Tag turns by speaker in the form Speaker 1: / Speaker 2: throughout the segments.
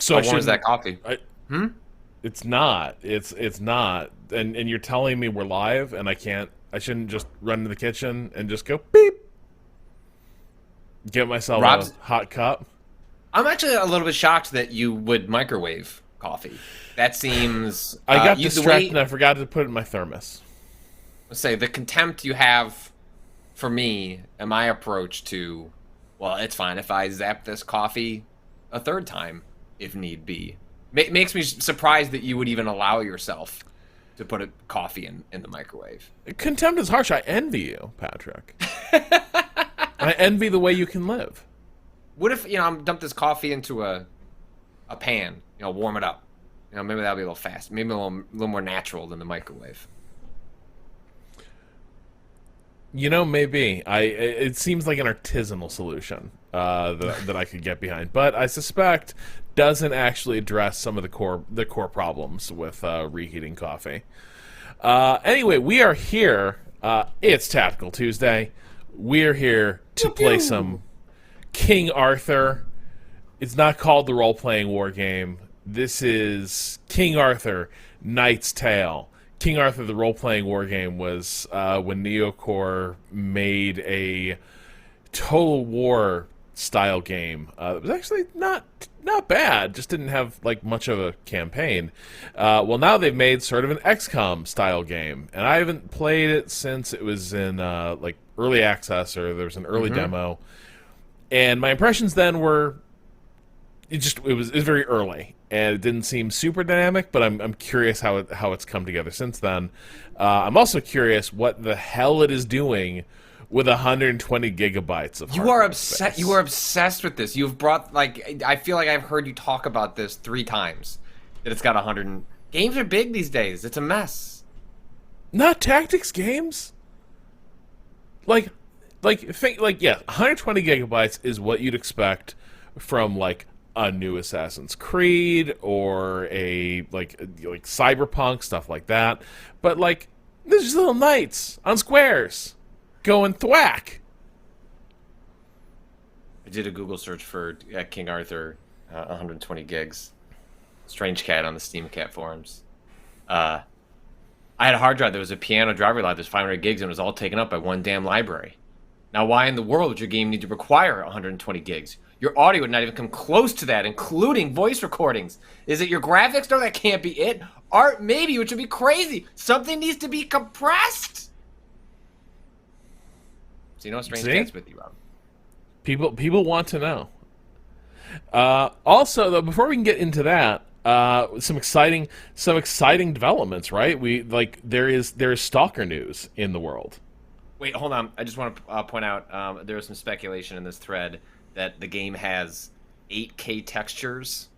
Speaker 1: So
Speaker 2: How
Speaker 1: I
Speaker 2: warm is
Speaker 1: shouldn't.
Speaker 2: that coffee?
Speaker 1: I,
Speaker 2: Hmm?
Speaker 1: it's not. It's not. And you're telling me we're live, and I can't. I shouldn't just run to the kitchen and just go beep, get myself a
Speaker 2: Rob's.
Speaker 1: hot cup.
Speaker 2: I'm actually a little bit shocked that you would microwave coffee. That seems
Speaker 1: I got
Speaker 2: you the
Speaker 1: distracted and
Speaker 2: way
Speaker 1: I forgot to put it in my thermos.
Speaker 2: let's say the contempt you have for me and my approach to, well, it's fine if I zap this coffee a third time if need be. Makes me surprised that you would even allow yourself to put a coffee in the microwave.
Speaker 1: Contempt is harsh. I envy you, Patrick. I envy the way you can live.
Speaker 2: What if I'm dump this coffee into a pan, warm it up. Maybe that'll be a little fast. Maybe a little more natural than the microwave.
Speaker 1: Maybe I. It seems like an artisanal solution that I could get behind, but I suspect doesn't actually address some of the core problems with reheating coffee. Anyway, we are here. It's Tactical Tuesday. We're here to
Speaker 2: Pew
Speaker 1: play
Speaker 2: pew.
Speaker 1: some King Arthur. It's not called the role-playing war game. This is King Arthur, Knight's Tale. King Arthur, the role-playing war game, was when Neocore made a Total War style game. It was actually not bad. Just didn't have like much of a campaign. Well, now they've made sort of an XCOM style game, and I haven't played it since it was in like early access or there was an early
Speaker 2: Mm-hmm.
Speaker 1: demo. And my impressions then were it was very early and it didn't seem super dynamic, but I'm curious how it's come together since then. I'm also curious what the hell it is doing with 120 gigabytes of hard
Speaker 2: You are
Speaker 1: drive
Speaker 2: upset. You are
Speaker 1: space.
Speaker 2: obsessed with this. You've brought I feel like I've heard you talk about this 3 times. That it's got 100. Games are big these days. It's a mess.
Speaker 1: Not tactics games. Like think like yeah, 120 gigabytes is what you'd expect from like a new Assassin's Creed or a like Cyberpunk stuff like that. But like there's just little knights on squares going thwack.
Speaker 2: I did a Google search for King Arthur, 120 gigs. Strange Cat on the Steam Cat forums. Uh, I had a hard drive that was a piano driver live that's 500 gigs and it was all taken up by one damn library. Now, why in the world would your game need to require 120 gigs? Your audio would not even come close to that, including voice recordings. Is it your graphics? No, that can't be it. Art, maybe, which would be crazy. Something needs to be compressed. So you know what Strange
Speaker 1: See?
Speaker 2: Cat's with you, Rob.
Speaker 1: People want to know. Also, though, before we can get into that, some exciting developments, right? There is Stalker news in the world.
Speaker 2: Wait, hold on. I just want to point out there was some speculation in this thread that the game has 8K textures,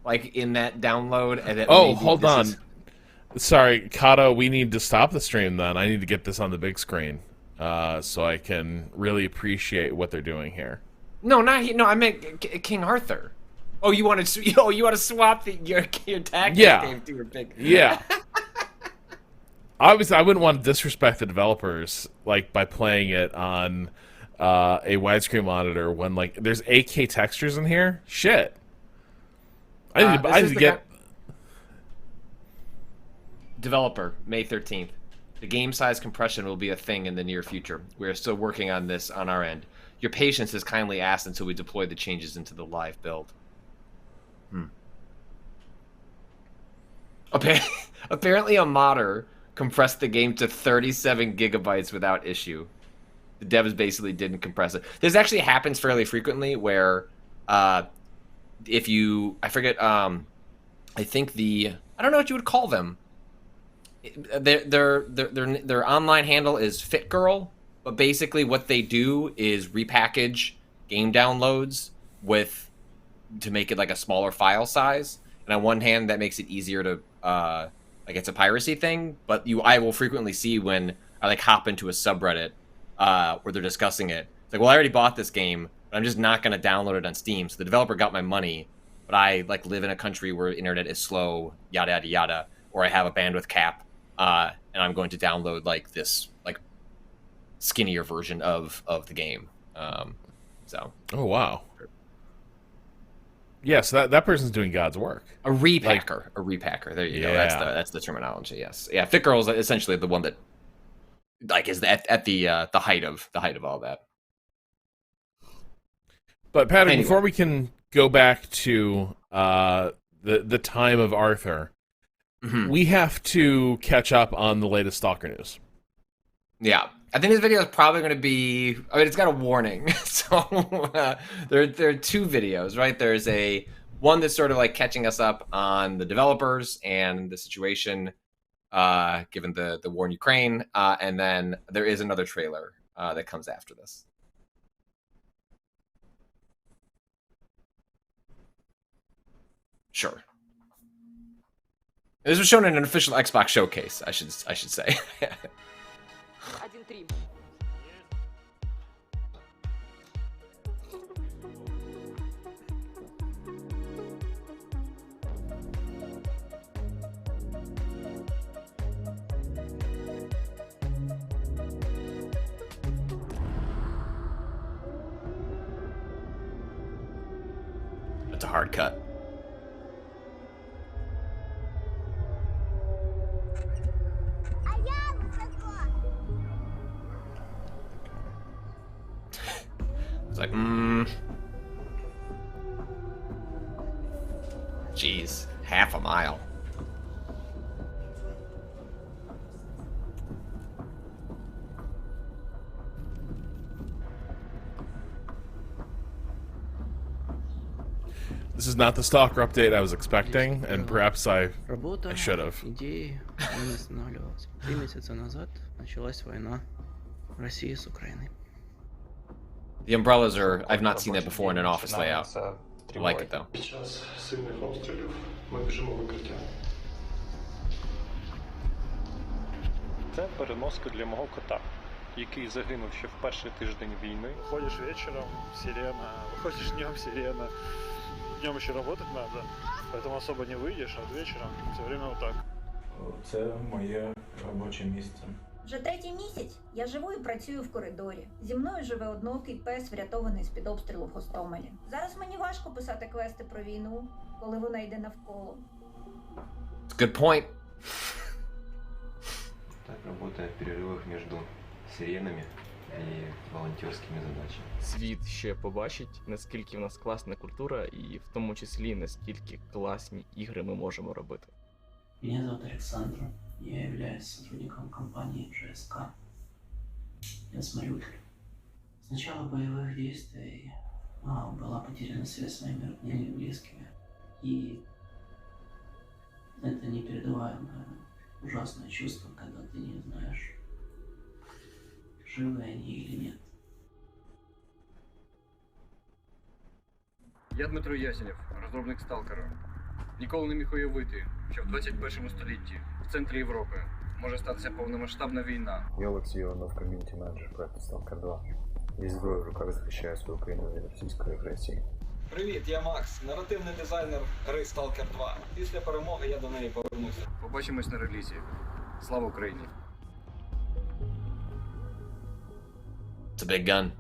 Speaker 2: like in that download, and that
Speaker 1: Oh,
Speaker 2: maybe
Speaker 1: hold
Speaker 2: this
Speaker 1: on.
Speaker 2: is.
Speaker 1: Sorry, Kato, we need to stop the stream then. I need to get this on the big screen so I can really appreciate what they're doing here.
Speaker 2: No, not he. No, I meant King Arthur. Oh, you want to? Oh, you want to swap your tactics
Speaker 1: Yeah.
Speaker 2: game to your big?
Speaker 1: Yeah. Obviously, I wouldn't want to disrespect the developers like by playing it on a widescreen monitor when like there's 8K textures in here. Shit.
Speaker 2: This
Speaker 1: I need
Speaker 2: is
Speaker 1: to
Speaker 2: the
Speaker 1: get.
Speaker 2: developer May 13th. The game size compression will be a thing in the near future. We are still working on this on our end. Your patience is kindly asked until we deploy the changes into the live build. Appa- Apparently, a modder compressed the game to 37 gigabytes without issue. The devs basically didn't compress it. This actually happens fairly frequently where if you, I forget, I think I don't know what you would call them. Their online handle is FitGirl, but basically what they do is repackage game downloads to make it like a smaller file size. And on one hand, that makes it easier to like it's a piracy thing. But I will frequently see when I like hop into a subreddit where they're discussing it. It's like, well, I already bought this game, but I'm just not going to download it on Steam. So the developer got my money, but I like live in a country where internet is slow, yada yada yada, or I have a bandwidth cap, and I'm going to download like this like skinnier version of the game. So
Speaker 1: Oh wow. Yes, that person's doing God's work.
Speaker 2: A repacker. A repacker. There you go. That's the terminology. Yes. Yeah. Fit Girl is essentially the one that like is at the height of all that.
Speaker 1: But Patrick, before we can go back to the time of Arthur, we have to catch up on the latest Stalker news.
Speaker 2: Yeah, I think this video is probably going to be. I mean, it's got a warning. So there are two videos, right? There's one that's sort of like catching us up on the developers and the situation, given the war in Ukraine, and then there is another trailer that comes after this. Sure. This was shown in an official Xbox showcase, I should say. That's a hard cut. It's like, Jeez, half a mile.
Speaker 1: This is not the Stalker update I was expecting, and perhaps I should have.
Speaker 3: Идеи не останавливалась. 3 месяца назад началась война России с Украиной.
Speaker 2: The umbrellas are, I've not seen that before in an office layout. I like it though.
Speaker 4: Це переноска для мого кота, який загинув ще в перший тиждень війни. Выходишь вечером, сирена, выходишь днем, сирена. Днем еще работать надо, поэтому особо не выйдешь, а вечером все время вот так.
Speaker 5: Це моє робоче місце.
Speaker 6: Вже 3-й місяць я живу і працюю в коридорі. Зі мною живе одноокий пес, врятований з-під обстрілу в Гостомелі. Зараз мені важко писати квести про війну, коли вона йде навколо.
Speaker 2: Good point.
Speaker 5: Так работает в перерывах между сиренами і волонтерськими задачами.
Speaker 7: Світ ще побачить, наскільки в нас класна культура, і в тому числі, наскільки класні ігри ми можемо робити.
Speaker 3: Меня зовут Александр. Я являюсь сотрудником компании ЖСК. Я с Мариуполя. С начала боевых действий была потеряна связь с моими родными и близкими. И это непередаваемое ужасное чувство, когда ты не знаешь, живы они или нет.
Speaker 8: Я Дмитро Ясенєв, розробник Сталкера. Ніколи не міг уявити, що в 21 столітті, в центрі Європи, може статися повномасштабна війна.
Speaker 9: Я Олексій Іванов, ком'юніті-менеджер проекту Stalker 2. Зі зброєю в руках захищаю свою країну від російської агресії.
Speaker 10: Привіт, я Макс, наративний дизайнер гри Stalker 2. Після перемоги я до неї повернуся.
Speaker 8: Побачимось на релізі. Слава Україні!
Speaker 2: It's a big gun.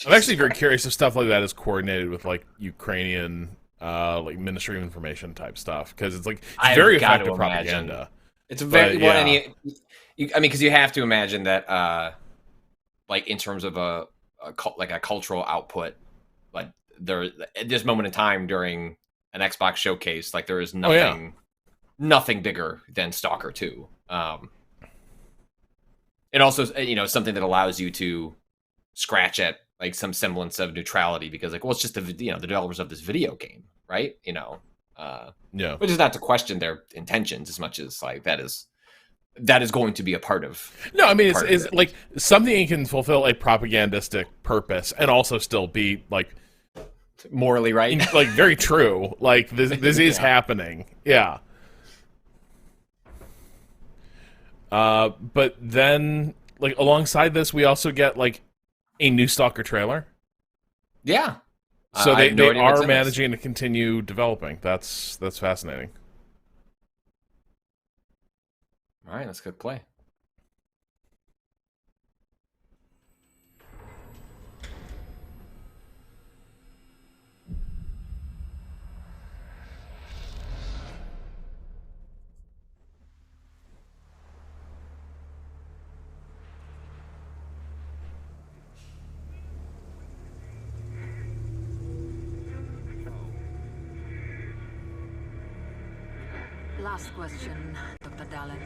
Speaker 1: I'm actually very curious if stuff like that is coordinated with like Ukrainian, like Ministry of Information type stuff, because it's like it's very effective propaganda.
Speaker 2: It's very
Speaker 1: but,
Speaker 2: well,
Speaker 1: yeah.
Speaker 2: I mean, because you have to imagine that, like in terms of a cultural output, like there at this moment in time during an Xbox showcase, like there is nothing bigger than Stalker 2. It also, something that allows you to scratch at like some semblance of neutrality, because like, well, it's just the developers of this video game, right?
Speaker 1: Yeah.
Speaker 2: Which is not to question their intentions as much as like that is going to be a part of.
Speaker 1: No, I mean it's like something can fulfill a propagandistic purpose and also still be like
Speaker 2: morally right,
Speaker 1: like very true. Like this is happening. Yeah. But then like alongside this, we also get like a new Stalker trailer.
Speaker 2: Yeah.
Speaker 1: So
Speaker 2: I
Speaker 1: they,
Speaker 2: have no
Speaker 1: they
Speaker 2: idea what's
Speaker 1: are
Speaker 2: in this.
Speaker 1: managing to continue developing. That's fascinating.
Speaker 2: All right, let's click play.
Speaker 11: Last question, Dr. Dallin.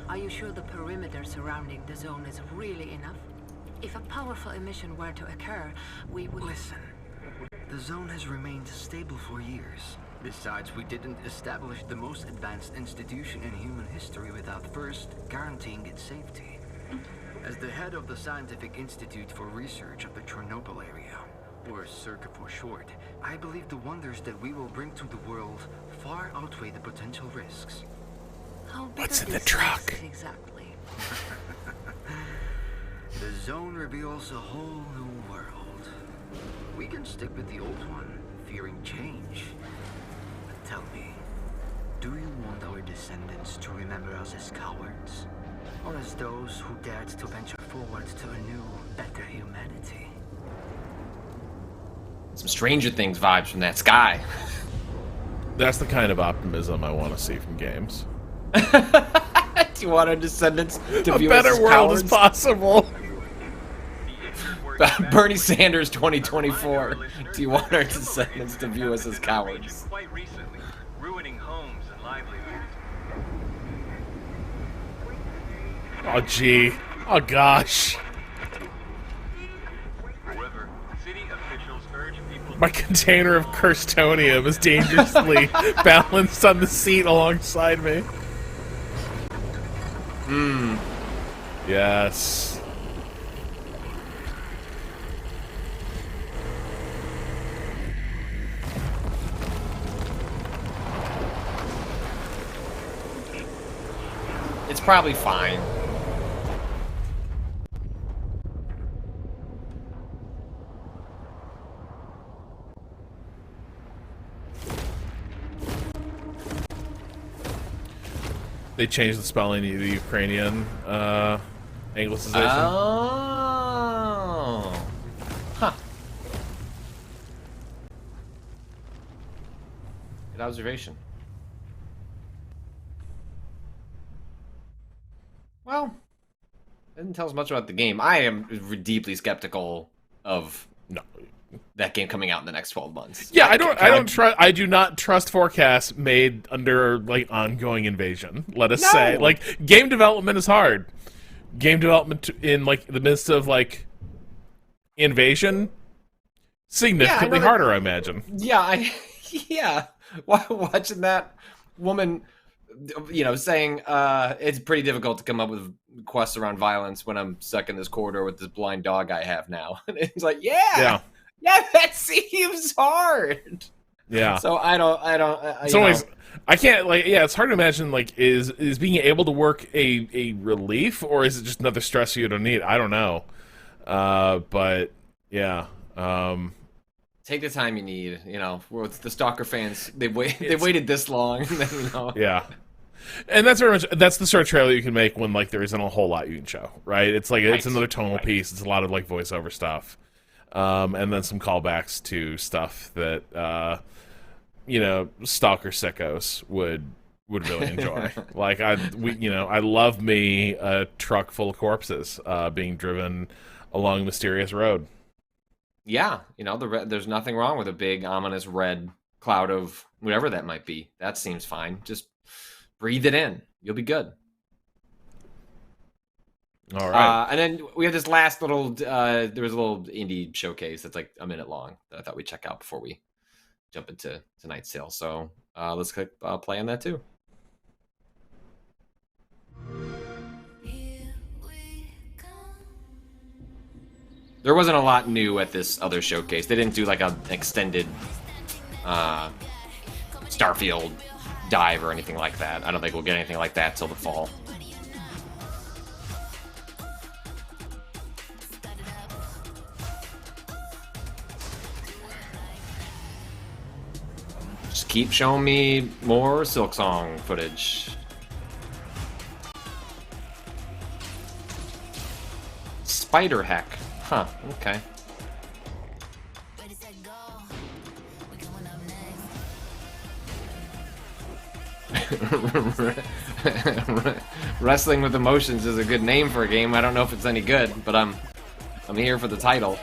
Speaker 11: Are you sure the perimeter surrounding the zone is really enough? If a powerful emission were to occur, we would...
Speaker 12: Listen, the zone has remained stable for years. Besides, we didn't establish the most advanced institution in human history without first guaranteeing its safety. As the head of the Scientific Institute for Research of the Chernobyl area, or CERCA for short, I believe the wonders that we will bring to the world far outweigh the potential risks.
Speaker 11: How big
Speaker 1: What's
Speaker 11: are
Speaker 1: in the
Speaker 11: these
Speaker 1: truck?
Speaker 11: risks exactly?
Speaker 12: The zone reveals a whole new world. We can stick with the old one, fearing change. But tell me, do you want our descendants to remember us as cowards? Or as those who dared to venture forward to a new, better humanity?
Speaker 2: Some Stranger Things vibes from that sky.
Speaker 1: That's the kind of optimism I want to see from games.
Speaker 2: Do you want our descendants to
Speaker 1: A
Speaker 2: view us
Speaker 1: better
Speaker 2: as
Speaker 1: world
Speaker 2: cowards?
Speaker 1: is possible.
Speaker 2: Bernie Sanders 2024. Do you want our descendants to view us as cowards?
Speaker 13: Quite recently, ruining homes and livelihoods.
Speaker 1: Oh, gee. Oh, gosh.
Speaker 13: However, city officials urge people
Speaker 1: My container of Curstonium is dangerously balanced on the seat alongside me. Yes.
Speaker 2: It's probably fine.
Speaker 1: They changed the spelling of the Ukrainian anglicization.
Speaker 2: Oh. Huh. Good observation. Well, it didn't tell us much about the game. I am deeply skeptical of that game coming out in the next 12 months.
Speaker 1: Yeah, I do not trust forecasts made under like ongoing invasion. Let us say, like, game development is hard. Game development in like the midst of like invasion, significantly harder, I imagine.
Speaker 2: Yeah, yeah. Watching that woman, you know, saying it's pretty difficult to come up with quests around violence when I'm stuck in this corridor with this blind dog I have now. And it's like, yeah, that seems hard.
Speaker 1: Yeah.
Speaker 2: So I don't.
Speaker 1: It's always, I can't, like, yeah, it's hard to imagine, like, is being able to work a relief, or is it just another stress you don't need? I don't know. But yeah.
Speaker 2: Take the time you need. You know, with the Stalker fans, they waited this long. You know.
Speaker 1: Yeah. And that's very much, that's the sort of trailer you can make when like there isn't a whole lot you can show, right? It's like it's another tonal piece. It's a lot of like voiceover stuff, and then some callbacks to stuff that you know, Stalker sickos would really enjoy. Like I love me a truck full of corpses being driven along a mysterious road.
Speaker 2: Yeah, you know, there's nothing wrong with a big ominous red cloud of whatever that might be. That seems fine. Just breathe it in. You'll be good.
Speaker 1: All right.
Speaker 2: And then we have this last little, there was a little indie showcase that's like a minute long that I thought we'd check out before we jump into tonight's sale. So let's click play on that too. There wasn't a lot new at this other showcase. They didn't do like an extended Starfield dive or anything like that. I don't think we'll get anything like that till the fall. keep showing me more Silksong footage. Spider Heck. Huh, okay. Wrestling with Emotions is a good name for a game. I don't know if it's any good, but I'm here for the title.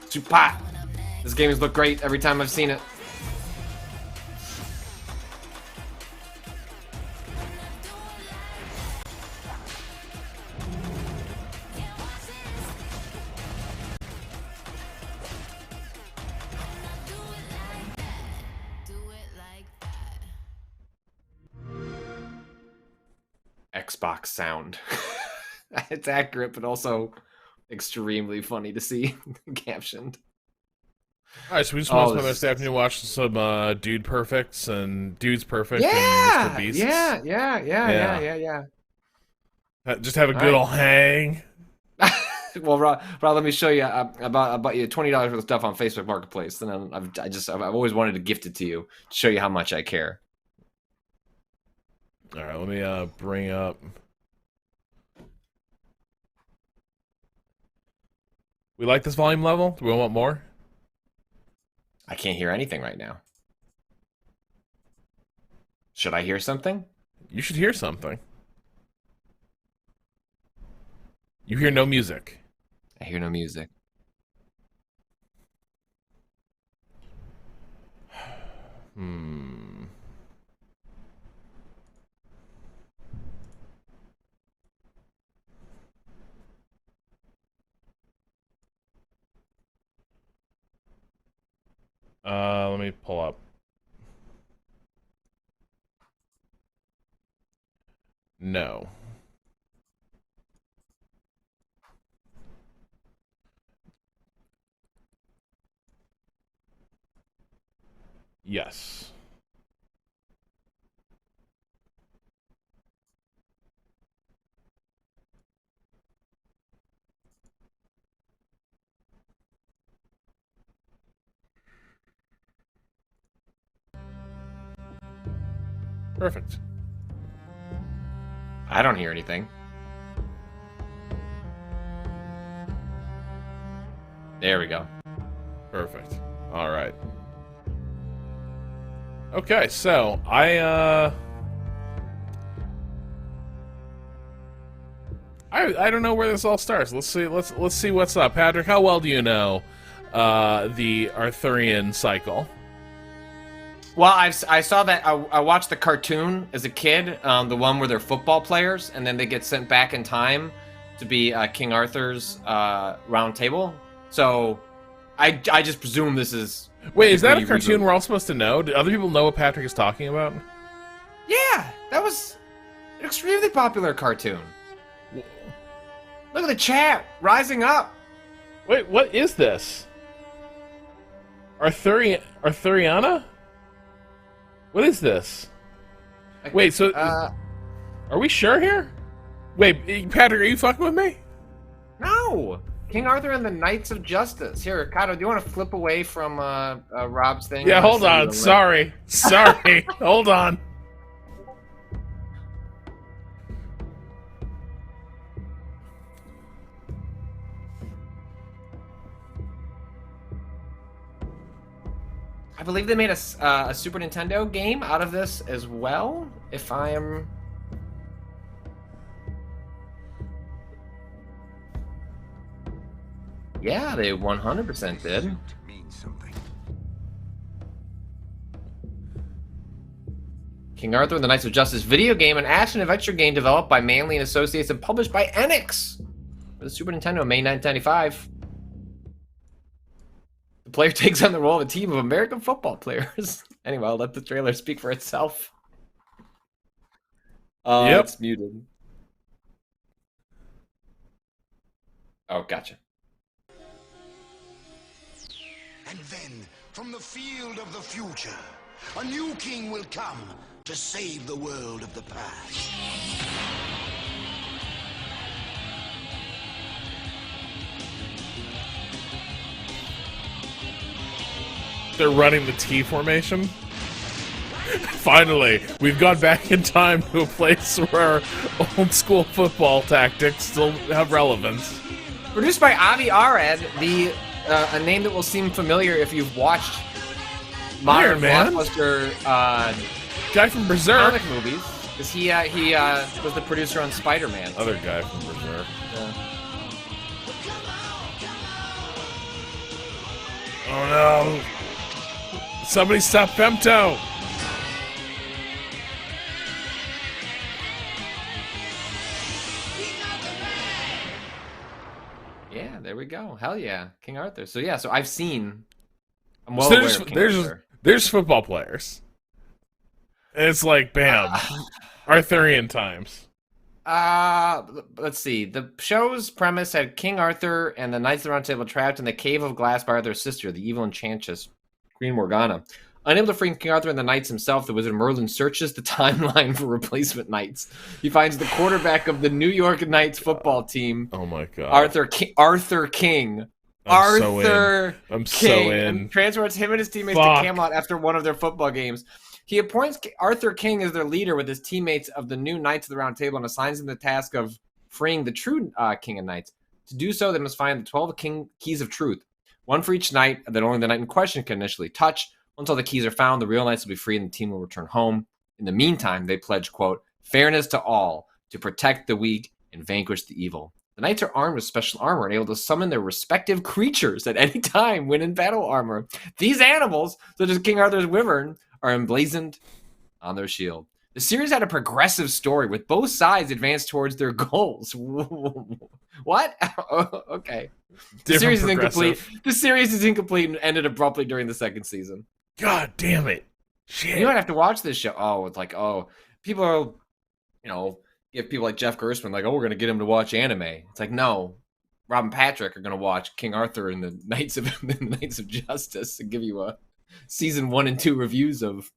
Speaker 2: Super. This game has looked great every time I've seen it. Xbox sound. It's accurate, but also extremely funny to see captioned.
Speaker 1: All right, so we just want to spend this afternoon watching some Dude Perfects and Dude's Perfect and Mr. Beasts.
Speaker 2: Yeah.
Speaker 1: Just have a good old hang.
Speaker 2: Well, Rob, let me show you. I bought you $20 worth of stuff on Facebook Marketplace, and I've always wanted to gift it to you to show you how much I care.
Speaker 1: All right, let me bring up. We like this volume level? Do we want more?
Speaker 2: I can't hear anything right now. Should I hear something?
Speaker 1: You should hear something. You hear no music.
Speaker 2: I hear no music.
Speaker 1: Let me pull up. No. Yes. Perfect.
Speaker 2: I don't hear anything. There we go.
Speaker 1: Perfect. All right. Okay, so I don't know where this all starts. Let's see what's up. Patrick, how well do you know the Arthurian cycle?
Speaker 2: Well, I saw that. I watched the cartoon as a kid, the one where they're football players, and then they get sent back in time to be King Arthur's round table. So, I just presume this is.
Speaker 1: Wait, is that a cartoon we're all supposed to know? Do other people know what Patrick is talking about?
Speaker 2: Yeah, that was an extremely popular cartoon. Look at the chat rising up.
Speaker 1: Wait, what is this? Arthuriana? What is this? Wait, so are we sure here? Wait, Patrick, are you fucking with me?
Speaker 2: No! King Arthur and the Knights of Justice. Here, Kato, do you want to flip away from Rob's thing?
Speaker 1: Yeah, hold on. Sorry. Hold on.
Speaker 2: I believe they made a Super Nintendo game out of this as well, if I am... Yeah, they 100% did. King Arthur and the Knights of Justice video game, an action-adventure game developed by Manley and Associates and published by Enix for the Super Nintendo in May 1995. The player takes on the role of a team of American football players. Anyway, I'll let the trailer speak for itself.
Speaker 1: Yep.
Speaker 2: It's muted. Oh, gotcha.
Speaker 14: And then, from the field of the future, a new king will come to save the world of the past.
Speaker 1: They're running the T formation. Finally, we've gone back in time to a place where old school football tactics still have relevance.
Speaker 2: Produced by Avi Arad, a name that will seem familiar if you've watched modern blockbuster
Speaker 1: guy from Berserk
Speaker 2: comic movies. Because he was the producer on Spider-Man.
Speaker 1: Other guy from Berserk.
Speaker 2: Yeah.
Speaker 1: Oh no! Somebody stop Femto!
Speaker 2: Yeah, there we go. Hell yeah, King Arthur. So yeah, so I've seen. I'm well aware of King Arthur.
Speaker 1: There's football players. And it's like, bam, Arthurian times.
Speaker 2: Let's see. The show's premise had King Arthur and the Knights of the Round Table trapped in the Cave of Glass by Arthur's sister, the evil enchantress Queen Morgana. Unable to free King Arthur and the knights himself, the wizard Merlin searches the timeline for replacement knights. He finds the quarterback of the New York Knights football team.
Speaker 1: Oh my god.
Speaker 2: Arthur King.
Speaker 1: I'm so in.
Speaker 2: And transports him and his teammates to Camelot after one of their football games. He appoints Arthur King as their leader with his teammates of the new Knights of the Round Table and assigns them the task of freeing the true King and Knights. To do so, they must find the 12 keys of truth, one for each knight that only the knight in question can initially touch. Once all the keys are found, the real knights will be free and the team will return home. In the meantime, they pledge, quote, fairness to all, to protect the weak and vanquish the evil. The knights are armed with special armor and able to summon their respective creatures at any time when in battle armor. These animals, such as King Arthur's wyvern, are emblazoned on their shield. The series had a progressive story with both sides advanced towards their goals. What? Okay. The series is incomplete. The series is incomplete and ended abruptly during the second season.
Speaker 1: God damn it. Shit.
Speaker 2: You don't have to watch this show. Oh, it's like, people are, give people like Jeff Gerstmann, like, we're going to get him to watch anime. It's like, no. Rob and Patrick are going to watch King Arthur and the Knights of Justice and give you a season 1 and 2 reviews of.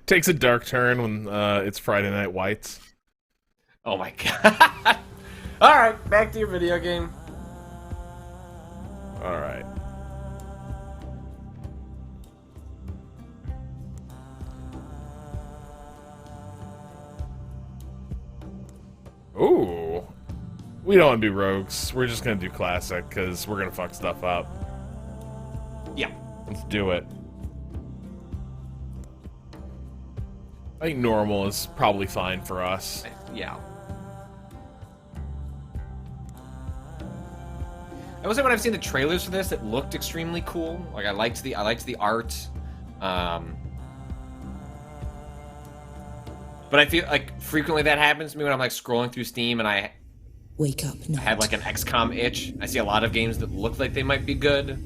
Speaker 1: Takes a dark turn when it's Friday Night Whites.
Speaker 2: Oh my god. All right, back to your video game.
Speaker 1: All right. Ooh. We don't want to do rogues. We're just going to do classic because we're going to fuck stuff up.
Speaker 2: Yeah.
Speaker 1: Let's do it. I think normal is probably fine for us.
Speaker 2: Yeah. I will say when I've seen the trailers for this, it looked extremely cool. Like I liked the art. But I feel like frequently that happens to me when I'm like scrolling through Steam and I
Speaker 15: wake up now.
Speaker 2: I have like an XCOM itch. I see a lot of games that look like they might be good.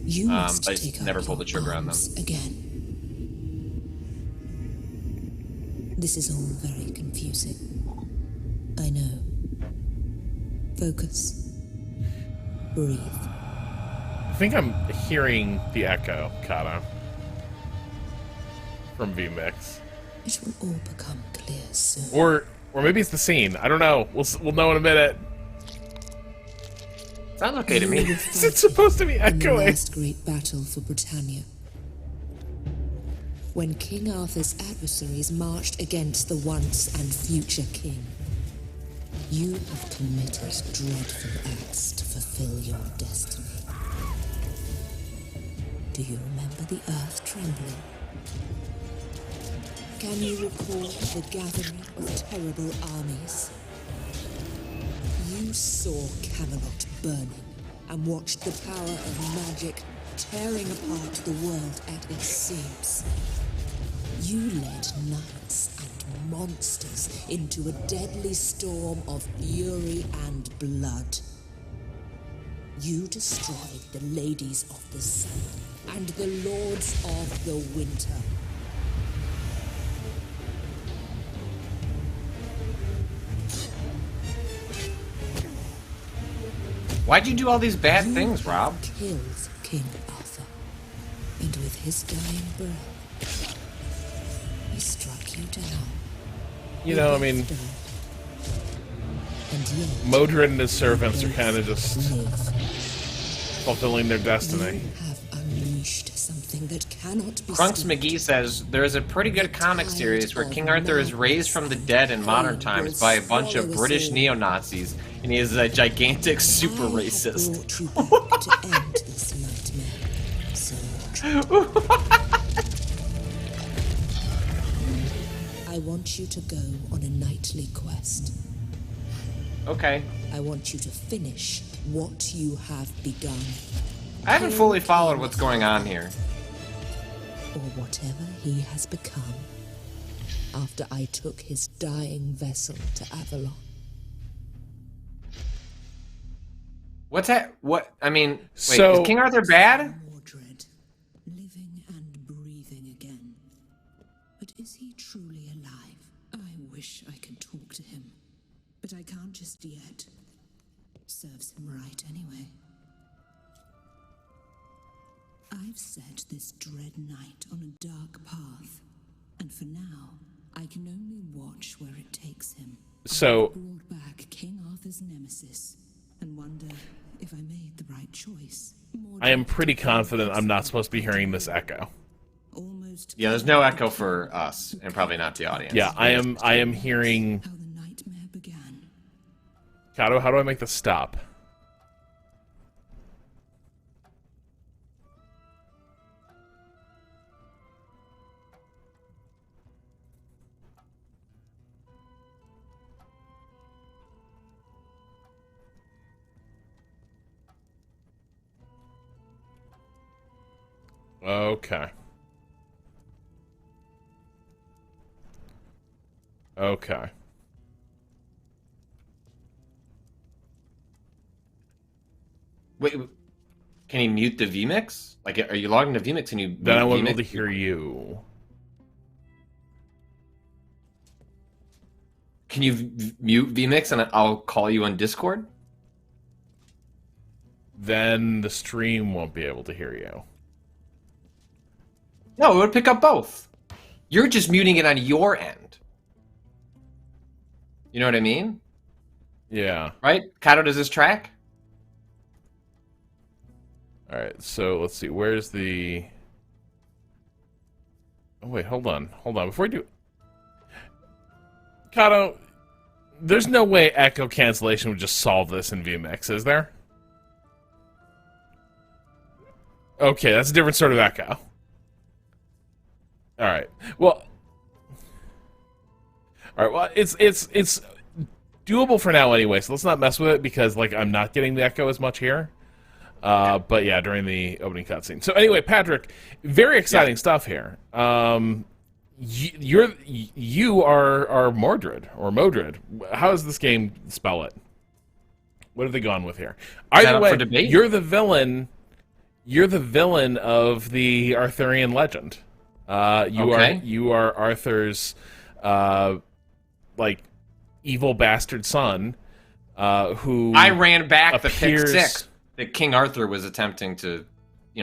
Speaker 15: You must
Speaker 2: but I just never pull the trigger on them.
Speaker 15: Again. This is all very confusing. I know. Focus. Breathe.
Speaker 1: I think I'm hearing the echo, Kata, from VMix.
Speaker 15: It will all become clear soon.
Speaker 1: Or maybe it's the scene. I don't know. We'll know in a minute.
Speaker 2: Sounds okay to me.
Speaker 1: It's supposed to be echoing.
Speaker 15: In the last great battle for Britannia, when King Arthur's adversaries marched against the once and future king, you have committed dreadful acts to fulfill your destiny. Do you remember the earth trembling? Can you recall the gathering of terrible armies? You saw Camelot burning and watched the power of magic tearing apart the world at its seams. You led knights and monsters into a deadly storm of fury and blood. You destroyed the ladies of the sun and the lords of the winter.
Speaker 2: Why'd you do all these bad things, Rob?
Speaker 15: Killed King Arthur, and with his dying breath, he struck you down.
Speaker 1: You know, I mean, Modred and his servants are kind of just fulfilling their destiny.
Speaker 2: Crunks McGee says there is a pretty good comic series where King Arthur is raised from the dead in modern times by a bunch of British neo-Nazis, and he is a gigantic super racist.
Speaker 15: I want you to go on a nightly quest.
Speaker 2: Okay.
Speaker 15: I want you to finish what you have begun.
Speaker 2: I haven't fully followed what's going on here.
Speaker 15: Or whatever he has become after I took his dying vessel to Avalon.
Speaker 2: What's that? What? I mean, wait,
Speaker 1: So-
Speaker 2: is King Arthur bad?
Speaker 15: Mordred, living and breathing again. But is he truly alive? I wish I could talk to him, but I can't just yet. Serves him right anyway. I've set this dread knight on a dark path, and for now, I can only watch where it takes him.
Speaker 1: So-
Speaker 15: I brought back King Arthur's nemesis, and wonder if I made the right choice.
Speaker 1: I am pretty confident I'm not supposed to be hearing this echo.
Speaker 2: Yeah, there's no echo for us, and probably not the audience.
Speaker 1: Yeah, I am hearing... Kato, how do I make this stop? Okay. Okay.
Speaker 2: Wait, can he mute the vMix? Like, are you logged into vMix and you mute
Speaker 1: Then I won't be
Speaker 2: vMix?
Speaker 1: able to hear you.
Speaker 2: Can you mute vMix and I'll call you on Discord?
Speaker 1: Then the stream won't be able to hear you.
Speaker 2: No, it would pick up both. You're just muting it on your end. You know what I mean?
Speaker 1: Yeah.
Speaker 2: Right? Kato, does this track?
Speaker 1: Alright, so let's see. Where's the... Oh, wait, hold on. Hold on. Before we do... Kato, there's no way echo cancellation would just solve this in vMix, is there? Okay, that's a different sort of echo. Alright. Well... Alright, well, it's doable for now anyway, so let's not mess with it because, like, I'm not getting the echo as much here. But yeah, during the opening cutscene. So anyway, Patrick, very exciting stuff here. You are Mordred or Modred. How does this game spell it? What have they gone with here? Either way, you're the villain. You're the villain of the Arthurian legend. You are Arthur's like evil bastard son. Who
Speaker 2: I ran back
Speaker 1: appears...
Speaker 2: the pick six that King Arthur was attempting to,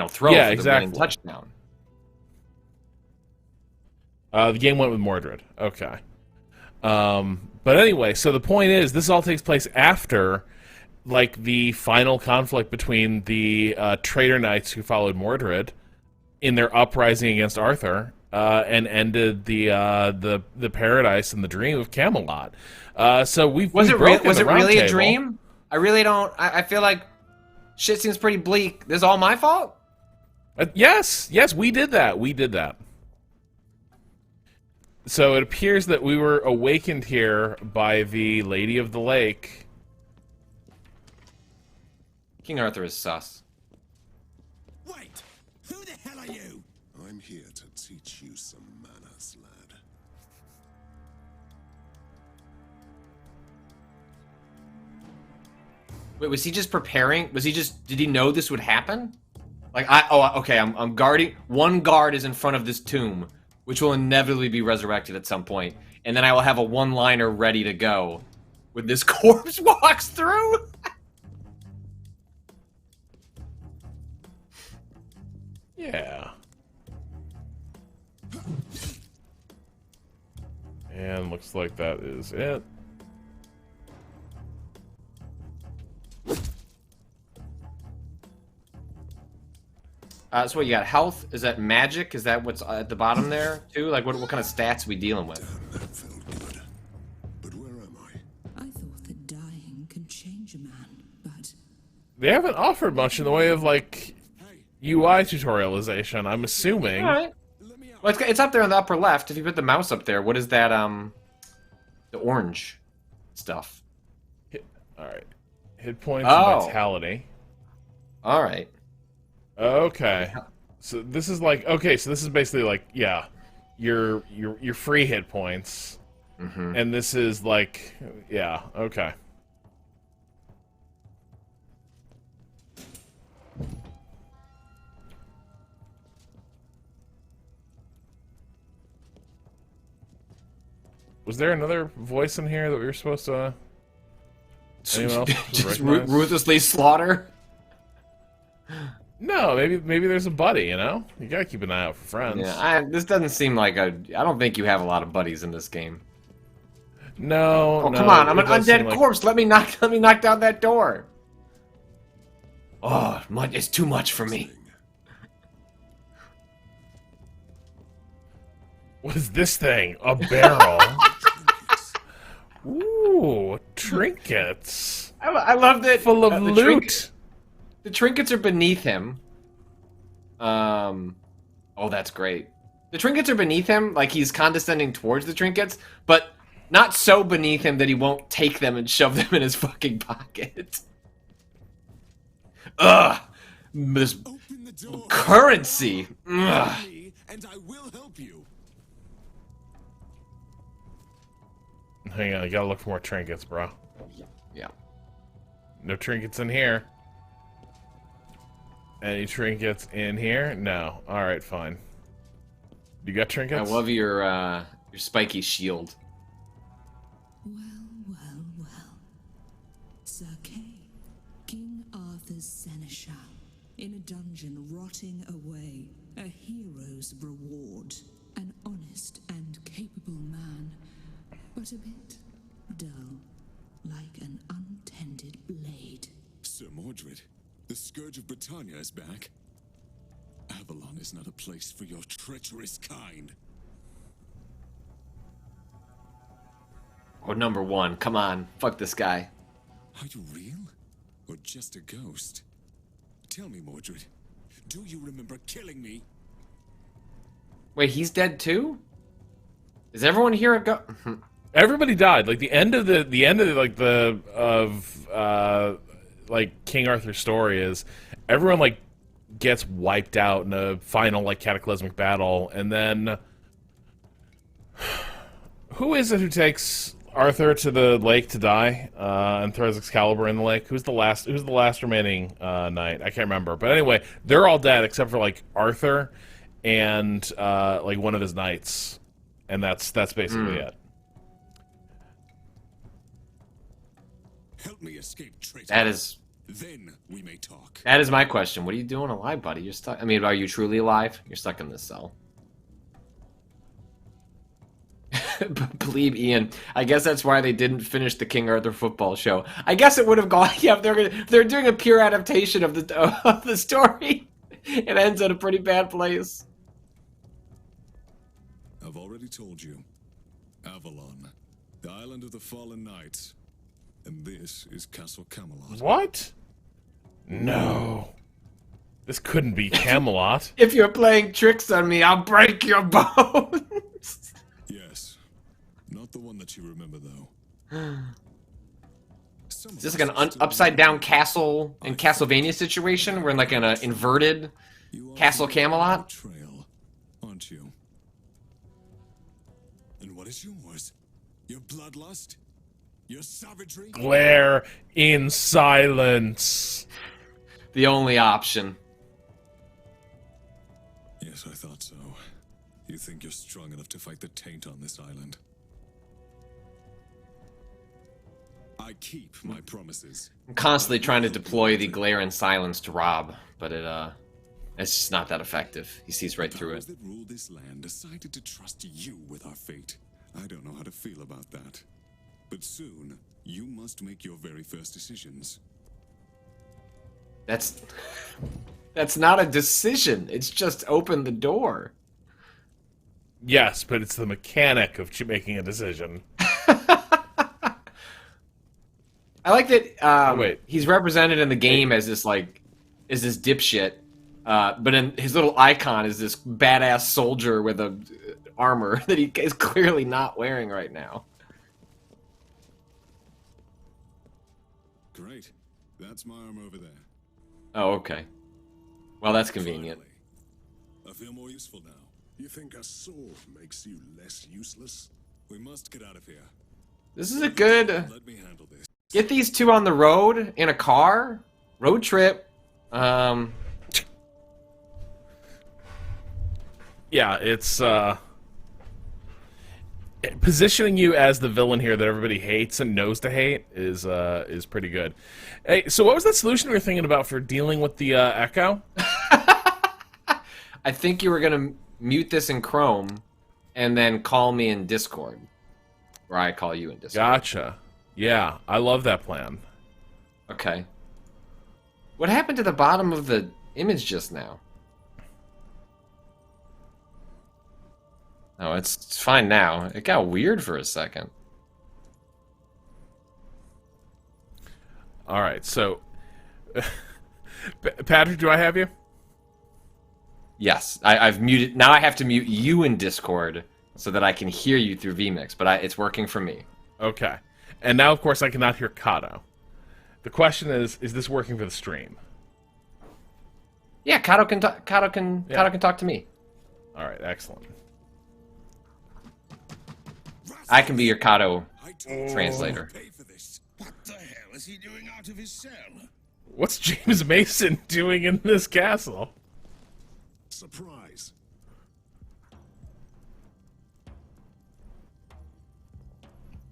Speaker 2: throw for the winning touchdown.
Speaker 1: The game went with Mordred. Okay. But anyway, so the point is, this all takes place after, like, the final conflict between the traitor knights who followed Mordred in their uprising against Arthur, and ended the paradise and the dream of Camelot. So was
Speaker 2: it really a dream? I really don't. I feel like shit seems pretty bleak. This is all my fault?
Speaker 1: Yes, we did that. So it appears that we were awakened here by the Lady of the Lake.
Speaker 2: King Arthur is sus.
Speaker 14: Wait! Who the hell are you? I'm here to teach you some manners, lad.
Speaker 2: Wait, was he just preparing? Did he know this would happen? Like, okay, I'm guarding. One guard is in front of this tomb, which will inevitably be resurrected at some point, and then I will have a one-liner ready to go when this corpse walks through.
Speaker 1: Yeah. And looks like that is it.
Speaker 2: So what, you got health? Is that magic? Is that what's at the bottom there, too? Like, what kind of stats are we dealing with?
Speaker 15: I thought that dying can change a man, but
Speaker 1: They haven't offered much in the way of, like, UI tutorialization, I'm assuming.
Speaker 2: Alright. Well, it's up there in the upper left. If you put the mouse up there, what is that, the orange stuff?
Speaker 1: Alright. Hit points
Speaker 2: Oh.
Speaker 1: and vitality.
Speaker 2: Alright.
Speaker 1: Okay. So this is like, okay, so this is basically like, yeah, your free hit points.
Speaker 2: Mm-hmm.
Speaker 1: And this is like, yeah, okay. Was there another voice in here that we were supposed to... anyone else
Speaker 2: Just
Speaker 1: recognize?
Speaker 2: ruthlessly slaughter?
Speaker 1: No, maybe there's a buddy, you know? You gotta keep an eye out for friends.
Speaker 2: Yeah, this doesn't seem like a... I don't think you have a lot of buddies in this game.
Speaker 1: No,
Speaker 2: Oh,
Speaker 1: no,
Speaker 2: come on, I'm
Speaker 1: it
Speaker 2: an
Speaker 1: does seem
Speaker 2: undead
Speaker 1: like-
Speaker 2: corpse. Let me knock down that door. Oh, it's too much for me.
Speaker 1: What is this thing? A barrel? Ooh, trinkets.
Speaker 2: I love that.
Speaker 1: Full of
Speaker 2: the
Speaker 1: loot.
Speaker 2: The trinkets are beneath him. Oh, that's great. The trinkets are beneath him, like he's condescending towards the trinkets, but not so beneath him that he won't take them and shove them in his fucking pocket. Ugh! This currency! Ugh.
Speaker 14: And I will help you.
Speaker 1: Hang on, I gotta look for more trinkets, bro.
Speaker 2: Yeah.
Speaker 1: No trinkets in here. Any trinkets in here? No. Alright, fine. You got
Speaker 2: I
Speaker 1: trinkets?
Speaker 2: love your spiky shield.
Speaker 15: well. Sir Kay, King Arthur's seneschal, in a dungeon rotting away, a hero's reward. An honest and capable man, but a bit dull, like an untended blade.
Speaker 16: Sir Mordred, the Scourge of Britannia is back. Avalon is not a place for your treacherous kind.
Speaker 2: Or number one, come on, fuck this guy.
Speaker 16: Are you real? Or just a ghost? Tell me, Mordred, do you remember killing me?
Speaker 2: Wait, he's dead too? Is everyone here a go?
Speaker 1: Everybody died. Like the end of like King Arthur's story is everyone like gets wiped out in a final like cataclysmic battle, and then who is it who takes Arthur to the lake to die and throws Excalibur in the lake? Who's the last remaining knight? I can't remember. But anyway, they're all dead except for like Arthur and like one of his knights, and that's basically it.
Speaker 16: Help me escape, traitor.
Speaker 2: That is.
Speaker 16: Then we may talk.
Speaker 2: That is my question. What are you doing alive, buddy? You're stuck. I mean, are you truly alive? You're stuck in this cell. Believe Ian. I guess that's why they didn't finish the King Arthur football show. I guess it would have gone. Yeah, they're doing a pure adaptation of the story. It ends at a pretty bad place.
Speaker 16: I've already told you. Avalon, the island of the fallen knights. And this is Castle Camelot.
Speaker 1: What? No. This couldn't be Camelot.
Speaker 2: If you're playing tricks on me, I'll break your bones.
Speaker 16: Yes. Not the one that you remember, though.
Speaker 2: Is this like an upside down castle in Castlevania situation? We're in like an inverted Castle Camelot?
Speaker 16: Trail, aren't you? And what is yours? Your bloodlust? Your savagery?
Speaker 1: Glare in silence.
Speaker 2: The only option.
Speaker 16: Yes, I thought so. You think you're strong enough to fight the taint on this island? I keep my promises.
Speaker 2: I'm constantly trying to deploy the glare in silence to Rob, but it It's just not that effective. He sees right through
Speaker 16: Powers
Speaker 2: it.
Speaker 16: that rule this land decided to trust you with our fate. I don't know how to feel about that. But soon, you must make your very first decisions.
Speaker 2: That's not a decision. It's just open the door.
Speaker 1: Yes, but it's the mechanic of making a decision.
Speaker 2: I like that.
Speaker 1: Wait.
Speaker 2: He's represented in the game as this dipshit, but in his little icon is this badass soldier with a armor that he is clearly not wearing right now.
Speaker 16: Great. That's my arm over there.
Speaker 2: Oh, okay. Well, that's convenient.
Speaker 16: I feel more useful now.
Speaker 14: You think a sword makes you less useless?
Speaker 16: We must get out of here.
Speaker 2: This is a good.
Speaker 16: Let me handle this.
Speaker 2: Get these two on the road in a car. Road trip.
Speaker 1: Yeah, it's positioning you as the villain here that everybody hates and knows to hate is pretty good. Hey, so what was that solution we were thinking about for dealing with the echo?
Speaker 2: I think you were gonna mute this in Chrome, and then call me in Discord, or I call you in Discord.
Speaker 1: Gotcha. Yeah, I love that plan.
Speaker 2: Okay. What happened to the bottom of the image just now? Oh, it's fine now. It got weird for a second.
Speaker 1: All right, so Patrick, do I have you?
Speaker 2: Yes, I've muted. Now I have to mute you in Discord so that I can hear you through vMix, but it's working for me.
Speaker 1: Okay. And now, of course, I cannot hear Kato. The question is this working for the stream?
Speaker 2: Yeah, Kato can Kato can talk to me.
Speaker 1: All right, excellent.
Speaker 2: I can be your Kato translator.
Speaker 14: What the hell is he doing out of his cell?
Speaker 1: What's James Mason doing in this castle?
Speaker 14: Surprise.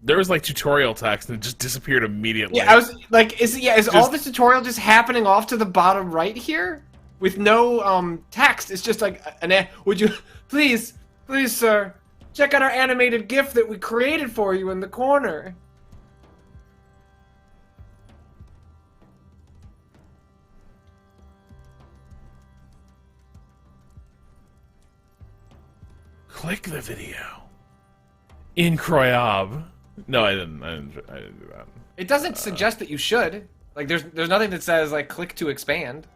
Speaker 1: There was like tutorial text and it just disappeared immediately.
Speaker 2: Yeah, I was like, is all this tutorial just happening off to the bottom right here with no text? It's just like would you please, sir, check out our animated GIF that we created for you in the corner.
Speaker 1: Click the video. Incroyable. No, I didn't do that.
Speaker 2: It doesn't suggest that you should. Like, there's nothing that says like click to expand.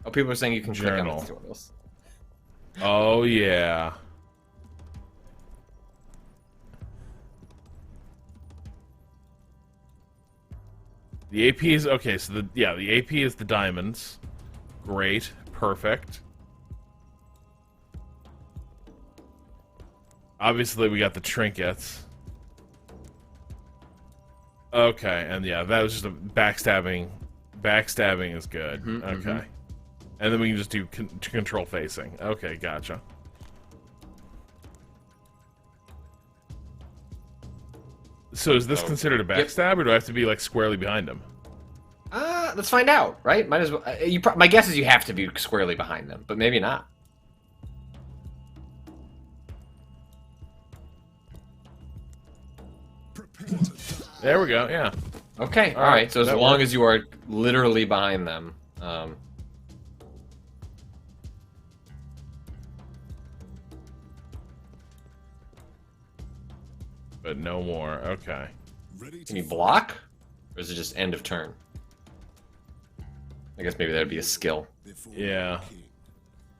Speaker 2: Oh, people are saying you can click on the tutorials.
Speaker 1: Oh yeah. The AP is okay. So the AP is the diamonds. Great, perfect. Obviously, we got the trinkets. Okay, and yeah, that was just a backstabbing. Backstabbing is good. Okay. And then we can just do control facing. Okay, gotcha. So is this considered a backstab, or do I have to be like squarely behind him?
Speaker 2: Let's find out, right? Might as well. My guess is you have to be squarely behind them, but maybe not.
Speaker 1: There we go. Yeah.
Speaker 2: Okay. All right. So as long as you are literally behind them.
Speaker 1: But no more. Okay.
Speaker 2: Can you block? Or is it just end of turn? I guess maybe that'd be a skill.
Speaker 1: Yeah.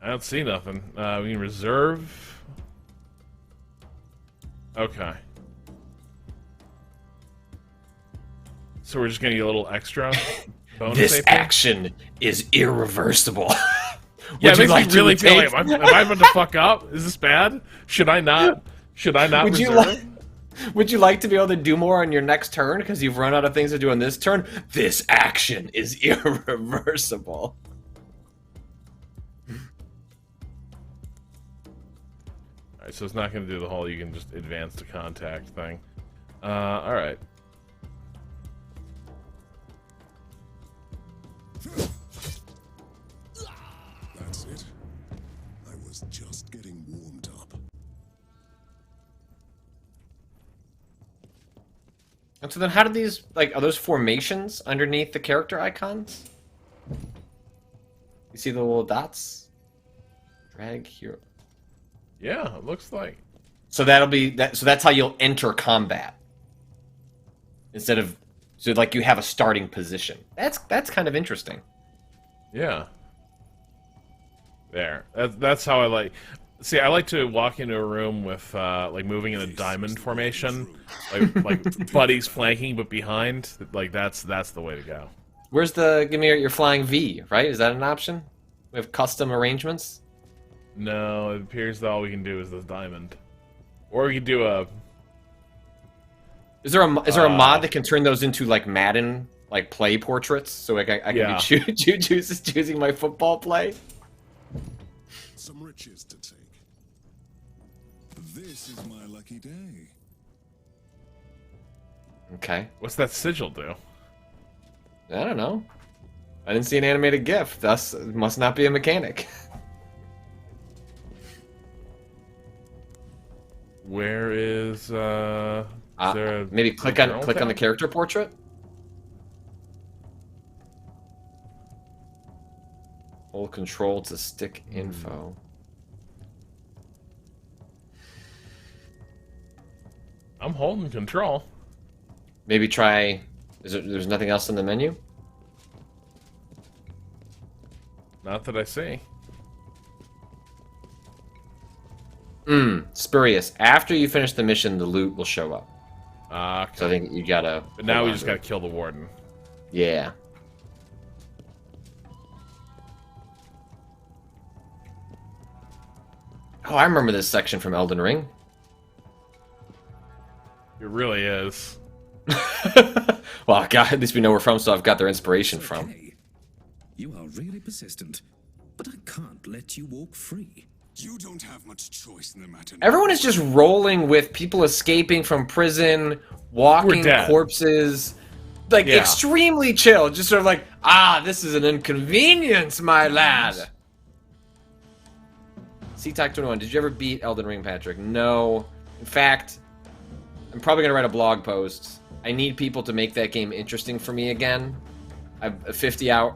Speaker 1: I don't see nothing. We can reserve. Okay. So we're just gonna get a little extra bonus.
Speaker 2: This
Speaker 1: AP?
Speaker 2: action is irreversible.
Speaker 1: Yeah, it makes me really feel like, am I about to fuck up? Is this bad? Should I not? Should I not reserve?
Speaker 2: Would you like to be able to do more on your next turn because you've run out of things to do on this turn? This action is irreversible.
Speaker 1: Alright, so it's not going to do the whole you can just advance to contact thing. Alright.
Speaker 16: That's just getting warmed up.
Speaker 2: And so then how do these, like, are those formations underneath the character icons? You see the little dots? Drag hero.
Speaker 1: Yeah, it looks like.
Speaker 2: So that'll be that. So that's how you'll enter combat. Instead of, so like you have a starting position. That's kind of interesting.
Speaker 1: Yeah. There. That's how I like. See, I like to walk into a room with like moving in a diamond formation, like buddies flanking but behind. Like that's the way to go.
Speaker 2: Where's the give me your flying V? Right? Is that an option? We have custom arrangements.
Speaker 1: No, it appears that all we can do is this diamond, or we can do a.
Speaker 2: Is there a mod that can turn those into like Madden like play portraits? So like I can be choosing my football play.
Speaker 16: Some riches to take. This is my lucky day.
Speaker 2: Okay.
Speaker 1: What's that sigil do?
Speaker 2: I don't know. I didn't see an animated GIF. Thus, it must not be a mechanic.
Speaker 1: Where is there
Speaker 2: maybe click on the character portrait? Hold control to stick info.
Speaker 1: I'm holding control.
Speaker 2: Maybe try. There's nothing else in the menu?
Speaker 1: Not that I see.
Speaker 2: Spurious. After you finish the mission, the loot will show up.
Speaker 1: Okay.
Speaker 2: So I think you gotta.
Speaker 1: But now we just gotta kill the warden.
Speaker 2: Yeah. Oh, I remember this section from Elden Ring.
Speaker 1: It really is.
Speaker 2: Well, God, at least we know where from, so I've got their inspiration from.
Speaker 16: You are really persistent, but I can't let you walk free. You don't have much choice in the matter.
Speaker 2: Everyone is just rolling with people escaping from prison, walking corpses, like extremely chill. Just sort of like, this is an inconvenience, my lad. CTAC21, did you ever beat Elden Ring, Patrick? No. In fact, I'm probably gonna write a blog post. I need people to make that game interesting for me again. I'm 55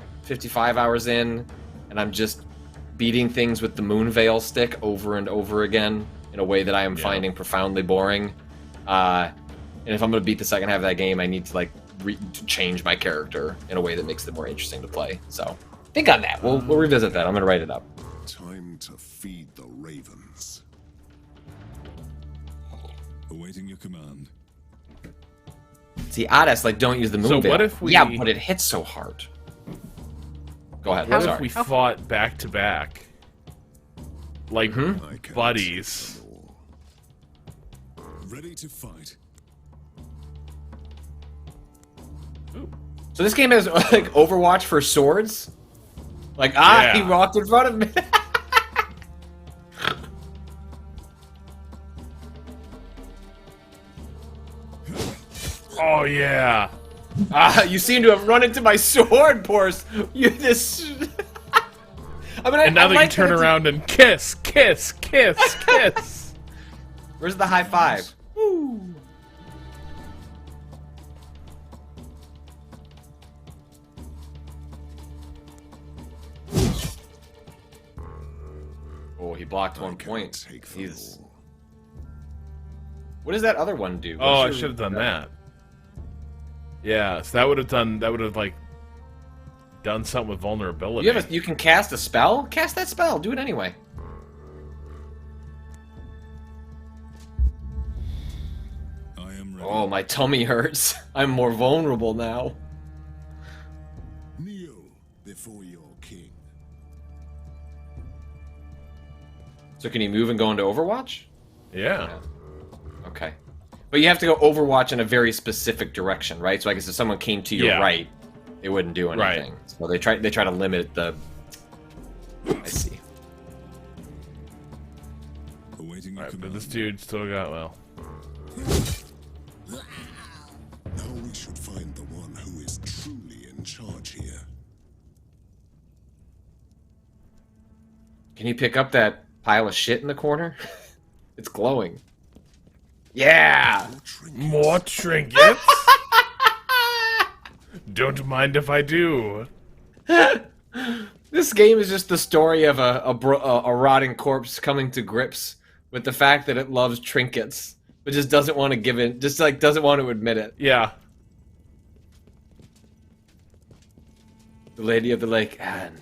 Speaker 2: hours in, and I'm just beating things with the Moonveil stick over and over again in a way that I am finding profoundly boring. And if I'm going to beat the second half of that game, I need to to change my character in a way that makes it more interesting to play. So think on that. We'll revisit that. I'm going to write it up.
Speaker 16: Time to feed the ravens. Awaiting your command.
Speaker 2: See, Otis, don't use the Moonveil.
Speaker 1: So what if we?
Speaker 2: Yeah, but it hits so hard. Go ahead.
Speaker 1: What if we fought back to back, like buddies?
Speaker 16: Ready to fight.
Speaker 1: Ooh.
Speaker 2: So this game has Overwatch for swords. He walked in front of me.
Speaker 1: Oh yeah.
Speaker 2: You seem to have run into my sword, Porce. You this.
Speaker 1: And now they can turn around and kiss.
Speaker 2: Where's the high five? Woo. Oh, he blocked 1 point. What does that other one do?
Speaker 1: Oh, I should have done that. Yeah, so that would have done something with vulnerability.
Speaker 2: You can cast a spell? Cast that spell. Do it anyway.
Speaker 16: I am ready.
Speaker 2: Oh, my tummy hurts. I'm more vulnerable now.
Speaker 16: Kneel before your king.
Speaker 2: So can you move and go into Overwatch?
Speaker 1: Yeah.
Speaker 2: Okay. But you have to go Overwatch in a very specific direction, right? So I guess if someone came to your right, it wouldn't do anything. Right. So they try to limit the. I see.
Speaker 1: Alright, but this dude still got
Speaker 16: Now we should find the one who is truly in charge here.
Speaker 2: Can you pick up that pile of shit in the corner. It's glowing. Yeah!
Speaker 1: More trinkets? Don't mind if I do.
Speaker 2: This game is just the story of a rotting corpse coming to grips with the fact that it loves trinkets, but just doesn't want to give it, just like doesn't want to admit it.
Speaker 1: Yeah.
Speaker 2: The Lady of the Lake, and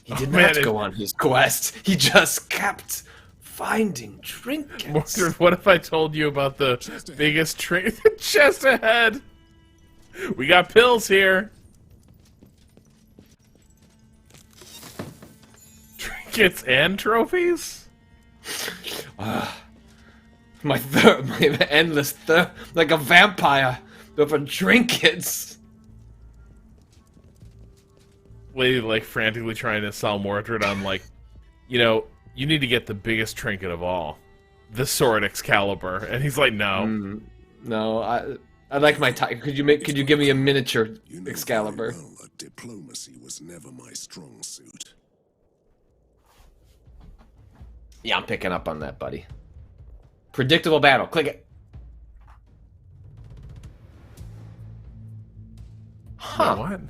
Speaker 2: he did
Speaker 1: man,
Speaker 2: not go on his quest. He just kept finding trinkets.
Speaker 1: Mordred, what if I told you about the biggest trinket chest ahead? We got pills here. Trinkets and trophies?
Speaker 2: My endless thirst, like a vampire, but for trinkets.
Speaker 1: Lady like frantically trying to sell Mordred on like, you know, you need to get the biggest trinket of all, the sword Excalibur, and he's like, no,
Speaker 2: no, I like my could you give me a miniature Excalibur?
Speaker 16: Well, diplomacy was never my strong suit.
Speaker 2: Yeah, I'm picking up on that, buddy. Predictable battle. Click it. Huh.
Speaker 1: What?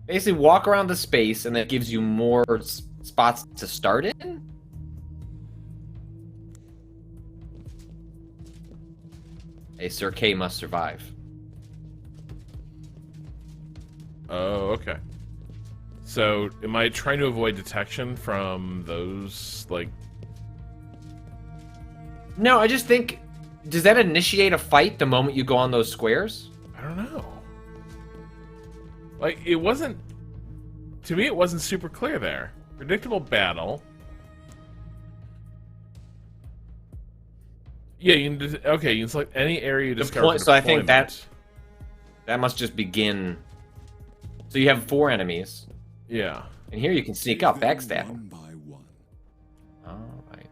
Speaker 2: Basically, walk around the space, and that gives you more spots to start in? Hey, Sir K must survive.
Speaker 1: Oh, okay. So, am I trying to avoid detection from those, like...
Speaker 2: No, I just think... Does that initiate a fight the moment you go on those squares?
Speaker 1: I don't know. Like, it wasn't... To me, it wasn't super clear there. Predictable battle. Yeah, you can... Okay, you can select any area you discover.
Speaker 2: So I think that must just begin... So you have 4 enemies.
Speaker 1: Yeah.
Speaker 2: And here you can sneak up, backstab them. Alright.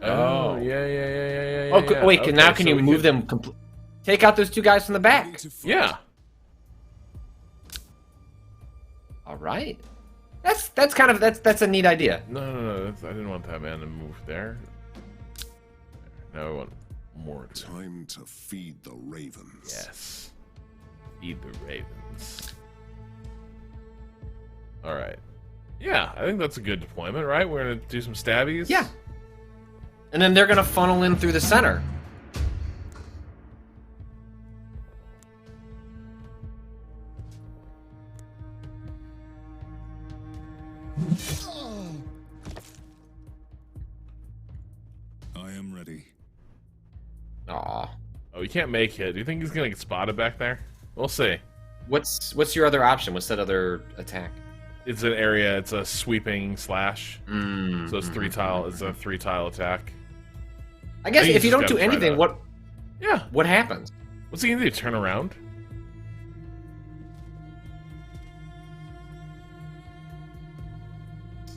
Speaker 1: Oh, yeah.
Speaker 2: Oh, wait,
Speaker 1: okay,
Speaker 2: now can
Speaker 1: so
Speaker 2: you move them... Take out those 2 guys from the back.
Speaker 1: Yeah.
Speaker 2: Alright. That's kind of... That's a neat idea.
Speaker 1: No. I didn't want that man to move there. Now I want more.
Speaker 16: Time to feed the ravens.
Speaker 1: Yes. Feed the ravens. Alright. Yeah, I think that's a good deployment, right? We're gonna do some stabbies?
Speaker 2: Yeah. And then they're gonna funnel in through the center.
Speaker 16: I am ready.
Speaker 2: Aw.
Speaker 1: Oh, you can't make it. Do you think he's gonna get spotted back there? We'll see.
Speaker 2: What's your other option? What's that other attack?
Speaker 1: It's an area. It's a sweeping slash. So it's 3 tile. It's a 3 tile attack.
Speaker 2: I guess
Speaker 1: think
Speaker 2: if you
Speaker 1: he's
Speaker 2: don't
Speaker 1: just
Speaker 2: do
Speaker 1: gotta try
Speaker 2: anything,
Speaker 1: that.
Speaker 2: what?
Speaker 1: Yeah.
Speaker 2: What happens?
Speaker 1: What's he gonna do? Turn around?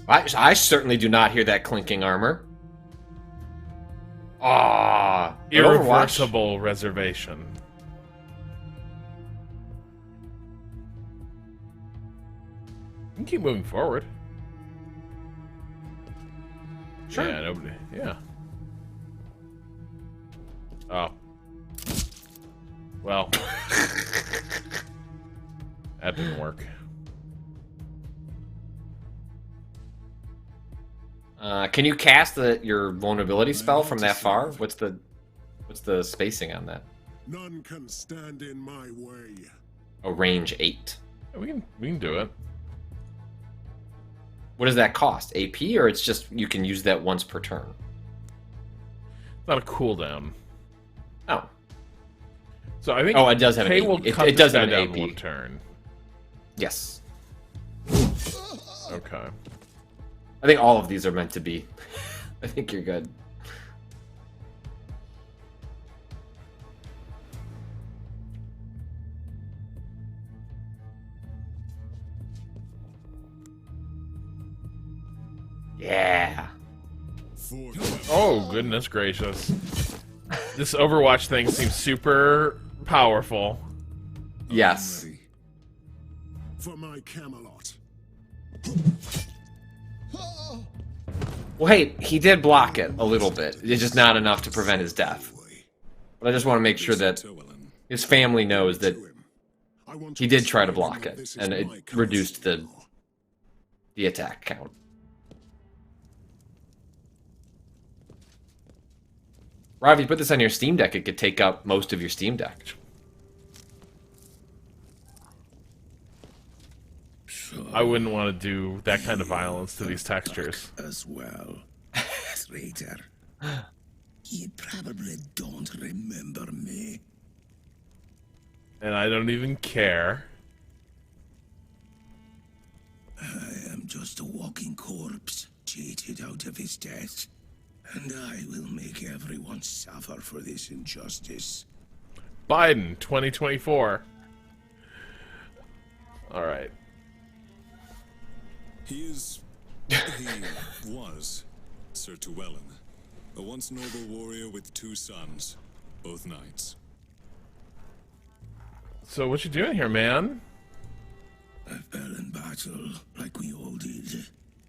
Speaker 2: I certainly do not hear that clinking armor. Ah,
Speaker 1: Irreversible reservation. You can keep moving forward.
Speaker 2: Sure.
Speaker 1: Yeah, nobody. Yeah. Oh. Well. That didn't work.
Speaker 2: Can you cast your vulnerability spell from that far? What's the spacing on that?
Speaker 16: None can stand in my way.
Speaker 2: Oh, range 8.
Speaker 1: Yeah, we can do it.
Speaker 2: What does that cost? AP, or it's just you can use that once per turn?
Speaker 1: It's not a cooldown.
Speaker 2: Oh.
Speaker 1: So I think.
Speaker 2: Oh, it does have an
Speaker 1: K
Speaker 2: AP.
Speaker 1: will
Speaker 2: It
Speaker 1: cut
Speaker 2: does
Speaker 1: this
Speaker 2: have
Speaker 1: guy
Speaker 2: an
Speaker 1: down
Speaker 2: AP.
Speaker 1: 1 turn.
Speaker 2: Yes.
Speaker 1: Okay.
Speaker 2: I think all of these are meant to be. I think you're good. Yeah.
Speaker 1: Oh, goodness gracious. This Overwatch thing seems super powerful.
Speaker 2: Yes.
Speaker 16: For my Camelot.
Speaker 2: Well, hey, he did block it a little bit. It's just not enough to prevent his death. But I just want to make sure that his family knows that he did try to block it, and it reduced the attack count. Rob, if you put this on your Steam Deck, it could take up most of your Steam Deck.
Speaker 1: I wouldn't want to do that kind of violence to these textures.
Speaker 14: As well, traitor. You probably don't remember me.
Speaker 1: And I don't even care.
Speaker 14: I am just a walking corpse, cheated out of his death. And I will make everyone suffer for this injustice.
Speaker 1: Biden, 2024. All right.
Speaker 16: He was Sir Llewellyn, a once noble warrior with 2 sons, both knights.
Speaker 1: So what you doing here, man?
Speaker 14: I fell in battle, like we all did.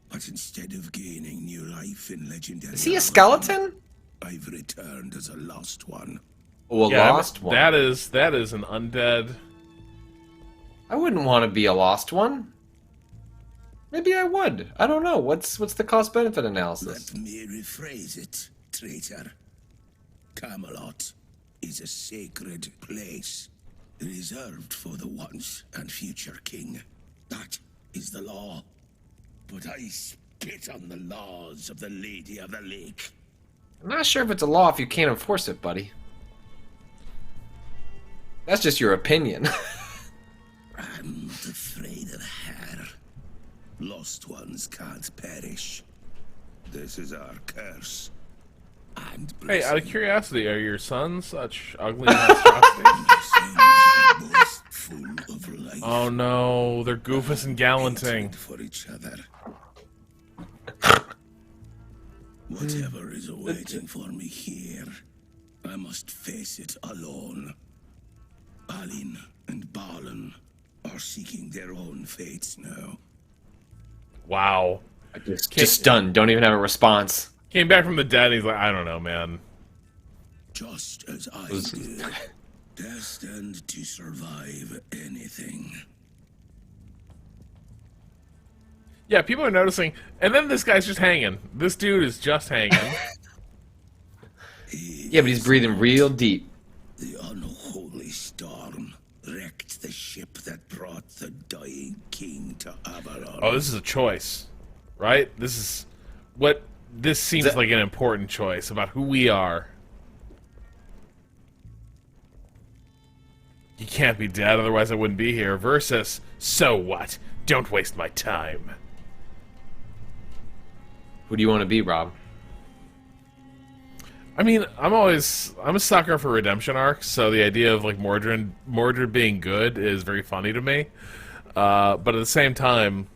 Speaker 14: But instead of gaining new life in legendary...
Speaker 2: Is he a skeleton?
Speaker 14: I've returned as a lost one.
Speaker 2: Oh, lost one.
Speaker 1: That is an undead.
Speaker 2: I wouldn't want to be a lost one. Maybe I would. I don't know. What's the cost-benefit analysis?
Speaker 14: Let me rephrase it, traitor. Camelot is a sacred place, reserved for the once and future king. That is the law. But I spit on the laws of the Lady of the Lake.
Speaker 2: I'm not sure if it's a law if you can't enforce it, buddy. That's just your opinion.
Speaker 14: I'm not afraid of her. Lost ones can't perish. This is our curse. And
Speaker 1: Hey, out of curiosity, are your sons such ugly monstrosities? Oh no, they're Goofus and Gallanting.
Speaker 14: For each other. Whatever is awaiting for me here, I must face it alone. Balin and Balin are seeking their own fates now.
Speaker 1: Wow.
Speaker 2: Just stunned. Don't even have a response.
Speaker 1: Came back from the dead and he's like, I don't know, man.
Speaker 14: Just as I did. Destined to survive anything.
Speaker 1: Yeah, people are noticing. And then this guy's just hanging. This dude is just hanging.
Speaker 2: Yeah, but he's breathing real deep.
Speaker 14: The unholy storm wrecked the ship that brought the dying king to Avalon.
Speaker 1: Oh, this is a choice, right? This seems like an important choice about who we are. He can't be dead, otherwise I wouldn't be here. Versus, so what? Don't waste my time.
Speaker 2: Who do you want to be, Rob?
Speaker 1: I mean, I'm a sucker for redemption arcs, so the idea of like Mordred being good is very funny to me. But at the same time,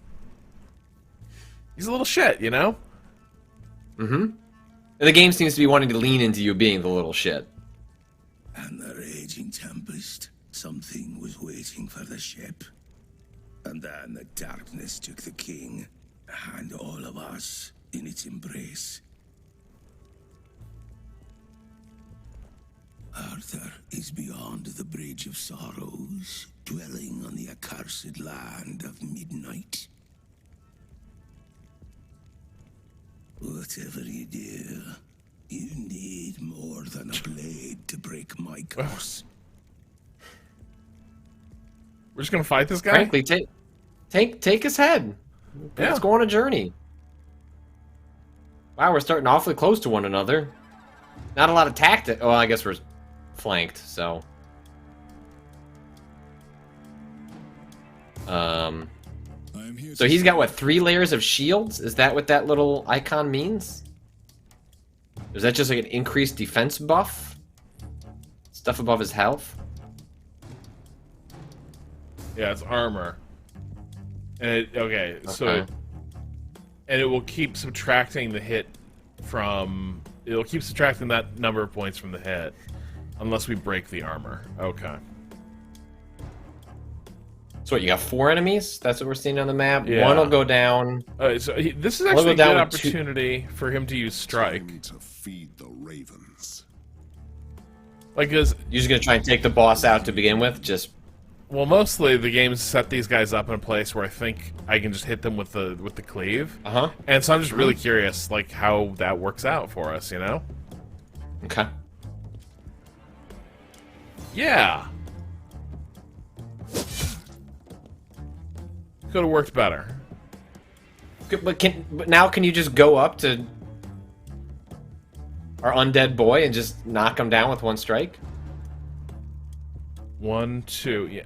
Speaker 1: he's a little shit, you know?
Speaker 2: Mm-hmm. And the game seems to be wanting to lean into you being the little shit.
Speaker 14: And the raging tempest, something was waiting for the ship. And then the darkness took the king, and all of us in its embrace. Arthur is beyond the Bridge of Sorrows, dwelling on the accursed land of midnight. Whatever you do, you need more than a blade to break my curse.
Speaker 1: We're just gonna fight this guy?
Speaker 2: Frankly, take his head.
Speaker 1: Yeah.
Speaker 2: Let's go on a journey. Wow, we're starting awfully close to one another. Not a lot of tactic. Oh, I guess we're flanked, so. So he's got, what, 3 layers of shields? Is that what that little icon means? Is that just like an increased defense buff? Stuff above his health?
Speaker 1: Yeah, it's armor. And and it will keep subtracting the hit from... It'll keep subtracting that number of points from the hit. Unless we break the armor. Okay.
Speaker 2: So what, you got 4 enemies? That's what we're seeing on the map.
Speaker 1: Yeah.
Speaker 2: One will go down.
Speaker 1: So this is
Speaker 2: One will
Speaker 1: actually a
Speaker 2: go down
Speaker 1: good
Speaker 2: with 2.
Speaker 1: opportunity for him to use strike.
Speaker 16: Time to feed the ravens.
Speaker 1: Like, cause
Speaker 2: You're just gonna try and take the boss out to begin with. Just
Speaker 1: well, mostly the games set these guys up in a place where I think I can just hit them with the cleave. And so I'm just really curious, like how that works out for us, you know?
Speaker 2: Okay.
Speaker 1: Yeah. Could have worked better.
Speaker 2: But now can you just go up to our undead boy and just knock him down with 1 strike?
Speaker 1: 1, 2, yeah.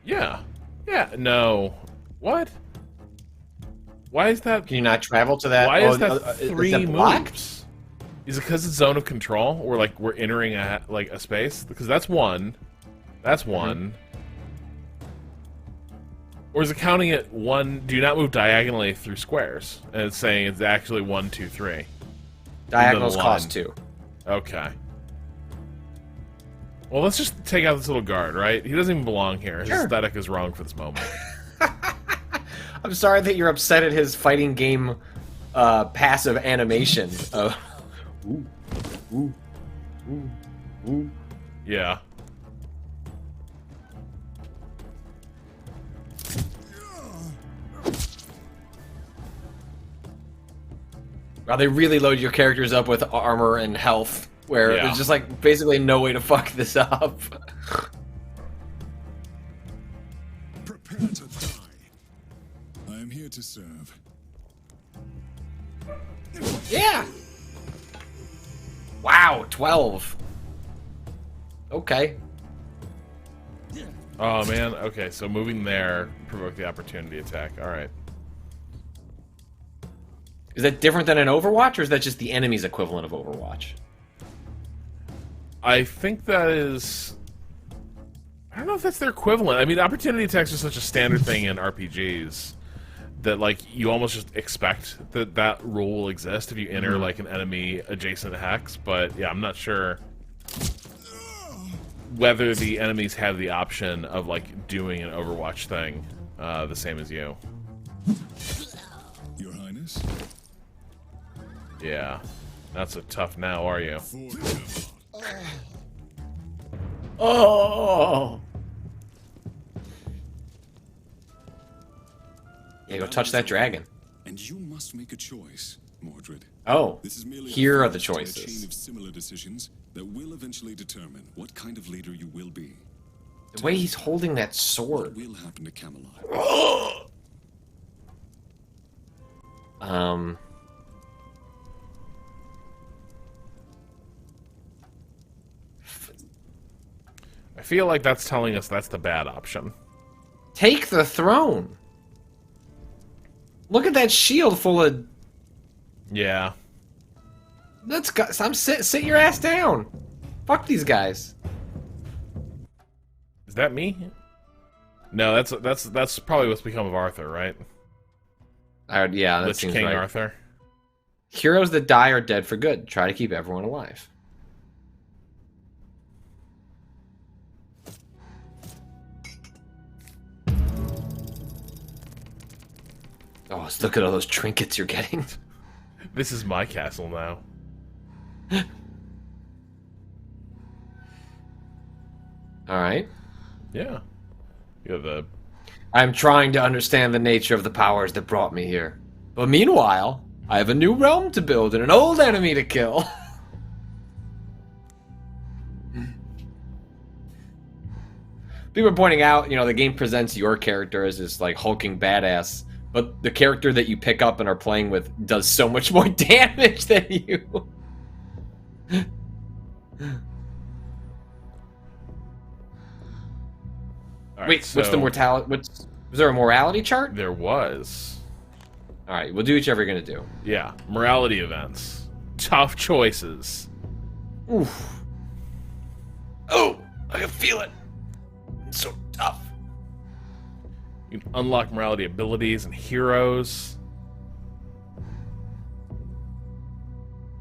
Speaker 1: Yeah. Yeah, no. What? Why is that?
Speaker 2: Can you not travel to that?
Speaker 1: Why is that
Speaker 2: is
Speaker 1: 3
Speaker 2: that blocked?
Speaker 1: moves? Is it because it's zone of control? Or like we're entering a space? Because that's 1. That's 1. Or is it counting it 1? Do not move diagonally through squares? And it's saying it's actually 1, 2, 3.
Speaker 2: Diagonals cost 2.
Speaker 1: Okay. Well, let's just take out this little guard, right? He doesn't even belong here. His aesthetic is wrong for this moment.
Speaker 2: I'm sorry that you're upset at his fighting game passive animation. Ooh, ooh, ooh, ooh.
Speaker 1: Yeah.
Speaker 2: Wow, they really load your characters up with armor and health, where there's just like basically no way to fuck this up.
Speaker 16: Prepare to die. I am here to serve.
Speaker 2: Yeah. Wow, 12. Okay.
Speaker 1: Oh man. Okay, so moving there provoke the opportunity attack. All right.
Speaker 2: Is that different than an Overwatch, or is that just the enemy's equivalent of Overwatch?
Speaker 1: I think that is... I don't know if that's their equivalent. I mean, opportunity attacks are such a standard thing in RPGs that, like, you almost just expect that that rule will exist if you enter, like, an enemy adjacent hex, but, yeah, I'm not sure whether the enemies have the option of, like, doing an Overwatch thing the same as you.
Speaker 16: Your Highness?
Speaker 1: Yeah. Not so tough now, are you?
Speaker 2: Oh! Yeah, go touch that dragon.
Speaker 16: And you must make a choice, Mordred.
Speaker 2: Oh,
Speaker 16: This is merely
Speaker 2: here are the
Speaker 16: first in a
Speaker 2: choices.
Speaker 16: chain of similar decisions that will eventually determine what kind of leader you will be.
Speaker 2: The way he's holding that sword.
Speaker 16: What will happen to Camelot?
Speaker 1: I feel like that's telling us that's the bad option.
Speaker 2: Take the throne. Look at that shield full of...
Speaker 1: Yeah.
Speaker 2: Let's go. Sit your ass down. Fuck these guys.
Speaker 1: Is that me? No, that's probably what's become of Arthur, right?
Speaker 2: Yeah, that
Speaker 1: Lich
Speaker 2: seems
Speaker 1: King
Speaker 2: right.
Speaker 1: Arthur.
Speaker 2: Heroes that die are dead for good. Try to keep everyone alive. Oh, let's look at all those trinkets you're getting.
Speaker 1: This is my castle now.
Speaker 2: Alright.
Speaker 1: Yeah. You have the...
Speaker 2: I'm trying to understand the nature of the powers that brought me here. But meanwhile, I have a new realm to build and an old enemy to kill. People are pointing out, you know, the game presents your character as this, like, hulking badass, but the character that you pick up and are playing with does so much more damage than you.
Speaker 1: All
Speaker 2: Wait,
Speaker 1: right,
Speaker 2: what's the
Speaker 1: so-
Speaker 2: mortality? Was there a morality chart?
Speaker 1: There was.
Speaker 2: All right, we'll do whichever you're gonna do.
Speaker 1: Yeah, morality events. Tough choices.
Speaker 2: Oof. Oh, I can feel it. It's so tough.
Speaker 1: You can unlock morality abilities and heroes.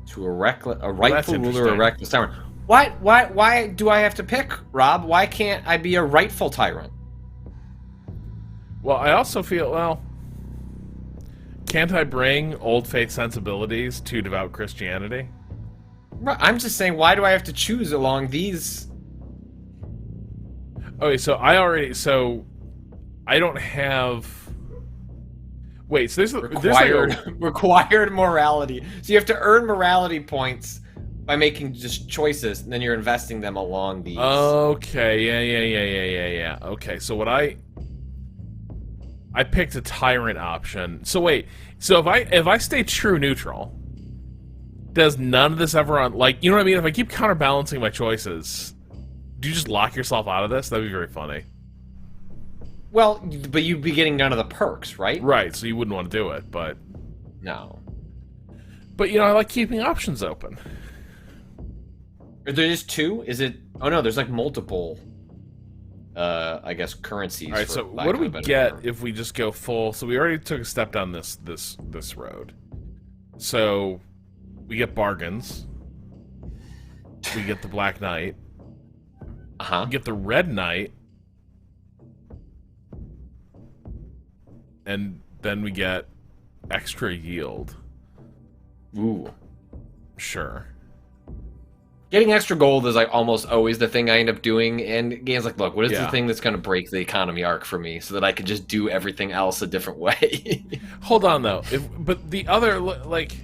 Speaker 2: To a
Speaker 1: that's
Speaker 2: rightful ruler
Speaker 1: interesting.
Speaker 2: erect the tyrant. Why do I have to pick, Rob? Why can't I be a rightful tyrant?
Speaker 1: Well, I also feel, well, can't I bring old faith sensibilities to devout Christianity?
Speaker 2: I'm just saying, why do I have to choose along these?
Speaker 1: Okay, so I don't have. Wait, so there's
Speaker 2: required morality. So you have to earn morality points by making just choices, and then you're investing them along these.
Speaker 1: Okay, yeah. Okay, so what I picked a tyrant option. So wait, so if I stay true neutral, does none of this ever you know what I mean? If I keep counterbalancing my choices, do you just lock yourself out of this? That'd be very funny.
Speaker 2: Well, but you'd be getting none of the perks, right?
Speaker 1: Right, so you wouldn't want to do it, but
Speaker 2: no.
Speaker 1: But I like keeping options open.
Speaker 2: Are there just two? Is it? Oh no, there's like multiple. I guess currencies.
Speaker 1: All right, so what do we get if we just go full? So we already took a step down this road. So we get bargains. We get the Black Knight. We get the Red Knight. And then we get extra yield.
Speaker 2: Ooh.
Speaker 1: Sure.
Speaker 2: Getting extra gold is like almost always the thing I end up doing, and games like, look, what is the thing that's going to break the economy arc for me so that I can just do everything else a different way?
Speaker 1: Hold on, though. But the other, like...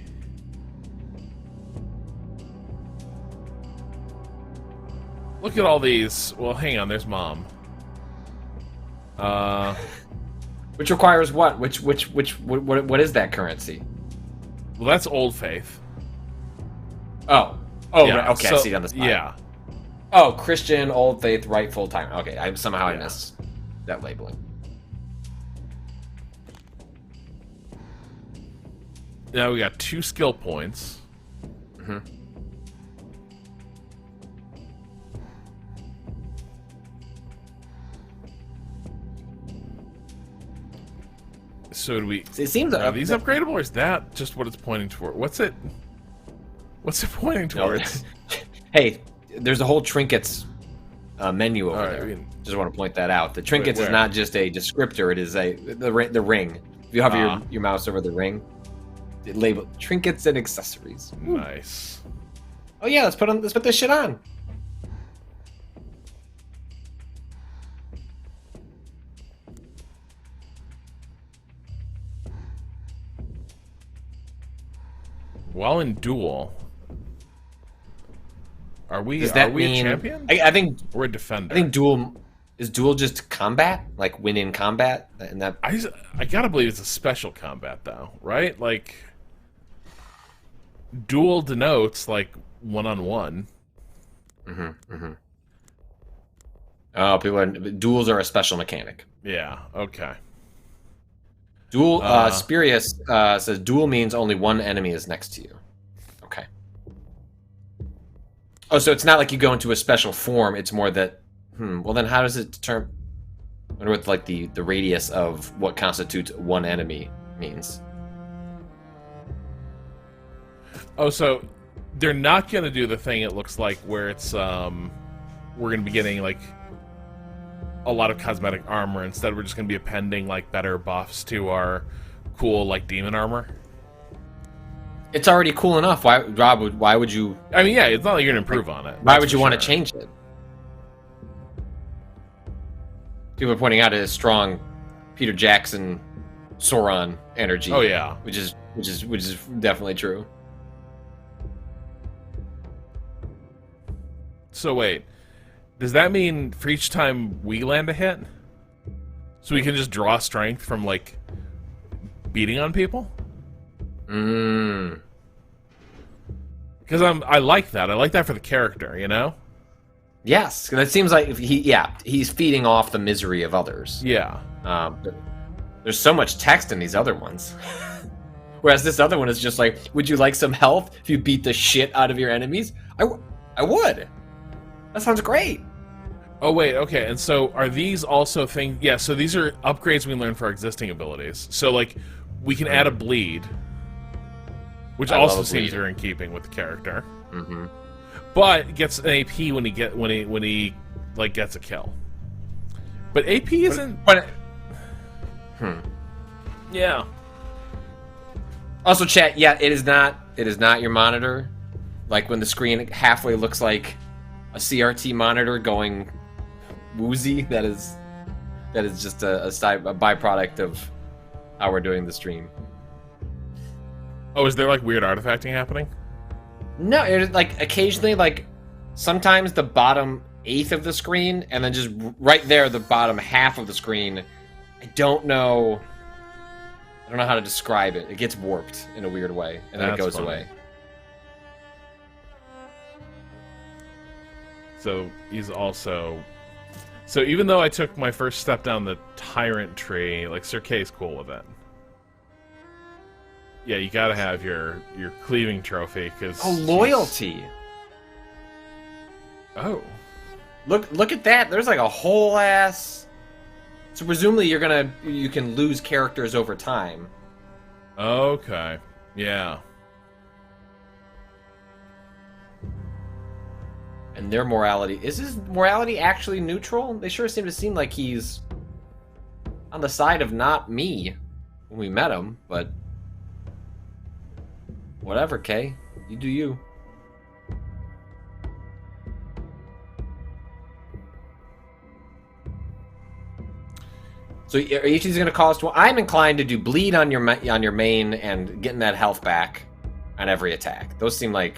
Speaker 1: Look at all these. Well, hang on, there's Mom.
Speaker 2: Which requires what? What is that currency?
Speaker 1: Well, that's Old Faith.
Speaker 2: Oh,
Speaker 1: yeah,
Speaker 2: right. Okay,
Speaker 1: so,
Speaker 2: I see it on the side.
Speaker 1: Yeah.
Speaker 2: Oh, Christian, Old Faith, rightful time. Okay, I missed that labeling.
Speaker 1: Now we got 2 skill points. So do we?
Speaker 2: It seems
Speaker 1: are these upgradable, or is that just what it's pointing toward? What's it pointing towards?
Speaker 2: Hey, there's a whole trinkets menu over there. Just want to point that out. The trinkets is not just a descriptor; it is the ring. If you hover your mouse over the ring, it labeled trinkets and accessories.
Speaker 1: Nice.
Speaker 2: Oh yeah, let's put this shit on.
Speaker 1: While in duel, are we
Speaker 2: Does that
Speaker 1: a
Speaker 2: mean,
Speaker 1: champion?
Speaker 2: I think
Speaker 1: we're a defender.
Speaker 2: I think duel just combat, like win in combat, and that.
Speaker 1: I gotta believe it's a special combat though, right? Like duel denotes like 1-on-1.
Speaker 2: Oh, duels are a special mechanic.
Speaker 1: Yeah. Okay.
Speaker 2: Duel. Spurious says duel means only one enemy is next to you. Okay. Oh, so it's not like you go into a special form. It's more that. Well, then how does it determine? I wonder what like the radius of what constitutes one enemy means.
Speaker 1: Oh, so they're not gonna do the thing. It looks like where it's we're gonna be getting like a lot of cosmetic armor. Instead, we're just gonna be appending like better buffs to our cool like demon armor.
Speaker 2: It's already cool enough. Why, Rob? Why would you?
Speaker 1: I mean, yeah, it's not like you're gonna improve on it.
Speaker 2: Why would you want to change it? People are pointing out his strong Peter Jackson, Sauron energy.
Speaker 1: Oh yeah,
Speaker 2: which is definitely true.
Speaker 1: So wait, does that mean for each time we land a hit, so we can just draw strength from like beating on people? Because I like that. I like that for the character, you know?
Speaker 2: Yes, that seems like he's feeding off the misery of others.
Speaker 1: Yeah.
Speaker 2: But there's so much text in these other ones. Whereas this other one is just like, would you like some health if you beat the shit out of your enemies? I would. That sounds great.
Speaker 1: Oh wait, okay. And so are these also things? Yeah. So these are upgrades we learn for our existing abilities. So like we can add a bleed, which also seems very in keeping with the character. but gets an AP when he like gets a kill. But AP isn't. Yeah.
Speaker 2: Also, chat. Yeah, it is not. It is not your monitor. Like when the screen halfway looks like a CRT monitor going woozy. That is just a byproduct of how we're doing the stream.
Speaker 1: Oh, is there like weird artifacting happening?
Speaker 2: No, it's like occasionally, like sometimes the bottom eighth of the screen, and then just right there, the bottom half of the screen. I don't know how to describe it. It gets warped in a weird way, and then it goes away.
Speaker 1: So he's also. So even though I took my first step down the tyrant tree, like Sir Kay's cool with it. Yeah, you gotta have your cleaving trophy because.
Speaker 2: Oh, loyalty.
Speaker 1: Oh.
Speaker 2: Look at that. There's like a whole ass. So presumably you can lose characters over time.
Speaker 1: Okay. Yeah.
Speaker 2: And their morality. Is his morality actually neutral? They sure seem like he's on the side of not me when we met him, but whatever, Kay. You do you. So are each of these going to cost? Well, I'm inclined to do bleed on your main and getting that health back on every attack. Those seem like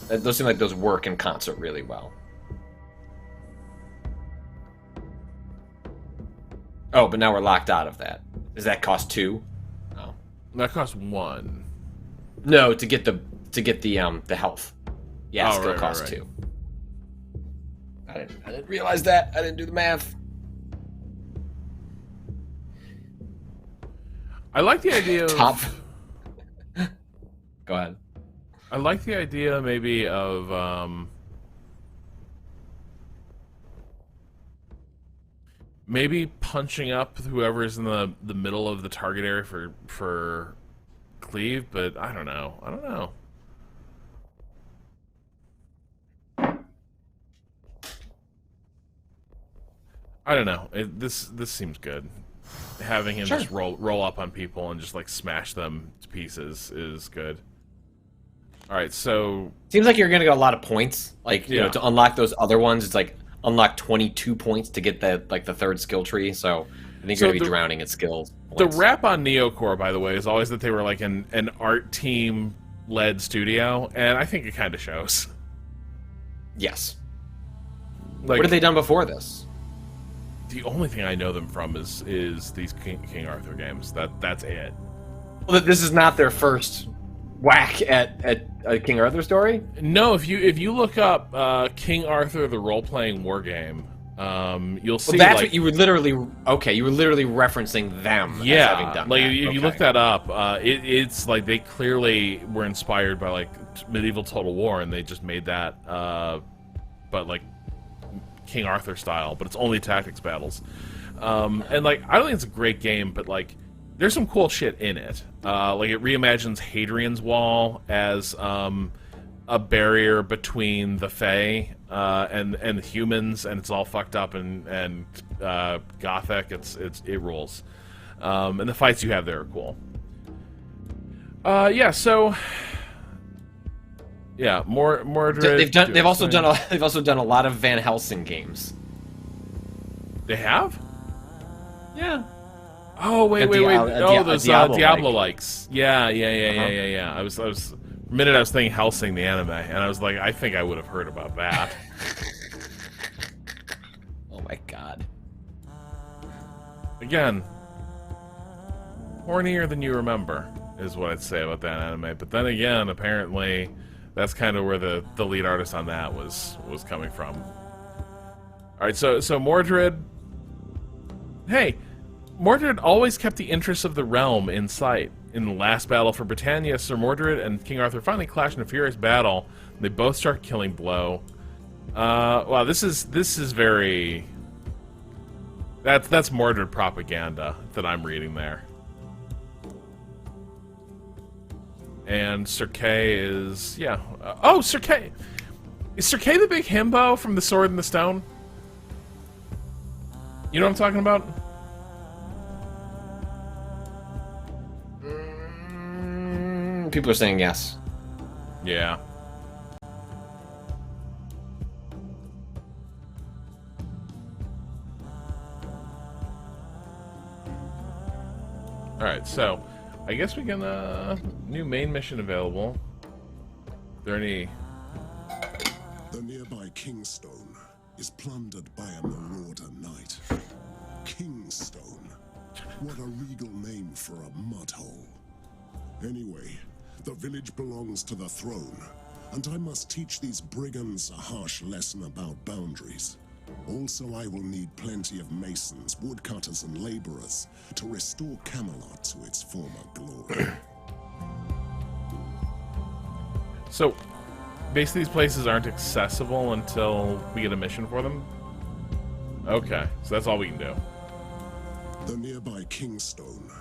Speaker 2: those work in concert really well. Oh, but now we're locked out of that. Does that cost 2? No.
Speaker 1: That costs 1.
Speaker 2: No, to get the health. Yeah, it still costs 2. I didn't realize that. I didn't do the math.
Speaker 1: I like the idea of...
Speaker 2: Top. Go ahead.
Speaker 1: I like the idea maybe of maybe punching up whoever's in the middle of the target area for cleave, but I don't know. I don't know. This seems good. Having him just roll up on people and just like smash them to pieces is good. All right, so
Speaker 2: seems like you're gonna get a lot of points. Like you know, to unlock those other ones, it's like unlock 22 points to get the third skill tree. So I think you're gonna be drowning in skills.
Speaker 1: The rap on Neocore, by the way, is always that they were like an art team led studio, and I think it kind of shows.
Speaker 2: Yes.
Speaker 1: Like,
Speaker 2: what have they done before this?
Speaker 1: The only thing I know them from is these King Arthur games. That's it.
Speaker 2: Well, this is not their first whack at a King Arthur story.
Speaker 1: No, if you look up King Arthur the role playing war game, you'll see.
Speaker 2: Well, that's what you were literally. Okay, you were literally referencing them.
Speaker 1: Yeah,
Speaker 2: as having done
Speaker 1: like
Speaker 2: that.
Speaker 1: if you look that up, it's like they clearly were inspired by like medieval Total War, and they just made that, but like King Arthur style, but it's only tactics battles. And like I don't think it's a great game, but like there's some cool shit in it. Like it reimagines Hadrian's Wall as a barrier between the Fae and humans, and it's all fucked up and gothic. It rules. And the fights you have there are cool. Yeah, so yeah, Mordred.
Speaker 2: They've also done a lot of Van Helsing games.
Speaker 1: They have?
Speaker 2: Yeah.
Speaker 1: Oh wait. Those Diablo likes. Yeah. I was for a minute I was thinking Helsing the anime, and I was like, I think I would have heard about that.
Speaker 2: Oh my god.
Speaker 1: Again, hornier than you remember is what I'd say about that anime. But then again, apparently, that's kind of where the lead artist on that was coming from. All right, so Mordred. Hey, Mordred always kept the interests of the realm in sight. In the last battle for Britannia, Sir Mordred and King Arthur finally clashed in a furious battle. They both start killing blow. Wow, this is very. That's Mordred propaganda that I'm reading there. And Sir Kay is... yeah. Oh, Sir Kay! Is Sir Kay the big himbo from The Sword in the Stone? You know what I'm talking about?
Speaker 2: People are saying yes.
Speaker 1: Yeah. Alright, so I guess we can new main mission available. Are there any...
Speaker 17: The nearby Kingstone is plundered by a marauder knight. Kingstone. What a regal name for a mudhole. Anyway, the village belongs to the throne, and I must teach these brigands a harsh lesson about boundaries. Also, I will need plenty of masons, woodcutters, and laborers to restore Camelot to its former glory.
Speaker 1: So, basically these places aren't accessible until we get a mission for them? Okay, so that's all we can do.
Speaker 17: The nearby Kingstone.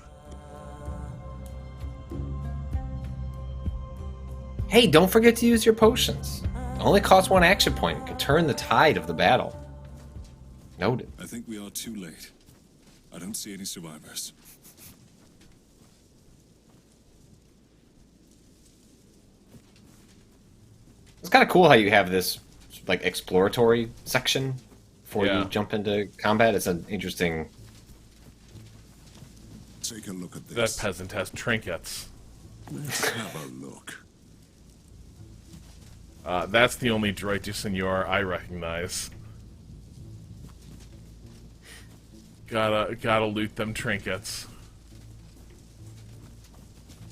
Speaker 2: Hey, don't forget to use your potions. It only costs 1 action point. It can turn the tide of the battle. Noted.
Speaker 16: I think we are too late. I don't see any survivors.
Speaker 2: It's kind of cool how you have this like exploratory section before you jump into combat. It's an interesting.
Speaker 17: Take a look at this.
Speaker 1: That peasant has trinkets.
Speaker 17: Let's have a look.
Speaker 1: That's the only droid du Seigneur I recognize. Gotta loot them trinkets.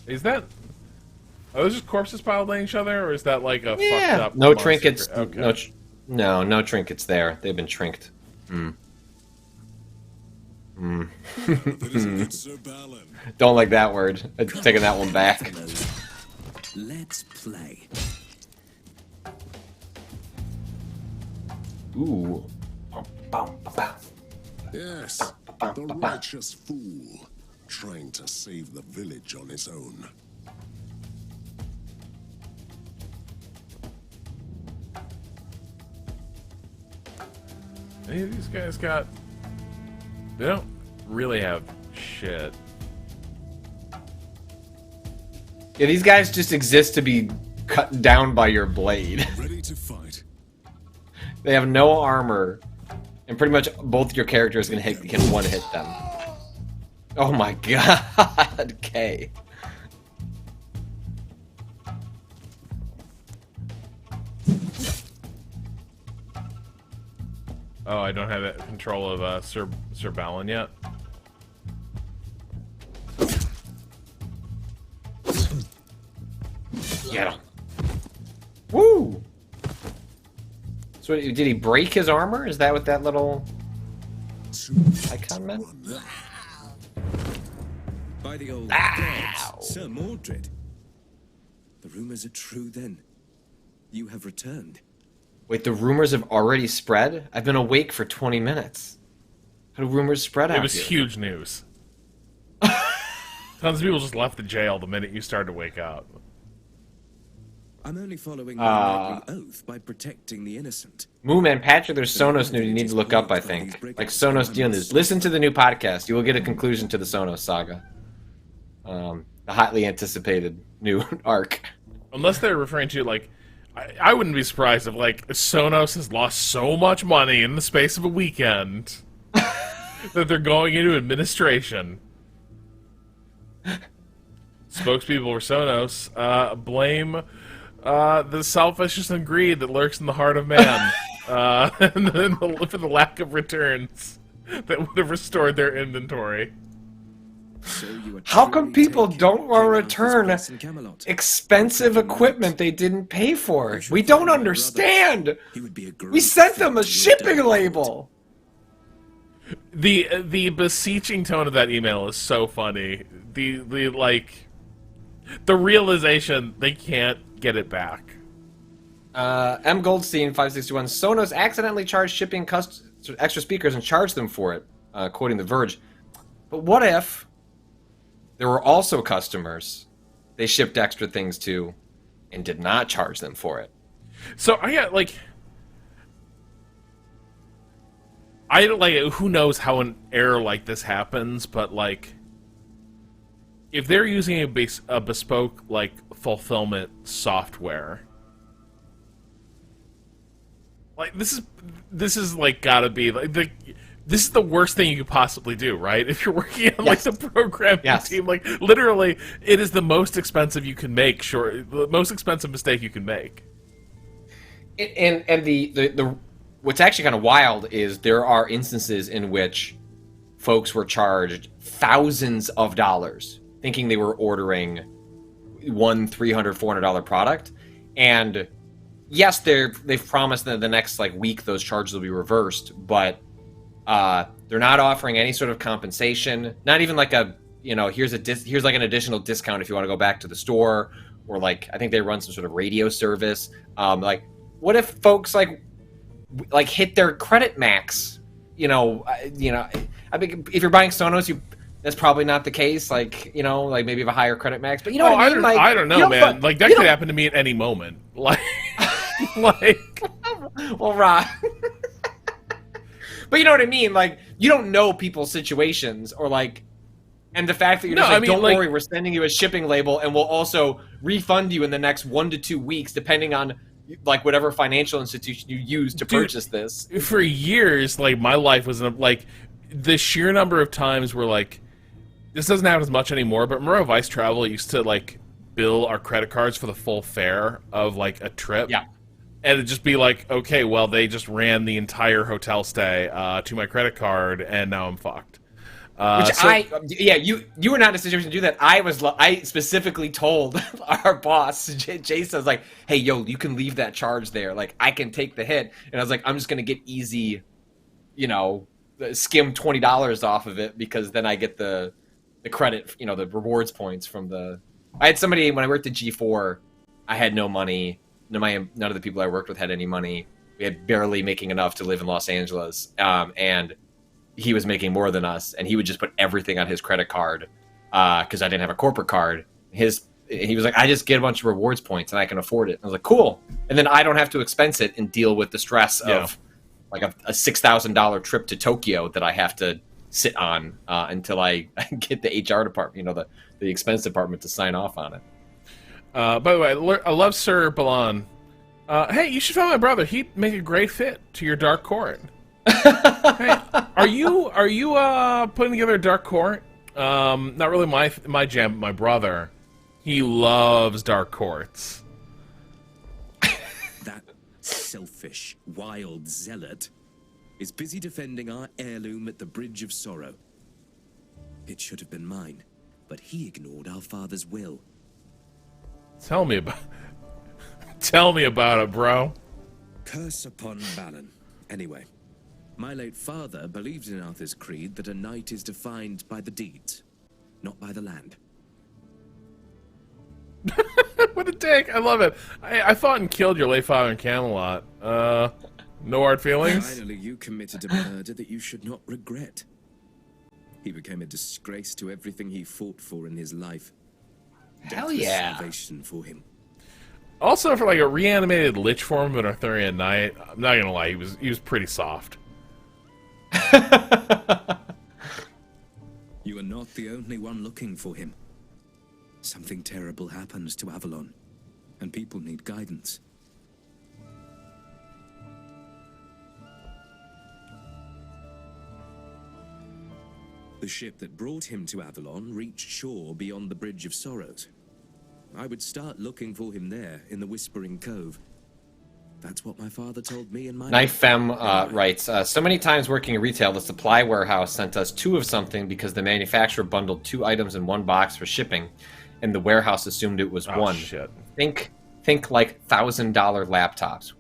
Speaker 1: Is that... are those just corpses piled on each other, or is that like a fucked up...
Speaker 2: No
Speaker 1: monster?
Speaker 2: trinkets.
Speaker 1: Okay.
Speaker 2: No trinkets there. They've been trinked. Don't like that word. I'm taking that one back.
Speaker 14: Let's play.
Speaker 2: Ooh.
Speaker 17: Yes, the righteous fool, trying to save the village on his own.
Speaker 1: Any of these guys got... they don't really have shit.
Speaker 2: Yeah, these guys just exist to be cut down by your blade.
Speaker 16: Ready to fight.
Speaker 2: They have no armor, and pretty much both your characters can one hit them. Oh my god, Kay.
Speaker 1: Oh, I don't have control of Sir Balin yet.
Speaker 2: Get him. Woo! So did he break his armor? Is that what that little icon meant?
Speaker 14: By the old gods, Sir Mordred. The rumors are true then. You have returned.
Speaker 2: Wait, the rumors have already spread? I've been awake for 20 minutes. How do rumors spread out
Speaker 1: It was
Speaker 2: here?
Speaker 1: huge news. Tons of people just left the jail the minute you started to wake up.
Speaker 14: I'm only following my knightly oath by protecting the innocent.
Speaker 2: Mooman, Patrick, there's Sonos new you need to look up, I think. Like Sonos dealing this. Listen to the new podcast. You will get a conclusion to the Sonos saga. The hotly anticipated new arc.
Speaker 1: Unless they're referring to, like, I wouldn't be surprised if, like, Sonos has lost so much money in the space of a weekend that they're going into administration. Spokespeople for Sonos blame the selfishness and greed that lurks in the heart of man and then for the lack of returns that would have restored their inventory.
Speaker 2: How come people don't want to return expensive equipment they didn't pay for? We don't understand! We sent them a shipping label!
Speaker 1: The beseeching tone of that email is so funny. The realization they can't get it back.
Speaker 2: M. Goldstein 561. Sonos accidentally charged shipping extra speakers and charged them for it, quoting The Verge. But what if there were also customers they shipped extra things to and did not charge them for it.
Speaker 1: So I got who knows how an error like this happens, but like if they're using a bespoke like fulfillment software, like this is like gotta be like this is the worst thing you could possibly do, right? If you're working on like the programming team, like literally it is the most expensive you can make, the most expensive mistake you can make.
Speaker 2: And the what's actually kind of wild is there are instances in which folks were charged thousands of dollars thinking they were ordering one $300, $400 product. And yes, they've promised that the next like week those charges will be reversed, but they're not offering any sort of compensation, not even like a, here's like an additional discount if you want to go back to the store, or like I think they run some sort of radio service. Like what if folks like hit their credit max? I mean, if you're buying Sonos, that's probably not the case. Like, like maybe you have a higher credit max, but what I mean?
Speaker 1: I don't know, man. Like that could happen to me at any moment. Like,
Speaker 2: well, Rob. But you know what I mean? Like, you don't know people's situations, or like, and the fact that you're just don't worry, we're sending you a shipping label, and we'll also refund you in the next 1 to 2 weeks, depending on like whatever financial institution you use to purchase this.
Speaker 1: For years, like my life was like the sheer number of times where like this doesn't happen as much anymore, but remember Vice Travel used to like bill our credit cards for the full fare of like a trip.
Speaker 2: Yeah.
Speaker 1: And it'd just be like, okay, well, they just ran the entire hotel stay to my credit card, and now I'm fucked. You were not in a situation to do that. I specifically told our boss, Jason, I was like, hey, yo, you can leave that charge there. Like, I can take the hit. And I was like, I'm just going to get easy, skim $20 off of it, because then I get the credit, the rewards points from the... I had somebody, when I worked at G4, I had no money. None of the people I worked with had any money. We had barely making enough to live in Los Angeles. And he was making more than us, and he would just put everything on his credit card because I didn't have a corporate card. He was like, I just get a bunch of rewards points and I can afford it. I was like, cool. And then I don't have to expense it and deal with the stress of like a $6,000 trip to Tokyo that I have to sit on until I get the HR department, the expense department to sign off on it. By the way, I love Sir Balan. Hey, you should find my brother. He'd make a great fit to your Dark Court. Hey, are you putting together a Dark Court? Not really my jam, but my brother. He loves Dark Courts.
Speaker 14: That selfish, wild zealot is busy defending our heirloom at the Bridge of Sorrow. It should have been mine, but he ignored our father's will.
Speaker 1: Tell me about it, bro.
Speaker 14: Curse upon Balan. Anyway, my late father believed in Arthur's creed that a knight is defined by the deeds, not by the land.
Speaker 1: What a dick! I love it. I fought and killed your late father in Camelot. No hard feelings?
Speaker 14: Finally, you committed a murder that you should not regret. He became a disgrace to everything he fought for in his life.
Speaker 2: Hell yeah.
Speaker 14: Salvation for him.
Speaker 1: Also, for like a reanimated lich form of an Arthurian knight, I'm not gonna lie, he was pretty soft.
Speaker 14: You are not the only one looking for him. Something terrible happens to Avalon, and people need guidance. The ship that brought him to Avalon reached shore beyond the Bridge of Sorrows. I would start looking for him there, in the Whispering Cove. That's what my father told me and my...
Speaker 2: Knife Femme writes, so many times working in retail, the supply warehouse sent us 2 of something because the manufacturer bundled 2 items in one box for shipping, and the warehouse assumed it was one.
Speaker 1: Shit.
Speaker 2: Think like $1,000 laptops.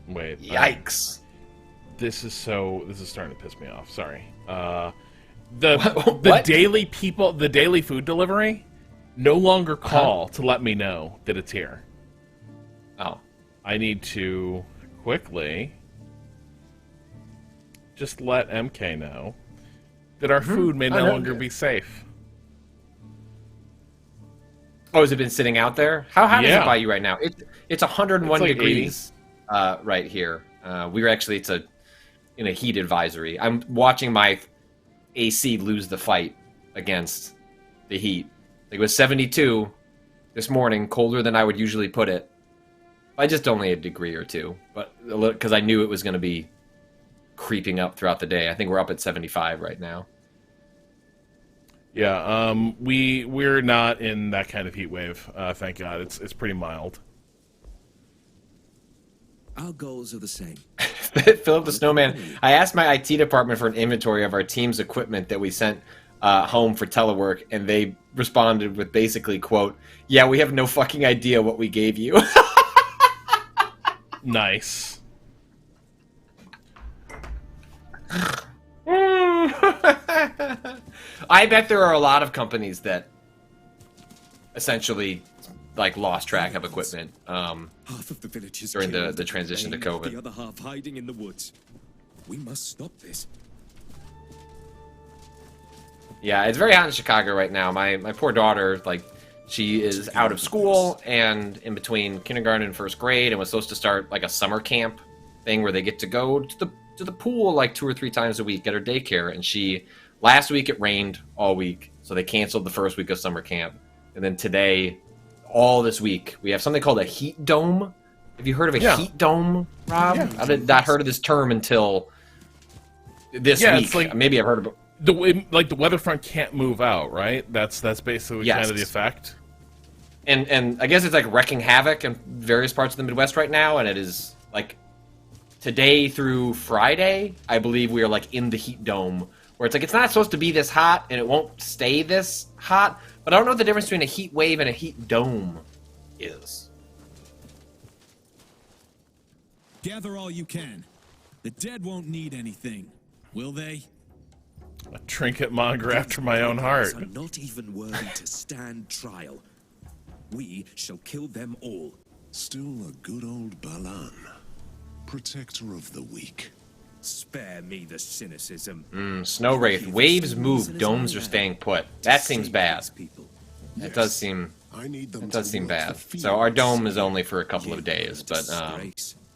Speaker 1: Wait.
Speaker 2: Yikes.
Speaker 1: This is starting to piss me off. Sorry. The daily food delivery no longer call to let me know that it's here.
Speaker 2: Oh.
Speaker 1: I need to quickly just let MK know that our food may no longer be safe.
Speaker 2: Oh, has it been sitting out there? How hot is
Speaker 1: Yeah.
Speaker 2: it by you right now? It's 101
Speaker 1: It's like
Speaker 2: degrees right here. It's in a heat advisory. I'm watching my AC lose the fight against the heat. It was 72 this morning, colder than I would usually put it. By just only a degree or two, but because I knew it was going to be creeping up throughout the day. I think we're up at 75 right now.
Speaker 1: Yeah, we're not in that kind of heat wave. Thank God, it's pretty mild.
Speaker 14: Our goals are the same.
Speaker 2: Philip the Snowman. I asked my IT department for an inventory of our team's equipment that we sent home for telework, and they responded with basically, quote, "Yeah, we have no fucking idea what we gave you."
Speaker 1: Nice.
Speaker 2: I bet there are a lot of companies that essentially like lost track of equipment
Speaker 14: Half of the village is
Speaker 2: during
Speaker 14: killed,
Speaker 2: the transition to COVID.
Speaker 14: The other half hiding in the woods. We must stop this.
Speaker 2: Yeah, it's very hot in Chicago right now. My poor daughter, like, she is out of school and in between kindergarten and first grade, and was supposed to start like a summer camp thing where they get to go to the pool like 2 or 3 times a week at her daycare. And last week it rained all week, so they canceled the first week of summer camp. And then today, all this week, we have something called a heat dome. Have you heard of a heat dome, Rob?
Speaker 1: Yeah.
Speaker 2: I did not heard of this term until this week.
Speaker 1: It's like,
Speaker 2: maybe I've heard of it.
Speaker 1: The weather front can't move out, right? That's basically kind of the effect.
Speaker 2: And I guess it's like wrecking havoc in various parts of the Midwest right now, and it is like today through Friday, I believe we are like in the heat dome, where it's like it's not supposed to be this hot, and it won't stay this hot. But I don't know what the difference between a heat wave and a heat dome is.
Speaker 18: Gather all you can. The dead won't need anything, will they?
Speaker 1: A trinket monger after my own heart.
Speaker 14: Are not even worthy to stand trial. We shall kill them all.
Speaker 17: Still a good old Balan, protector of the weak.
Speaker 14: Spare me the cynicism.
Speaker 2: Snow Wraith. Waves move, domes are staying put. That seems bad. That does seem bad. So our dome is only for a couple of days, but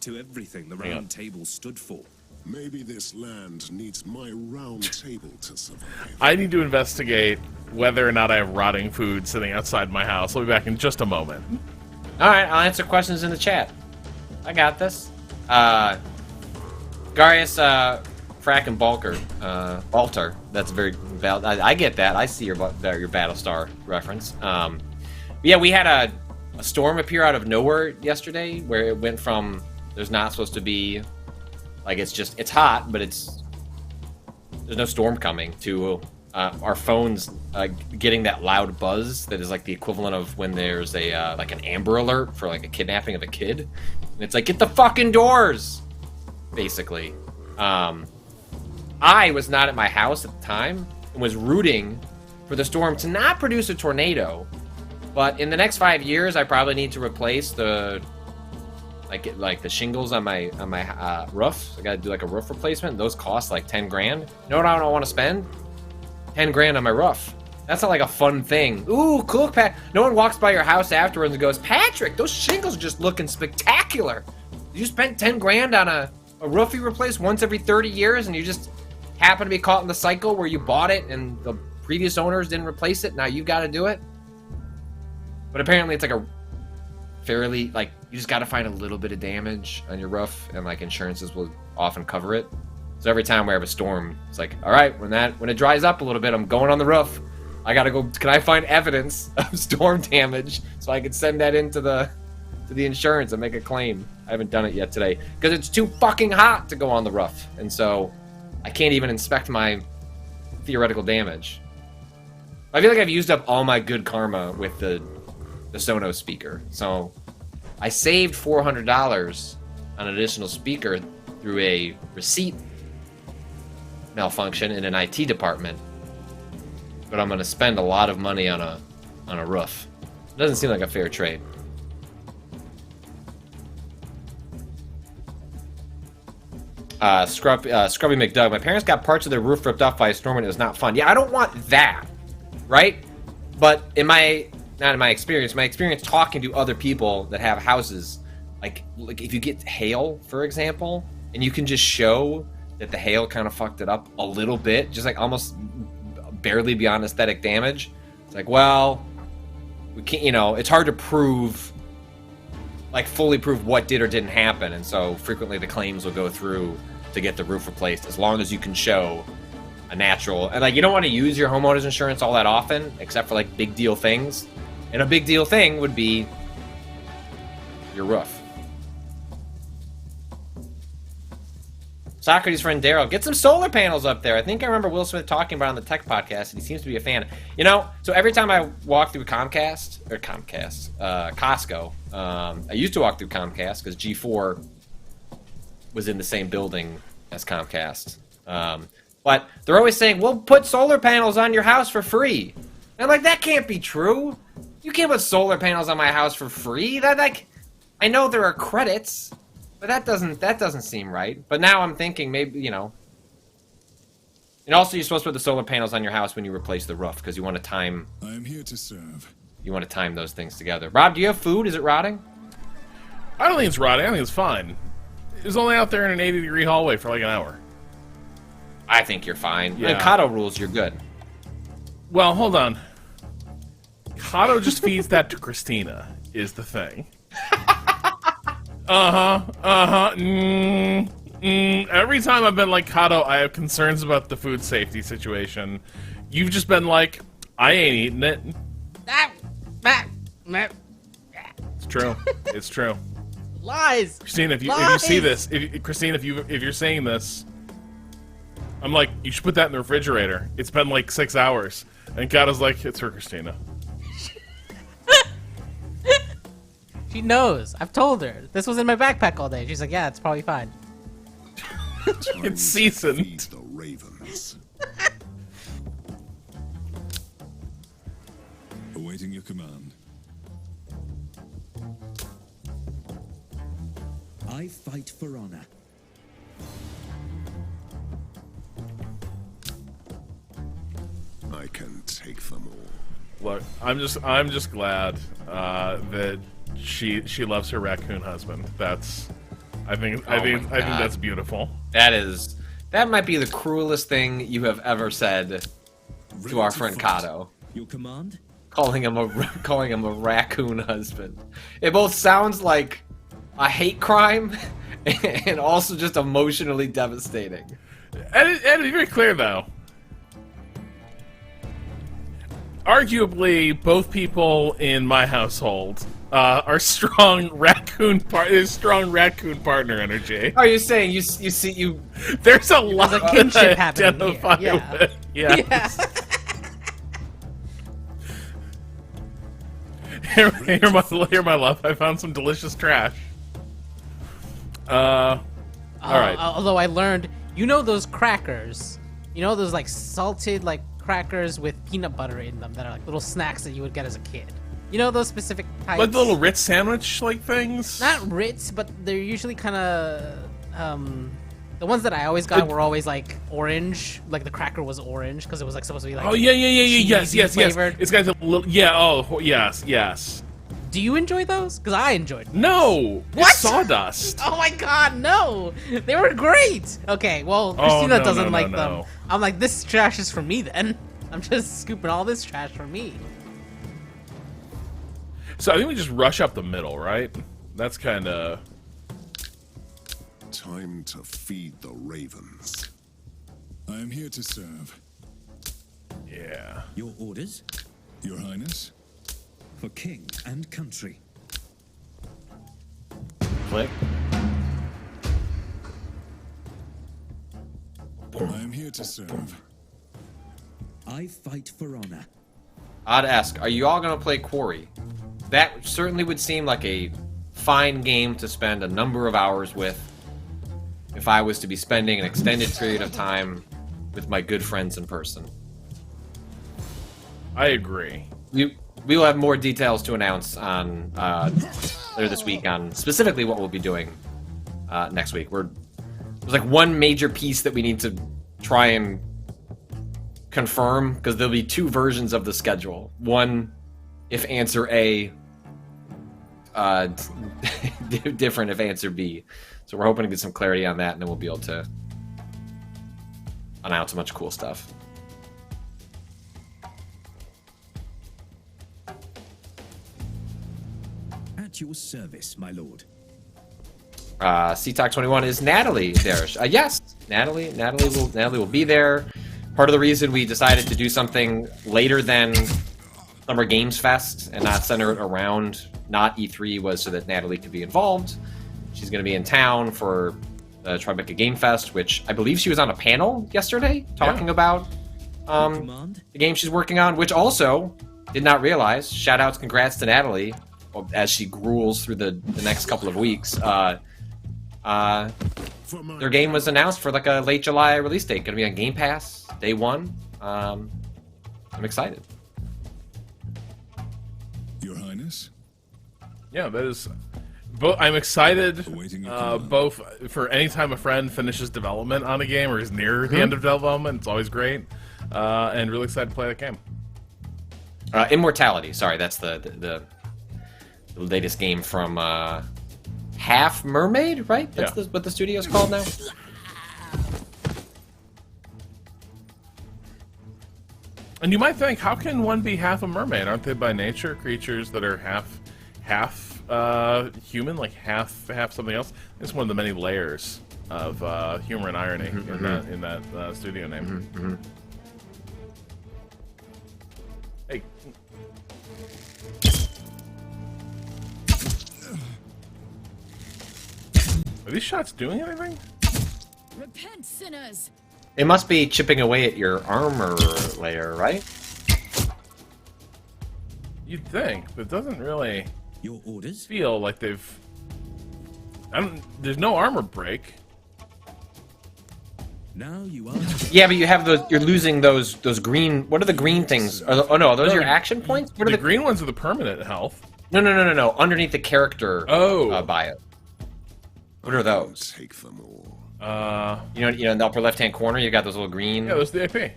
Speaker 14: to everything the round table stood for.
Speaker 17: Maybe this land needs my round table to survive.
Speaker 1: I need to investigate whether or not I have rotting food sitting outside my house. I'll be back in just a moment.
Speaker 2: All right, I'll answer questions in the chat. I got this. Garius, Frack, and Balter. That's very valid. I get that. I see your Battlestar reference. Yeah, we had a storm appear out of nowhere yesterday, where it went from there's not supposed to be, like, it's hot, but there's no storm coming, to our phones getting that loud buzz that is like the equivalent of when there's a like an Amber Alert for like a kidnapping of a kid, and it's like, get the fucking doors, basically. I was not at my house at the time and was rooting for the storm to not produce a tornado, but in the next 5 years I probably need to replace the like the shingles on my roof. I gotta do like a roof replacement. Those cost like 10 grand. You know what I don't want to spend? 10 grand on my roof. That's not like a fun thing. Ooh, cool, Pat. No one walks by your house afterwards and goes, Patrick, those shingles are just looking spectacular. You spent 10 grand on a roof you replace once every 30 years, and you just happen to be caught in the cycle where you bought it and the previous owners didn't replace it. Now you've got to do it. But apparently it's like a fairly, like, you just got to find a little bit of damage on your roof, and like insurances will often cover it. So every time we have a storm, it's like, all right, when it dries up a little bit, I'm going on the roof. I gotta go. Can I find evidence of storm damage so I can send that into the insurance and make a claim? I haven't done it yet today because it's too fucking hot to go on the roof, and so I can't even inspect my theoretical damage. I feel like I've used up all my good karma with the Sonos speaker, so I saved $400 on an additional speaker through a receipt malfunction in an IT department, but I'm going to spend a lot of money on a roof. It doesn't seem like a fair trade. Scrubby McDoug, my parents got parts of their roof ripped off by a storm and it was not fun. Yeah, I don't want that, right? But not in my experience. My experience talking to other people that have houses, like if you get hail, for example, and you can just show that the hail kind of fucked it up a little bit, just like almost barely beyond aesthetic damage. It's like, well, we can't, you know, it's hard to prove, like fully prove what did or didn't happen, and so frequently the claims will go through to get the roof replaced as long as you can show a natural, and like you don't want to use your homeowner's insurance all that often, except for like big deal things, and a big deal thing would be your roof. Socrates' friend Daryl, get some solar panels up there. I think I remember Will Smith talking about it on the tech podcast, and he seems to be a fan. You know, so every time I walk through Costco, I used to walk through Comcast because G4 was in the same building as Comcast. But they're always saying, we'll put solar panels on your house for free. And I'm like, that can't be true. You can't put solar panels on my house for free. That, like, I know there are credits, but that doesn't seem right. But now I'm thinking maybe, you know. And also you're supposed to put the solar panels on your house when you replace the roof because you want to time.
Speaker 16: I am here to serve.
Speaker 2: You want to time those things together. Rob, do you have food? Is it rotting?
Speaker 1: I don't think it's rotting. I think it's fine. It was only out there in an 80-degree hallway for like an hour.
Speaker 2: I think you're fine.
Speaker 1: Yeah.
Speaker 2: Kato rules, you're good.
Speaker 1: Well, hold on. Kato just feeds that to Christina, is the thing. Every time I've been like, Kato, I have concerns about the food safety situation. You've just been like, I ain't eating it. It's true. It's true.
Speaker 19: Lies.
Speaker 1: Christina, if you see this, Christina, if you're saying this, I'm like, you should put that in the refrigerator. It's been like 6 hours, and Kato's like, it's for Christina.
Speaker 19: She knows. I've told her. This was in my backpack all day. She's like, yeah, it's probably fine.
Speaker 1: It's seasoned.
Speaker 17: The ravens.
Speaker 16: Awaiting your command.
Speaker 18: I fight for honor.
Speaker 17: I can take them all.
Speaker 1: Look, I'm just glad that she loves her raccoon husband. I think that's beautiful.
Speaker 2: That might be the cruelest thing you have ever said to our friend Kato.
Speaker 18: Your command?
Speaker 2: Calling him a raccoon husband. It both sounds like a hate crime and also just emotionally devastating.
Speaker 1: And to be very clear, though, arguably both people in my household are strong raccoon partner energy.
Speaker 2: Are you saying you see?
Speaker 1: There's a lot of
Speaker 19: kinship happening here.
Speaker 1: with. Yes. Here, my love. I found some delicious trash. All right.
Speaker 19: Although I learned, you know those crackers, you know those like salted like crackers with peanut butter in them that are like little snacks that you would get as a kid. You know those specific types?
Speaker 1: Like the little Ritz sandwich like things?
Speaker 19: Not Ritz, but they're usually kind of the ones that I always got were always like orange, like the cracker was orange because it was like supposed to be like
Speaker 1: yes
Speaker 19: flavored.
Speaker 1: It's got a little yes.
Speaker 19: Do you enjoy those? Because I enjoyed them.
Speaker 1: No!
Speaker 19: What?
Speaker 1: It's sawdust.
Speaker 19: Oh my god, no! They were great! Okay, well, Christina doesn't like them. I'm like, this trash is for me then. I'm just scooping all this trash for me.
Speaker 1: So I think we just rush up the middle, right? That's kind of...
Speaker 17: Time to feed the ravens.
Speaker 16: I am here to serve.
Speaker 1: Yeah.
Speaker 18: Your orders?
Speaker 16: Your Highness?
Speaker 18: For king and country.
Speaker 2: Click.
Speaker 16: I am here to serve.
Speaker 18: I fight for honor.
Speaker 2: I'd ask, are you all gonna play Quarry? That certainly would seem like a fine game to spend a number of hours with if I was to be spending an extended period of time with my good friends in person.
Speaker 1: I agree.
Speaker 2: We will have more details to announce on later this week on specifically what we'll be doing next week. There's like one major piece that we need to try and confirm because there'll be two versions of the schedule. One if answer A, different if answer B. So we're hoping to get some clarity on that, and then we'll be able to announce a bunch of cool stuff.
Speaker 18: At your service, my lord.
Speaker 2: CTalk21 is Natalie there? Yes, Natalie will be there. Part of the reason we decided to do something later than Summer Games Fest and not center it around not E3 was so that Natalie could be involved. She's going to be in town for the Tribeca Game Fest, which I believe she was on a panel yesterday talking about the game she's working on, which also did not realize. Shout outs, congrats to Natalie as she gruels through the next couple of weeks. Their game was announced for like a late July release date. Going to be on Game Pass day one. I'm excited.
Speaker 16: Your Highness?
Speaker 1: Yeah, that is. I'm excited both for any time a friend finishes development on a game or is near the end of development. It's always great, and really excited to play that game.
Speaker 2: Immortality. Sorry, that's the latest game from Half Mermaid, right? That's what the studio's called now.
Speaker 1: And you might think, how can one be half a mermaid? Aren't they by nature creatures that are half human, like half something else? It's one of the many layers of humor and irony in that studio name. Hey. Are these shots doing anything?
Speaker 11: Repent, sinners.
Speaker 2: It must be chipping away at your armor layer, right?
Speaker 1: You'd think, but it doesn't really
Speaker 18: Your orders?
Speaker 1: feel like they've... There's no armor break.
Speaker 18: Now you are...
Speaker 2: Yeah, but you have those. You're losing those green... What are the green things? Oh no, are those your action points? What are
Speaker 1: the green ones are the permanent health.
Speaker 2: No. Underneath the character bio. What are those?
Speaker 17: Take them all.
Speaker 2: You know, in the upper left-hand corner, you got those little green.
Speaker 1: Yeah, those are the AP.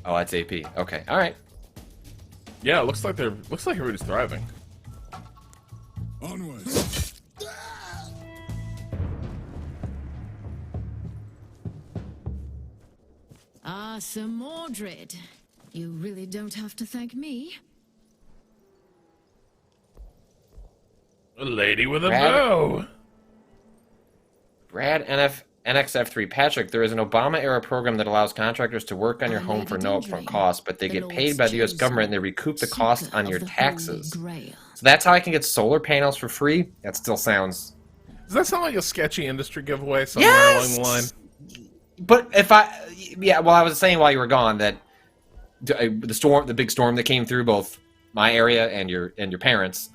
Speaker 2: Oh, that's AP. Okay, all right.
Speaker 1: Yeah, it looks like everybody's thriving.
Speaker 17: Onwards.
Speaker 11: Ah, Sir Mordred. You really don't have to thank me.
Speaker 1: A lady with a
Speaker 2: Brad?
Speaker 1: bow.
Speaker 2: Brad NXF3 Patrick, there is an Obama-era program that allows contractors to work on your home for no upfront cost, but they get paid by the U.S. government and they recoup the cost on your taxes. So that's how I can get solar panels for free? That still sounds...
Speaker 1: Does that sound like a sketchy industry giveaway somewhere along the line?
Speaker 2: But if I was saying while you were gone that the big storm that came through both my area and your parents,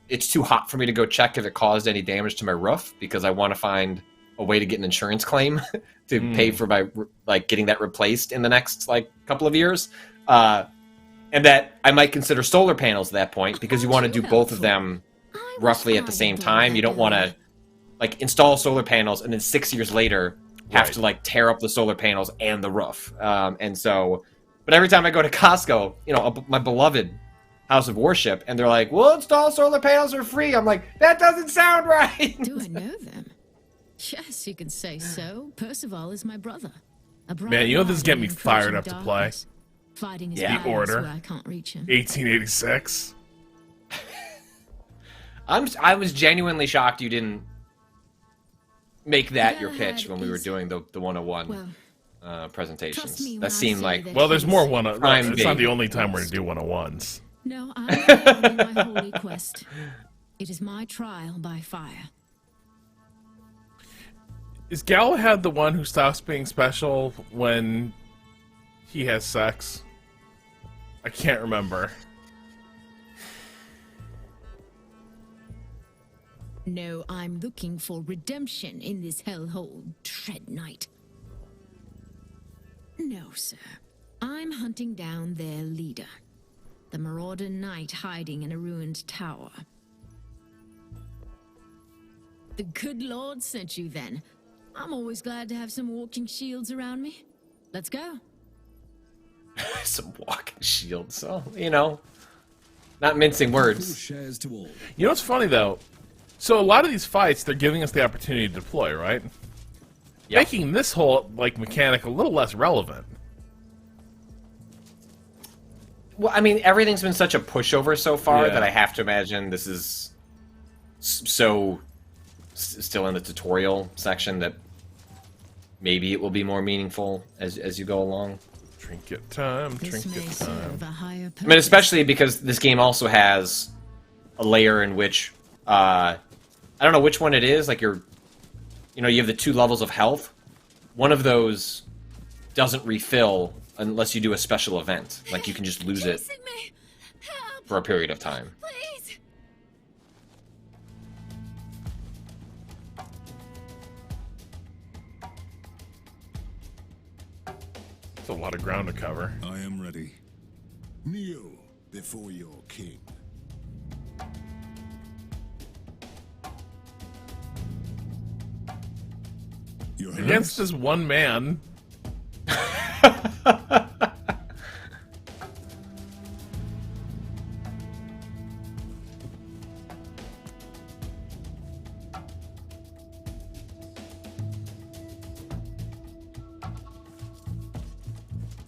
Speaker 2: it's too hot for me to go check if it caused any damage to my roof because I want to find a way to get an insurance claim to pay for my getting that replaced in the next couple of years, and that I might consider solar panels at that point because you want to do both of them roughly at the same time. You don't want to install solar panels and then 6 years later have to tear up the solar panels and the roof. And so, but every time I go to Costco, my beloved House of Worship, and they're like, we'll install solar panels for free. I'm like, that doesn't sound right.
Speaker 11: Do I know them? Yes, you can say so. Percival is my brother.
Speaker 1: Man, this is getting me fired up to play.
Speaker 11: Fighting his
Speaker 1: The Order.
Speaker 11: I can't reach him.
Speaker 1: 1886.
Speaker 2: I was genuinely shocked you didn't make that your pitch when we were doing the 101 presentations. That seemed like...
Speaker 1: Well, there's more 101. It's not the only time we're going to do 101s.
Speaker 11: No, I'm following my holy quest. It is my trial by fire.
Speaker 1: Is Galahad the one who stops being special when he has sex? I can't remember.
Speaker 11: No, I'm looking for redemption in this hellhole, Dread Knight. No, sir. I'm hunting down their leader, the Marauder Knight hiding in a ruined tower. The good Lord sent you then. I'm always glad to have some walking shields around me. Let's go.
Speaker 2: Some walking shields, so, Not mincing words.
Speaker 18: Shares to all.
Speaker 1: You know what's funny though? So a lot of these fights, they're giving us the opportunity to deploy, right?
Speaker 2: Yep.
Speaker 1: Making this whole like mechanic a little less relevant.
Speaker 2: Well, I mean, everything's been such a pushover so far
Speaker 1: Yeah.
Speaker 2: that I have to imagine this is still in the tutorial section that maybe it will be more meaningful as you go along.
Speaker 1: Trinket time, trinket time.
Speaker 2: I mean, especially because this game also has a layer in which I don't know which one it is. Like you have the 2 levels of health. One of those doesn't refill unless you do a special event. Like you can just lose it for a period of time.
Speaker 1: It's a lot of ground to cover.
Speaker 16: I am ready.
Speaker 17: Kneel before your king.
Speaker 16: Your
Speaker 1: Against this one man.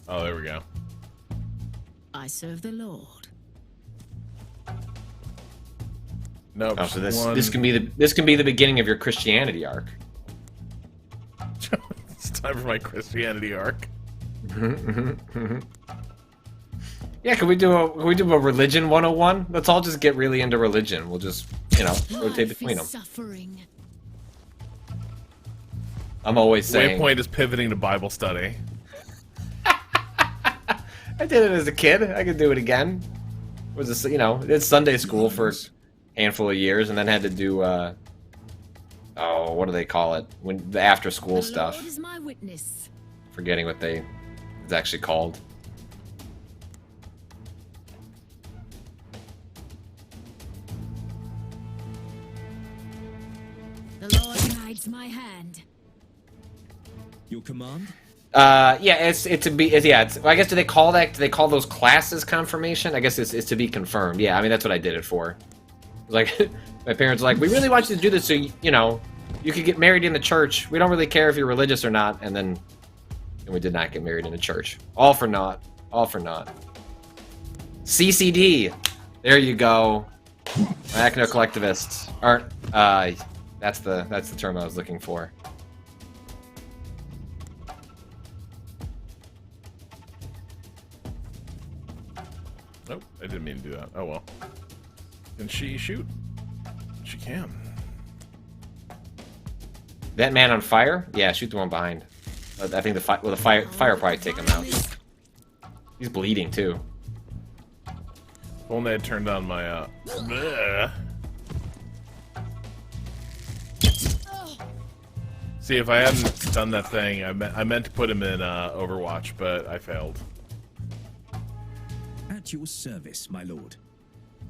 Speaker 1: Oh, there we go.
Speaker 20: I serve the Lord.
Speaker 1: Nope.
Speaker 2: Oh, so this can be the beginning of your Christianity arc.
Speaker 1: It's time for my Christianity arc.
Speaker 2: Yeah, can we do a religion 101? Let's all just get really into religion. We'll just, rotate between them.
Speaker 20: Suffering.
Speaker 2: I'm always saying.
Speaker 1: Waypoint is pivoting to Bible study.
Speaker 2: I did it as a kid. I could do it again. Was this, did Sunday school for a handful of years, and then had to do, what do they call it? When the after school stuff.
Speaker 20: Lord is my witness.
Speaker 2: Forgetting what it's actually called.
Speaker 20: The Lord guides my hand.
Speaker 18: Your command?
Speaker 2: I guess do they call those classes confirmation? I guess it's to be confirmed. Yeah, I mean that's what I did it for. Like my parents were like, we really want you to do this so you could get married in the church. We don't really care if you're religious or not. And then we did not get married in the church. All for naught. All for naught. CCD. There you go. Arachno-collectivists. That's the term I was looking for.
Speaker 1: Nope, I didn't mean to do that. Oh well. Can she shoot? She can.
Speaker 2: That man on fire? Yeah, shoot the one behind. I think the fire probably take him out. He's bleeding too.
Speaker 1: If only I had turned on my bleh. See, if I hadn't done that thing, I meant to put him in Overwatch, but I failed.
Speaker 18: At your service, my lord.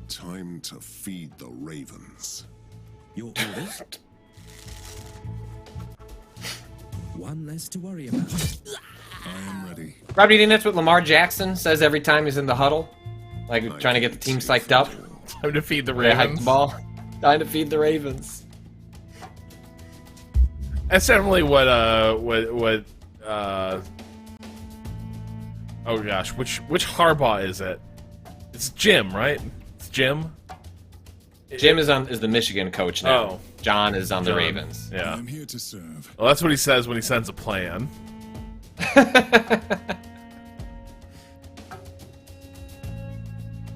Speaker 17: Time to feed the ravens.
Speaker 18: Your orders? One less to worry about.
Speaker 16: I am ready.
Speaker 2: Rob, do you think that's what Lamar Jackson says every time he's in the huddle? Like trying to get the team psyched up?
Speaker 1: Time to feed the
Speaker 2: They hype
Speaker 1: Ravens.
Speaker 2: the ball. Time to feed the Ravens.
Speaker 1: That's definitely what oh gosh, which Harbaugh is it? It's Jim, right? It's Jim.
Speaker 2: Jim is the Michigan coach now.
Speaker 1: Oh.
Speaker 2: John is on the
Speaker 1: John.
Speaker 2: Ravens.
Speaker 1: Yeah.
Speaker 16: I'm here to serve.
Speaker 1: Well, that's what he says when he sends a plan.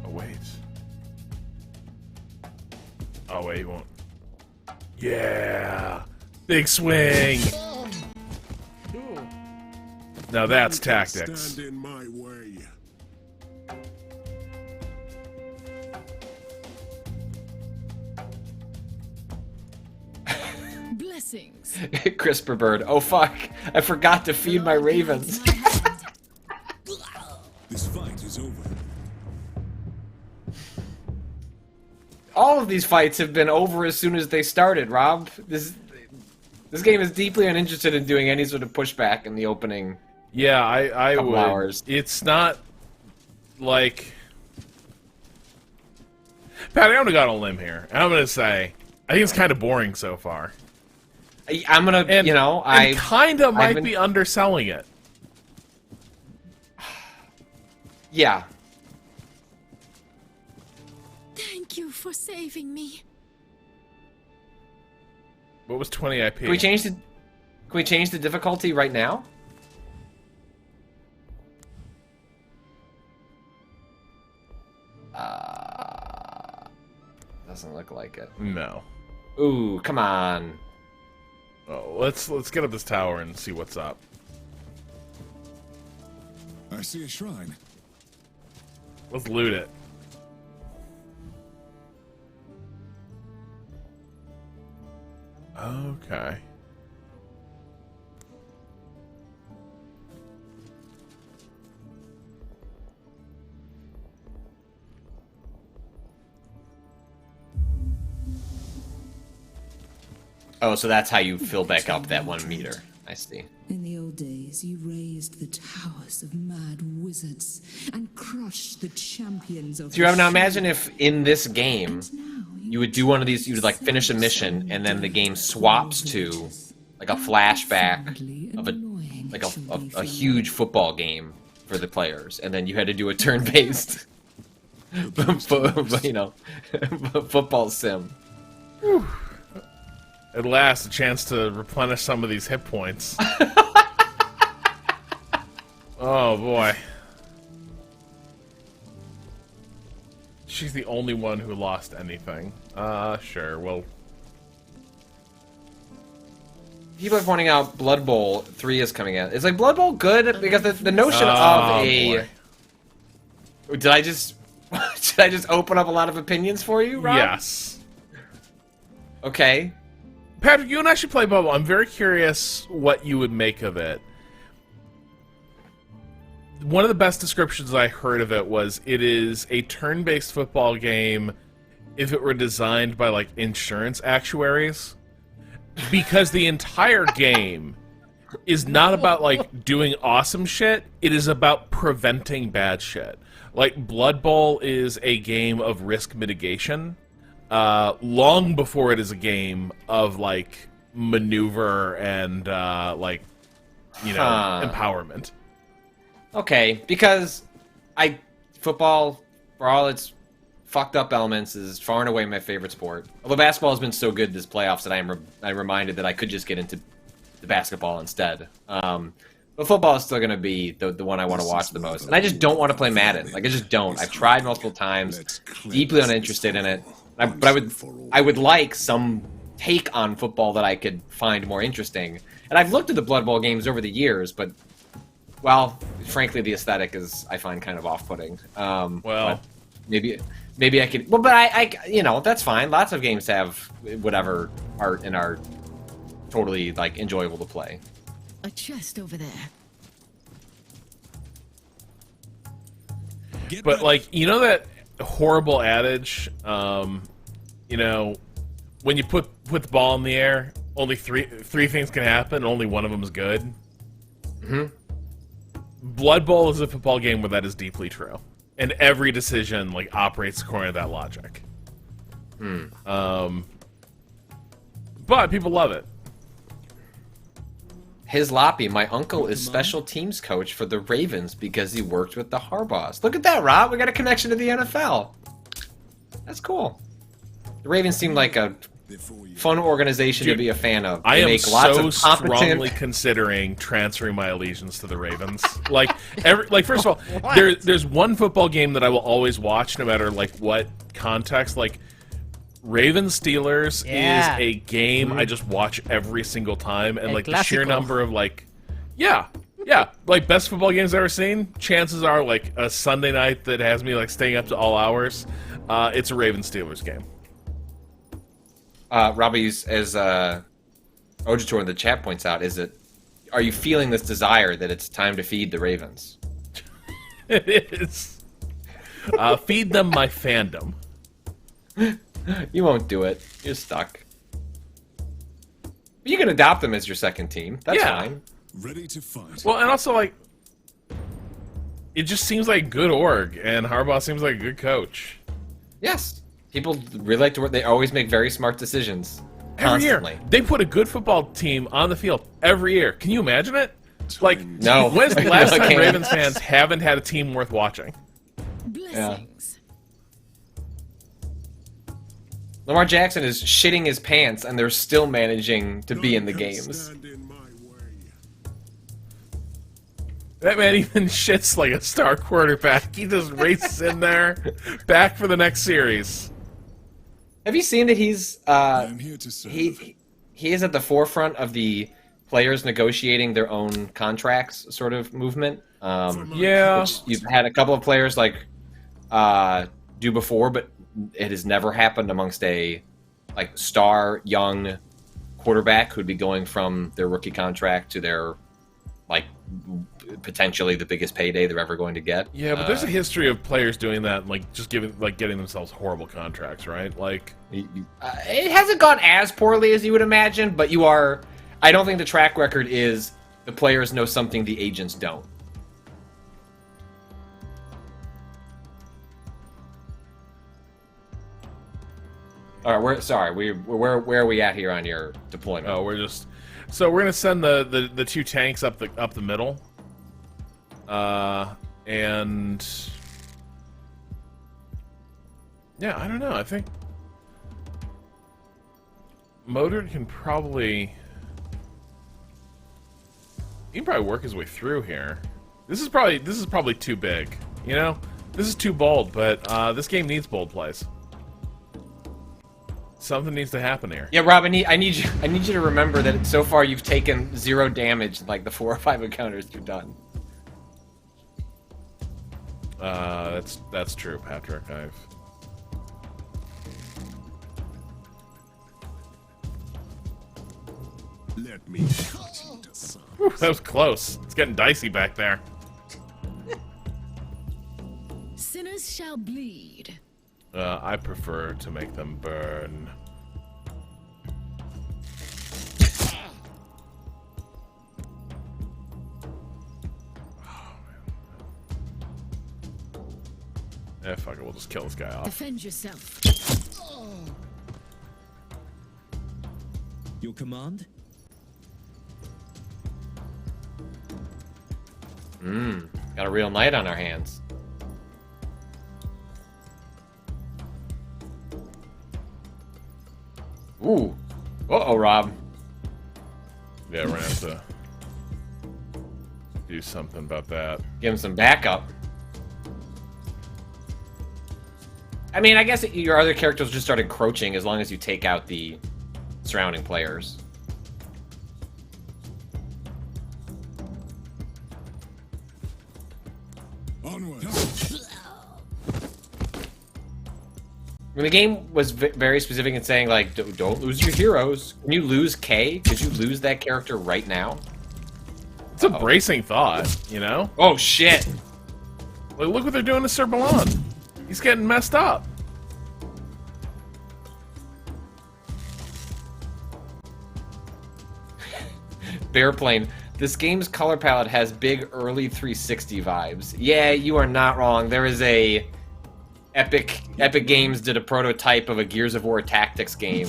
Speaker 1: Oh wait. Oh wait, he won't. Yeah. Big swing. Now that's tactics.
Speaker 17: Stand in my way.
Speaker 20: Blessings.
Speaker 2: CRISPR bird. Oh fuck! I forgot to feed my Ravens.
Speaker 16: This fight is over.
Speaker 2: All of these fights have been over as soon as they started, Rob. This game is deeply uninterested in doing any sort of pushback in the opening.
Speaker 1: Yeah, I
Speaker 2: couple
Speaker 1: would.
Speaker 2: hours.
Speaker 1: It's not like Patty, I'm gonna go on a limb here, and I'm gonna say I think it's kind of boring so far.
Speaker 2: I'm gonna, I
Speaker 1: kind of might be underselling it.
Speaker 2: Yeah.
Speaker 20: Thank you for saving me.
Speaker 1: What was 20 IP?
Speaker 2: Can we change the difficulty right now? Doesn't look like it.
Speaker 1: No.
Speaker 2: Ooh, come on.
Speaker 1: Oh, let's get up this tower and see what's up.
Speaker 16: I see a shrine.
Speaker 1: Let's loot it. Okay.
Speaker 2: Oh, so that's how you fill back up that 1 meter. I see.
Speaker 15: In the old days, you raised the towers of mad wizards and crushed the champions of.
Speaker 2: So you now imagine if in this game you would do one of these, you would like finish a mission, and then the game swaps to like a flashback of a huge football game for the players, and then you had to do a turn-based, football sim.
Speaker 1: Whew. At last, a chance to replenish some of these hit points. Oh boy. She's the only one who lost anything. Sure, well...
Speaker 2: People are pointing out Blood Bowl 3 is coming out. Is like Blood Bowl good? Because the notion of a... Boy. Did I just open up a lot of opinions for you, Rob?
Speaker 1: Yes.
Speaker 2: Okay.
Speaker 1: Patrick, you and I should play Blood Bowl. I'm very curious what you would make of it. One of the best descriptions I heard of it was it is a turn-based football game if it were designed by, like, insurance actuaries. Because the entire game is not about, like, doing awesome shit. It is about preventing bad shit. Like, Blood Bowl is a game of risk mitigation. Long before it is a game of, like, maneuver and, empowerment.
Speaker 2: Okay, because football, for all its fucked up elements, is far and away my favorite sport. Although basketball has been so good this playoffs that I'm reminded that I could just get into the basketball instead. But football is still going to be the one I want to watch the most. And I just don't want to play Madden. Like, I just don't. I've tried multiple times, deeply uninterested in it. But I would like some take on football that I could find more interesting. And I've looked at the Blood Bowl games over the years, but, well, frankly, the aesthetic is, I find, kind of off-putting.
Speaker 1: Well,
Speaker 2: maybe I could. Well, but I that's fine. Lots of games have whatever art and are totally like enjoyable to play.
Speaker 20: A chest over there.
Speaker 1: But like, you know that horrible adage, when you put the ball in the air, only three things can happen, only one of them is good.
Speaker 2: Mm-hmm.
Speaker 1: Blood Bowl is a football game where that is deeply true, and every decision like operates according to that logic. But people love it.
Speaker 2: His Loppy, my uncle is special teams coach for the Ravens because he worked with the Harbaughs. Look at that, Rob. We got a connection to the NFL. That's cool. The Ravens seem like a fun organization to be a fan of.
Speaker 1: I am so
Speaker 2: of competent...
Speaker 1: strongly considering transferring my allegiance to the Ravens. First of all, there's one football game that I will always watch, no matter like what context. Like Ravens Steelers is a game I just watch every single time, and like the sheer number of like best football games I've ever seen. Chances are like a Sunday night that has me like staying up to all hours. It's a Ravens Steelers game.
Speaker 2: Robbie's, as Ojitor in the chat points out, are you feeling this desire that it's time to feed the Ravens?
Speaker 1: It is. Feed them my fandom.
Speaker 2: You won't do it. You're stuck. But you can adopt them as your second team. That's fine.
Speaker 16: Ready to fight.
Speaker 1: Well, and also like, it just seems like good org, and Harbaugh seems like a good coach.
Speaker 2: Yes. People really like to work. They always make very smart decisions.
Speaker 1: Every
Speaker 2: Constantly.
Speaker 1: year, they put a good football team on the field every year. Can you imagine it? Like,
Speaker 2: No.
Speaker 1: when's the
Speaker 2: No,
Speaker 1: last
Speaker 2: I
Speaker 1: time
Speaker 2: can't.
Speaker 1: Ravens fans haven't had a team worth watching?
Speaker 20: Blessings.
Speaker 2: Lamar Jackson is shitting his pants, and they're still managing to be in the games.
Speaker 1: That man even shits like a star quarterback. He just races in there, back for the next series.
Speaker 2: Have you seen that he's he is at the forefront of the players negotiating their own contracts sort of movement?
Speaker 1: Yeah.
Speaker 2: Which you've had a couple of players like do before, but it has never happened amongst a like star young quarterback who'd be going from their rookie contract to their like potentially the biggest payday they're ever going to get.
Speaker 1: Yeah, but there's a history of players doing that, and, like just getting themselves horrible contracts, right? Like,
Speaker 2: it hasn't gone as poorly as you would imagine, but I don't think the track record is the players know something the agents don't. All right, where are we at here on your deployment?
Speaker 1: Oh, we're gonna send the two tanks up the middle, and yeah, I don't know. I think Modern can probably work his way through here. This is probably too big. You know, this is too bold. But this game needs bold plays. Something needs to happen here.
Speaker 2: Yeah, Rob, I need you to remember that so far you've taken 0 damage in like the 4 or 5 encounters you've done.
Speaker 1: That's true, Patrick.
Speaker 17: Let me cut you to size.
Speaker 1: Whew, that was close. It's getting dicey back there.
Speaker 20: Sinners shall bleed.
Speaker 1: I prefer to make them burn. Fuck it, we'll just kill this guy off.
Speaker 20: Defend yourself.
Speaker 18: Your command?
Speaker 2: Got a real knight on our hands. Ooh. Uh-oh, Rob.
Speaker 1: Yeah, we're gonna have to do something about that.
Speaker 2: Give him some backup. I mean, I guess your other characters just start encroaching as long as you take out the surrounding players.
Speaker 17: Onward.
Speaker 2: I mean, the game was very specific in saying, like, don't lose your heroes. Can you lose Kay? Could you lose that character right now?
Speaker 1: It's a bracing thought, you know?
Speaker 2: Oh, shit.
Speaker 1: Like, look what they're doing to Sir Balan. He's getting messed up.
Speaker 2: Bearplane. This game's color palette has big early 360 vibes. Yeah, you are not wrong. There is a Epic Games did a prototype of a Gears of War Tactics game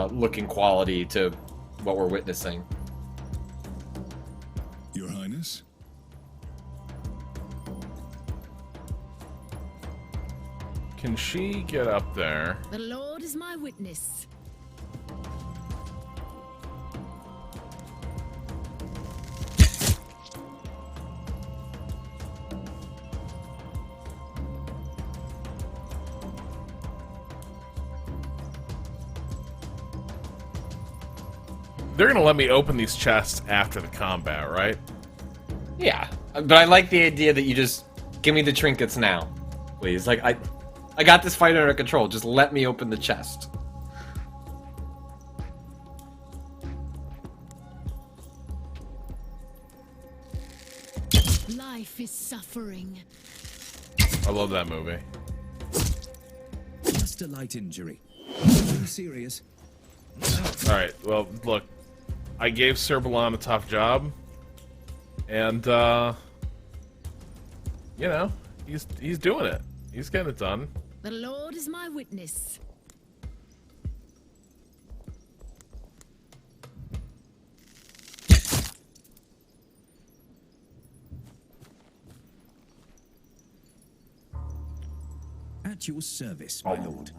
Speaker 2: looking quality to what we're witnessing.
Speaker 17: Your Highness?
Speaker 1: Can she get up there?
Speaker 20: The Lord is my witness.
Speaker 1: They're gonna let me open these chests after the combat, right?
Speaker 2: Yeah, but I like the idea that you just give me the trinkets now, please. Like I got this fight under control. Just let me open the chest.
Speaker 20: Life is suffering.
Speaker 1: I love that movie.
Speaker 18: Just a light injury. Nothing serious.
Speaker 1: Alright, well, look. I gave Sir Balan a tough job. And, you know, he's doing it. He's getting it done.
Speaker 20: The Lord is my witness.
Speaker 18: At your service, my lord.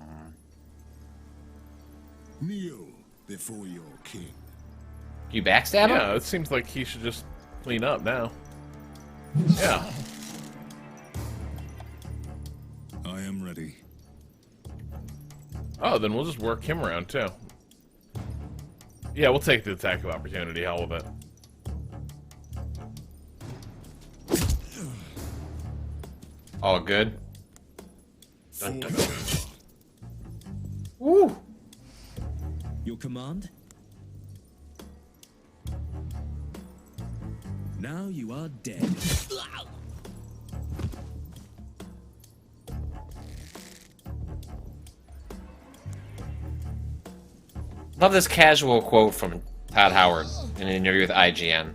Speaker 17: Kneel before your king.
Speaker 2: You backstab him?
Speaker 1: Yeah, it seems like he should just clean up now. Yeah.
Speaker 16: I am ready.
Speaker 1: Oh, then we'll just work him around too. Yeah, we'll take the attack of opportunity. Hell with it.
Speaker 2: All good. Dun, dun, dun. Woo!
Speaker 18: Your command? Now you are dead.
Speaker 2: Love this casual quote from Todd Howard in an interview with IGN.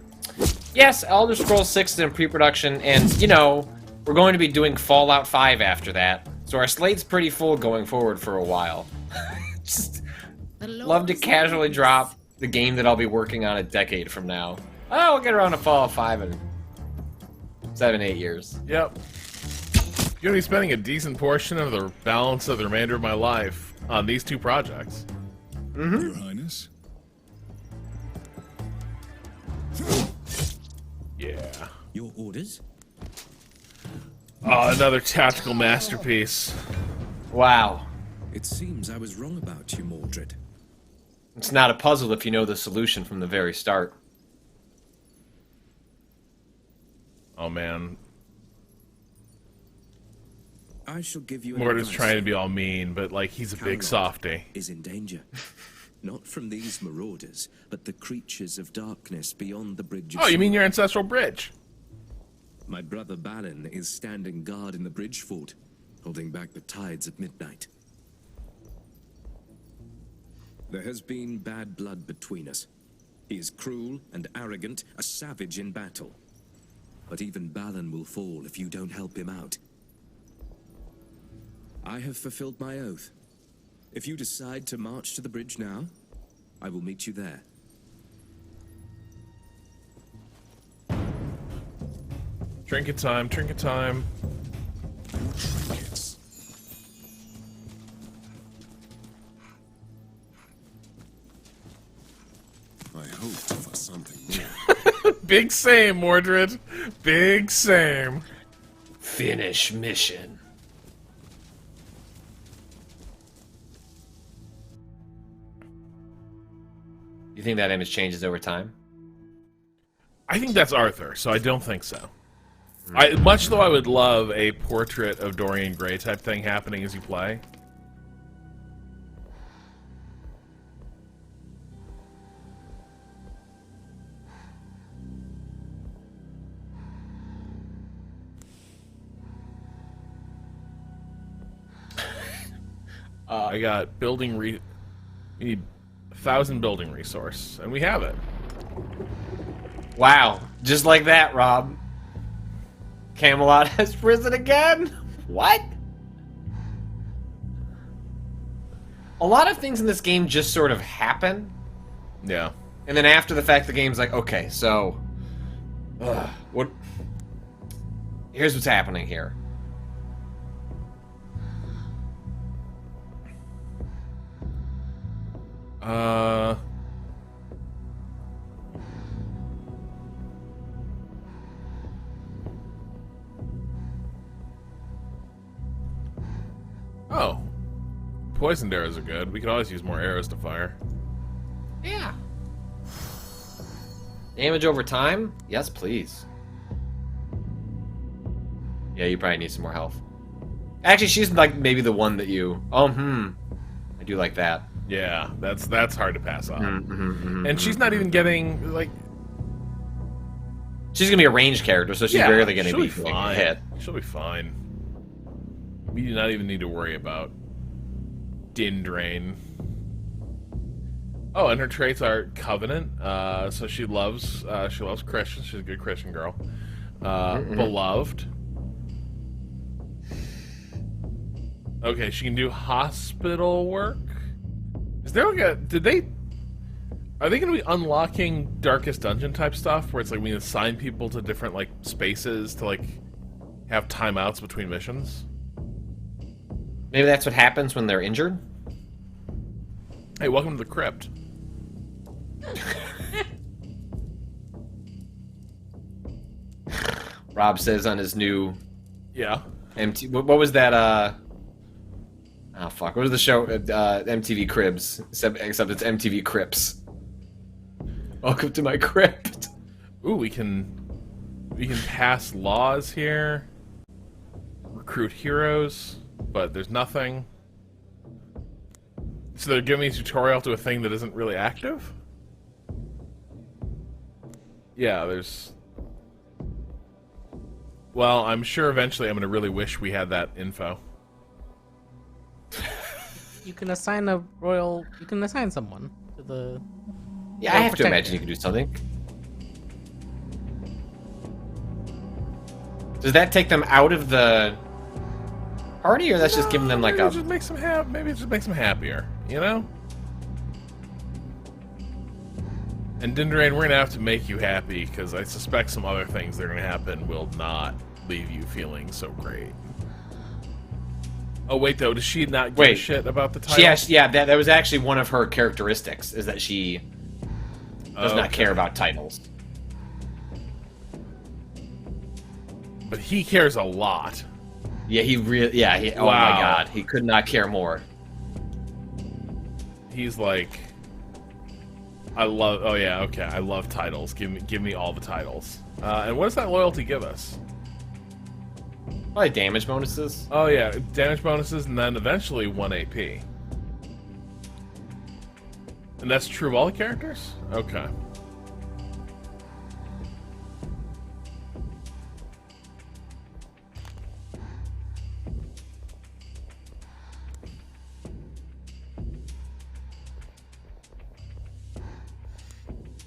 Speaker 2: Yes, Elder Scrolls 6 is in pre-production, and, you know, we're going to be doing Fallout 5 after that, so our slate's pretty full going forward for a while. Just love to casually drop the game that I'll be working on a decade from now. Oh, I'll get around to Fallout 5 in 7-8 years.
Speaker 1: Yep. You're gonna be spending a decent portion of the balance of the remainder of my life on these two projects.
Speaker 16: Your Highness?
Speaker 1: Yeah.
Speaker 18: Your orders?
Speaker 1: Oh, another tactical masterpiece.
Speaker 2: Wow.
Speaker 18: It seems I was wrong about you, Mordred.
Speaker 2: It's not a puzzle if you know the solution from the very start.
Speaker 1: Oh man.
Speaker 18: I shall give you
Speaker 1: Mordred's
Speaker 18: advice.
Speaker 1: trying to be all mean, but like he's a big
Speaker 18: Camelot
Speaker 1: softy.
Speaker 18: Is in danger. Not from these marauders, but the creatures of darkness beyond the bridge of
Speaker 1: Oh, you mean
Speaker 18: Sumar.
Speaker 1: your ancestral bridge?
Speaker 18: My brother Balin is standing guard in the bridge fort, holding back the tides at midnight. There has been bad blood between us. He is cruel and arrogant, a savage in battle. But even Balin will fall if you don't help him out. I have fulfilled my oath. If you decide to march to the bridge now, I will meet you there.
Speaker 1: Trinket time, trinket time.
Speaker 17: Trinkets. I hoped for something more.
Speaker 1: Big same, Mordred. Big same.
Speaker 2: Finish mission. You think that image changes over time?
Speaker 1: I think that's Arthur, so I don't think so. Much though I would love a portrait of Dorian Gray type thing happening as you play. I got building we need 1,000 building resource, and we have it.
Speaker 2: Wow, just like that, Rob. Camelot has risen again? What? A lot of things in this game just sort of happen.
Speaker 1: Yeah.
Speaker 2: And then after the fact, the game's like, okay, so... what... Here's what's happening here.
Speaker 1: Oh. Poisoned arrows are good. We could always use more arrows to fire.
Speaker 2: Yeah. Damage over time? Yes, please. Yeah, you probably need some more health. Actually, she's like maybe the one that you... I do like that.
Speaker 1: Yeah, that's hard to pass off. And she's not even getting, like...
Speaker 2: She's gonna be a ranged character, so she's rarely gonna
Speaker 1: she'll
Speaker 2: be
Speaker 1: fine.
Speaker 2: hit.
Speaker 1: She'll be fine. We do not even need to worry about Din Drain. Oh, and her traits are Covenant. So she loves Christians. She's a good Christian girl. Beloved. Okay, she can do hospital work. Is there like a... Are they going to be unlocking Darkest Dungeon type stuff where it's like we assign people to different like spaces to like have timeouts between missions?
Speaker 2: Maybe that's what happens when they're injured?
Speaker 1: Hey, welcome to the crypt.
Speaker 2: Rob says on his new...
Speaker 1: Yeah.
Speaker 2: What was that, Oh, fuck. What was the show? MTV Cribs. Except it's MTV Crips. Welcome to my crypt.
Speaker 1: Ooh, we can pass laws here. Recruit heroes, but there's nothing. So they're giving me a tutorial to a thing that isn't really active? Yeah, there's... Well, I'm sure eventually I'm going to really wish we had that info.
Speaker 19: You can assign a royal... You can assign someone to the...
Speaker 2: Yeah, I have to imagine you can do something. Does that take them out of the party, or that's just giving them like a...
Speaker 1: Maybe it just makes them happier, you know? And Dindrain, we're going to have to make you happy, because I suspect some other things that are going to happen will not leave you feeling so great. Oh, wait, though, does she not give a shit about the title?
Speaker 2: Yeah, that was actually one of her characteristics, is that she does not care about titles.
Speaker 1: But he cares a lot.
Speaker 2: Yeah, he really... Yeah, oh my god, he could not care more.
Speaker 1: He's like... I love... Oh, yeah, okay, I love titles. Give me all the titles. And what does that loyalty give us?
Speaker 2: Probably damage bonuses.
Speaker 1: Oh, yeah, damage bonuses, and then eventually 1 AP. And that's true of all the characters? Okay.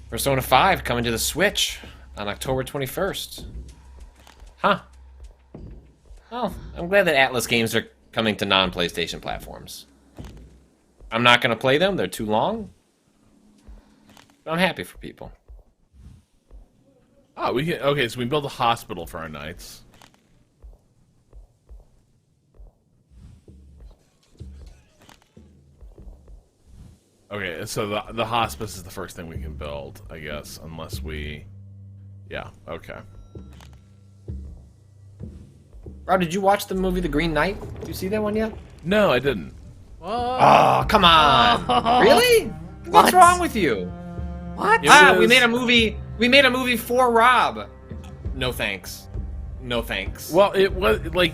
Speaker 2: Persona 5 coming to the Switch on October 21st. Huh. Well, I'm glad that Atlas games are coming to non-PlayStation platforms. I'm not going to play them. They're too long. But I'm happy for people.
Speaker 1: Oh, we can... Okay, so we build a hospital for our knights. Okay, so the hospice is the first thing we can build, I guess, unless we... Yeah, okay.
Speaker 2: Rob, did you watch the movie The Green Knight? Did you see that one yet?
Speaker 1: No, I didn't.
Speaker 2: Oh, come on!
Speaker 19: Oh.
Speaker 2: Really? What's wrong with you?
Speaker 19: What?
Speaker 2: We made a movie. We made a movie for Rob. No thanks. No thanks.
Speaker 1: Well, it was like...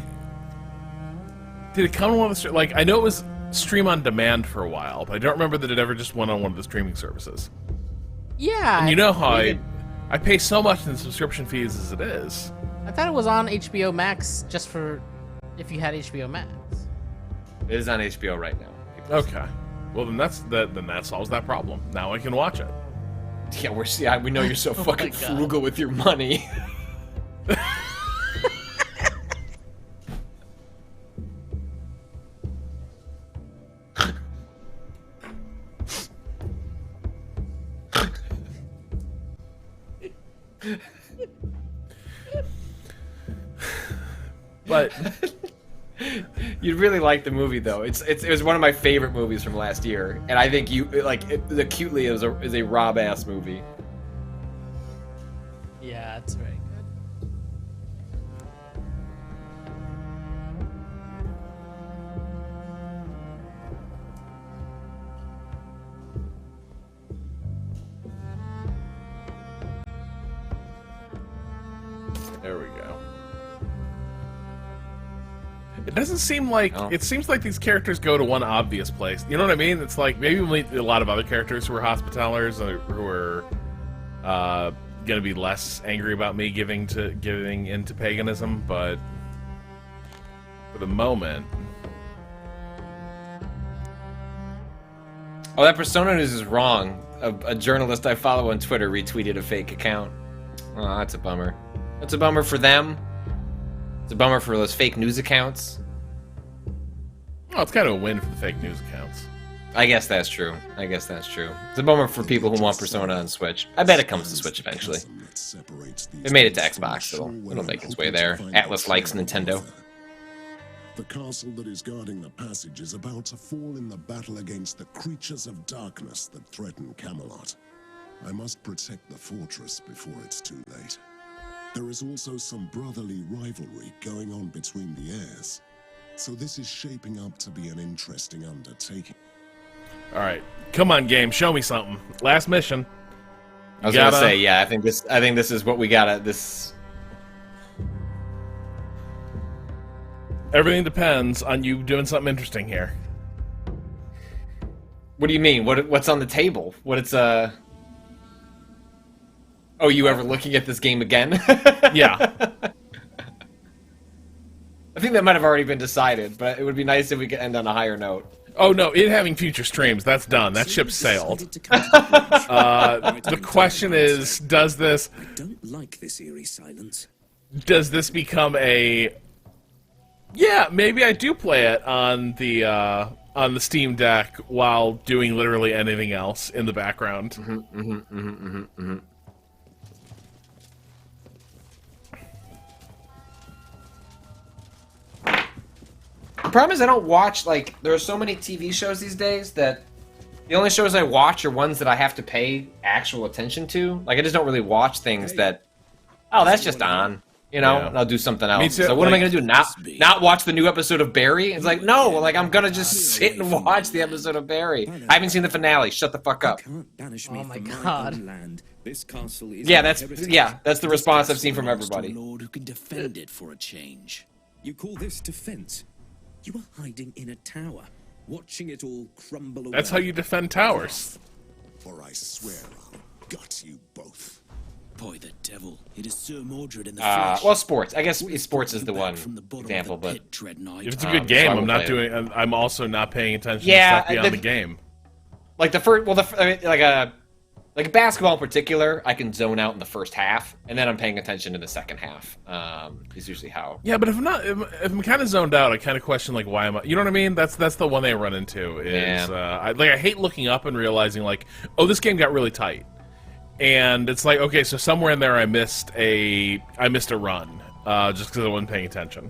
Speaker 1: Did it come to one of the... Like, I know it was stream on demand for a while, but I don't remember that it ever just went on one of the streaming services.
Speaker 19: Yeah.
Speaker 1: And you know how I pay so much in subscription fees as it is.
Speaker 19: I thought it was on HBO Max just for if you had HBO Max.
Speaker 2: It is on HBO right now.
Speaker 1: Okay. Well, then that solves that problem. Now I can watch it.
Speaker 2: Yeah, we know you're so fucking frugal with your money.
Speaker 1: But
Speaker 2: you'd really like the movie, though. It was one of my favorite movies from last year, and I think acutely is a Rob ass movie.
Speaker 19: Yeah, it's very good.
Speaker 1: There we go. It doesn't seem like... It seems like these characters go to one obvious place. You know what I mean? It's like, maybe we'll meet a lot of other characters who are Hospitallers, who are going to be less angry about me giving into paganism, but for the moment...
Speaker 2: Oh, that Persona News is wrong. A journalist I follow on Twitter retweeted a fake account. Oh, that's a bummer. That's a bummer for them. It's a bummer for those fake news accounts.
Speaker 1: Oh, it's kind of a win for the fake news accounts.
Speaker 2: I guess that's true. It's a bummer for people who want Persona on Switch. I bet it comes to Switch eventually. It made it to Xbox, so it'll make its way there. Atlas likes Nintendo.
Speaker 17: The castle that is guarding the passage is about to fall in the battle against the creatures of darkness that threaten Camelot. I must protect the fortress before it's too late. There is also some brotherly rivalry going on between the heirs, so this is shaping up to be an interesting undertaking.
Speaker 1: All right, come on, game, show me something. Last mission.
Speaker 2: I was gonna say, yeah, I think this is what we gotta.
Speaker 1: Everything depends on you doing something interesting here.
Speaker 2: What do you mean? What's on the table? Oh, you ever looking at this game again?
Speaker 1: Yeah.
Speaker 2: I think that might have already been decided, but it would be nice if we could end on a higher note.
Speaker 1: Oh no, it having future streams, that's done. That ship sailed. The question is, does this...
Speaker 14: I don't like this eerie silence.
Speaker 1: Does this become a... Yeah, maybe I do play it on the Steam Deck while doing literally anything else in the background.
Speaker 2: The problem is I don't watch, like, there are so many TV shows these days that the only shows I watch are ones that I have to pay actual attention to. Like, I just don't really watch things that, oh, that's just on, you know,
Speaker 1: Yeah.
Speaker 2: and I'll do something else.
Speaker 1: Me too,
Speaker 2: So what am I
Speaker 1: like-
Speaker 2: going to do? Not watch the new episode of Barry? It's like, no, like, I'm going to just sit and watch the episode of Barry. I haven't seen the finale. Shut the fuck up.
Speaker 18: Banish
Speaker 19: Oh
Speaker 18: me
Speaker 19: my
Speaker 18: from
Speaker 19: God.
Speaker 18: own land. This castle is
Speaker 2: Yeah,
Speaker 18: my
Speaker 2: that's
Speaker 18: heritage.
Speaker 2: the response I've seen from everybody.
Speaker 14: Lord who can defend it for a change.
Speaker 18: You call this defense? You are hiding in a tower, watching it all crumble away.
Speaker 1: That's how you defend towers.
Speaker 17: For I swear I'll gut you both.
Speaker 14: Boy, the devil. It is Sir Mordred in the
Speaker 2: Well, sports. I guess sports is the one example, but
Speaker 1: If it's a good game, I'm not doing. I'm also not paying attention
Speaker 2: Yeah,
Speaker 1: to stuff beyond the game.
Speaker 2: like the first, like a basketball in particular, I can zone out in the first half, and then I'm paying attention in the second half. Is usually how.
Speaker 1: Yeah, but if I'm kind of zoned out, I kind of question like why am I? You know what I mean? That's the one thing I run into is I hate looking up and realizing like, oh, this game got really tight, and it's like, okay, so somewhere in there I missed a run just because I wasn't paying attention.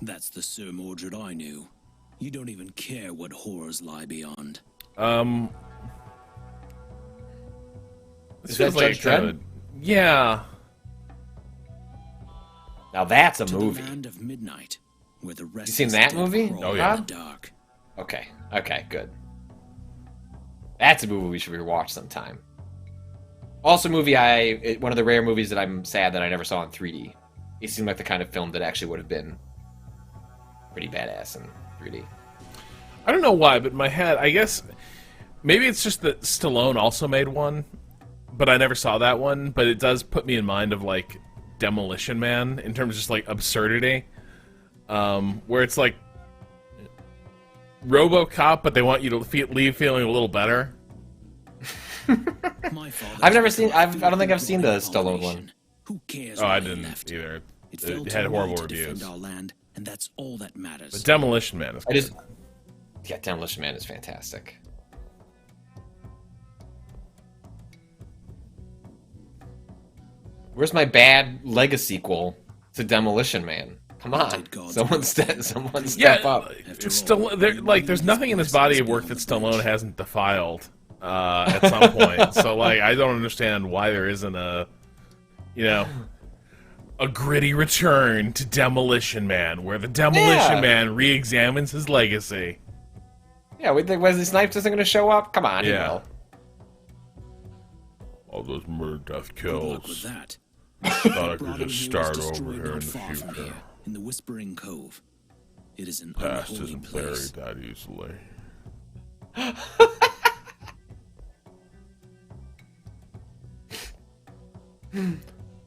Speaker 14: That's the Sir Mordred I knew. You don't even care what horrors lie beyond.
Speaker 1: This
Speaker 2: Is that
Speaker 1: feels like
Speaker 2: Judge Dredd?
Speaker 1: kinda- Yeah.
Speaker 2: Now that's a
Speaker 14: To
Speaker 2: movie.
Speaker 14: the land of midnight, where the rest
Speaker 2: You seen that movie?
Speaker 1: Oh, yeah.
Speaker 14: in the dark.
Speaker 2: Okay, good. That's a movie we should rewatch sometime. Also, one of the rare movies that I'm sad that I never saw in 3D. It seemed like the kind of film that actually would have been pretty badass in 3D.
Speaker 1: I don't know why, but in my head, I guess maybe it's just that Stallone also made one, but I never saw that one. But it does put me in mind of like Demolition Man in terms of just like absurdity, where it's like RoboCop, but they want you to leave feeling a little better.
Speaker 2: I've never seen. I don't think I've seen the Stallone one.
Speaker 14: Who cares?
Speaker 1: Oh,
Speaker 14: why
Speaker 1: I
Speaker 14: they
Speaker 1: didn't
Speaker 14: left?
Speaker 1: either.
Speaker 14: It fell
Speaker 1: It
Speaker 14: to
Speaker 1: had
Speaker 14: me
Speaker 1: horrible
Speaker 14: to
Speaker 1: reviews.
Speaker 14: defend our land, and that's all that matters.
Speaker 1: But Demolition Man is.
Speaker 2: Yeah, Demolition Man is fantastic. Where's my bad Lego sequel to Demolition Man? Come on, someone step up.
Speaker 1: There's nothing in his body of work that Stallone hasn't defiled at some point. So like, I don't understand why there isn't a gritty return to Demolition Man, where the Demolition Man re-examines his legacy.
Speaker 2: Yeah, we think Wesley Snipes isn't going to show up. Come on, he will.
Speaker 1: All those murder, death,
Speaker 14: Good luck with
Speaker 1: kills.
Speaker 14: that.
Speaker 1: Thought I
Speaker 14: Brought
Speaker 1: could
Speaker 14: him
Speaker 1: just
Speaker 14: here was
Speaker 1: start over
Speaker 14: destroyed
Speaker 1: here in
Speaker 14: not
Speaker 1: the
Speaker 14: far from
Speaker 1: future.
Speaker 14: here, in the Whispering Cove. It is an
Speaker 1: Past
Speaker 14: unholy
Speaker 1: isn't
Speaker 14: place.
Speaker 1: buried that easily.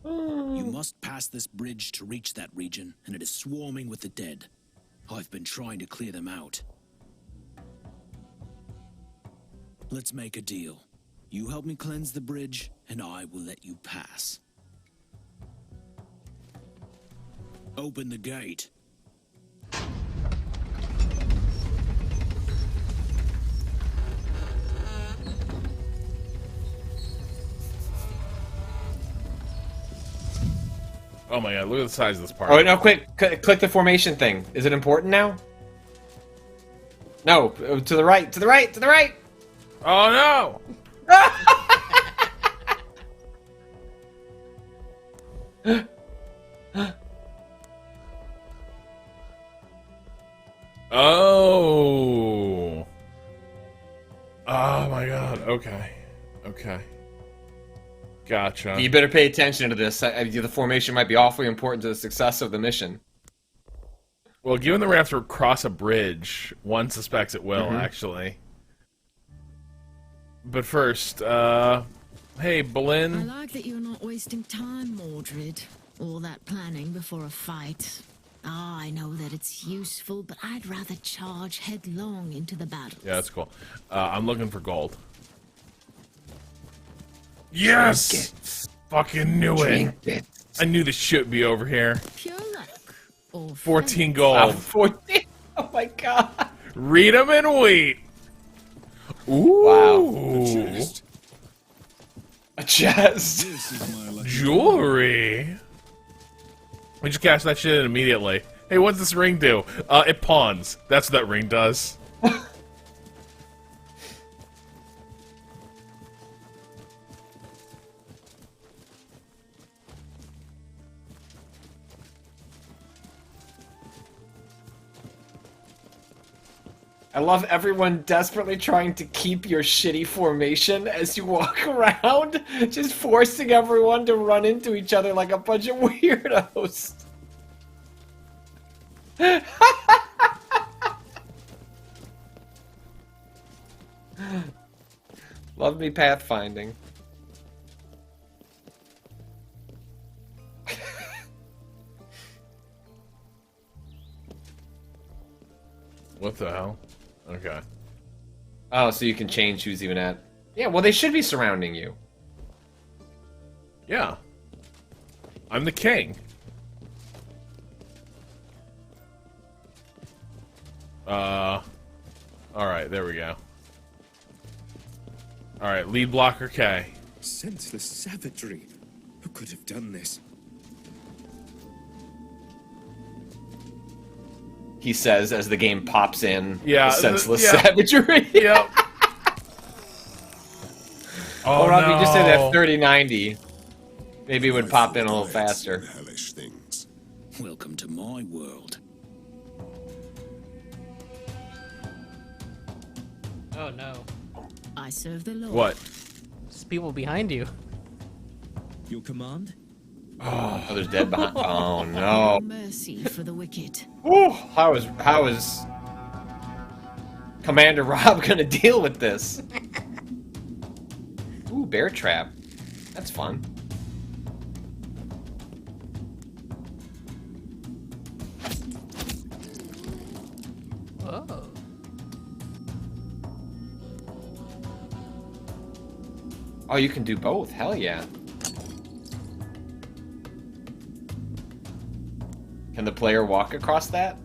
Speaker 14: You must pass this bridge to reach that region, and it is swarming with the dead. I've been trying to clear them out. Let's make a deal. You help me cleanse the bridge, and I will let you pass. Open the gate.
Speaker 1: Oh my god, look at the size of this part.
Speaker 2: Oh, no, quick. Click the formation thing. Is it important now? No, to the right, to the right, to the right!
Speaker 1: Oh no! Oh. Oh my god, okay. Okay. Gotcha.
Speaker 2: You better pay attention to this. The formation might be awfully important to the success of the mission.
Speaker 1: Well, given that we have to cross a bridge, one suspects it will, actually. But first, hey, Boleyn.
Speaker 20: I like that you're not wasting time, Mordred. All that planning before a fight. Ah, I know that it's useful, but I'd rather charge headlong into the battle.
Speaker 1: Yeah, that's cool. I'm looking for gold. Yes! Fucking knew it. I knew this should be over here.
Speaker 20: Pure luck. Or
Speaker 1: 14 gold.
Speaker 2: 14? Oh my god.
Speaker 1: Read 'em and wait. Ooh.
Speaker 2: Wow. A chest.
Speaker 1: Jewelry. We just cash that shit in immediately. Hey, what's this ring do? It pawns. That's what that ring does.
Speaker 2: I love everyone desperately trying to keep your shitty formation as you walk around, just forcing everyone to run into each other like a bunch of weirdos. Love me pathfinding.
Speaker 1: What the hell? Okay.
Speaker 2: Oh, so you can change who's even at... Yeah, well, they should be surrounding you.
Speaker 1: Yeah. I'm the king. Alright, there we go. Alright, lead blocker K.
Speaker 18: Senseless savagery. Who could have done this?
Speaker 2: He says as the game pops in.
Speaker 1: Yeah,
Speaker 2: Senseless
Speaker 1: yeah.
Speaker 2: savagery.
Speaker 1: Yep.
Speaker 2: Oh, Rob,
Speaker 1: no.
Speaker 2: you just said that 3090. Maybe it would pop in a little faster.
Speaker 14: Hellish things. Welcome to my world.
Speaker 19: Oh no.
Speaker 20: I serve the Lord.
Speaker 1: What?
Speaker 19: There's people behind you.
Speaker 18: Your command?
Speaker 2: Oh, there's dead behind. Oh no.
Speaker 20: Mercy for the wicked.
Speaker 2: Ooh, how is Commander Rob gonna deal with this? Ooh, bear trap. That's fun.
Speaker 19: Whoa.
Speaker 2: Oh, you can do both. Hell yeah. Can the player walk across that?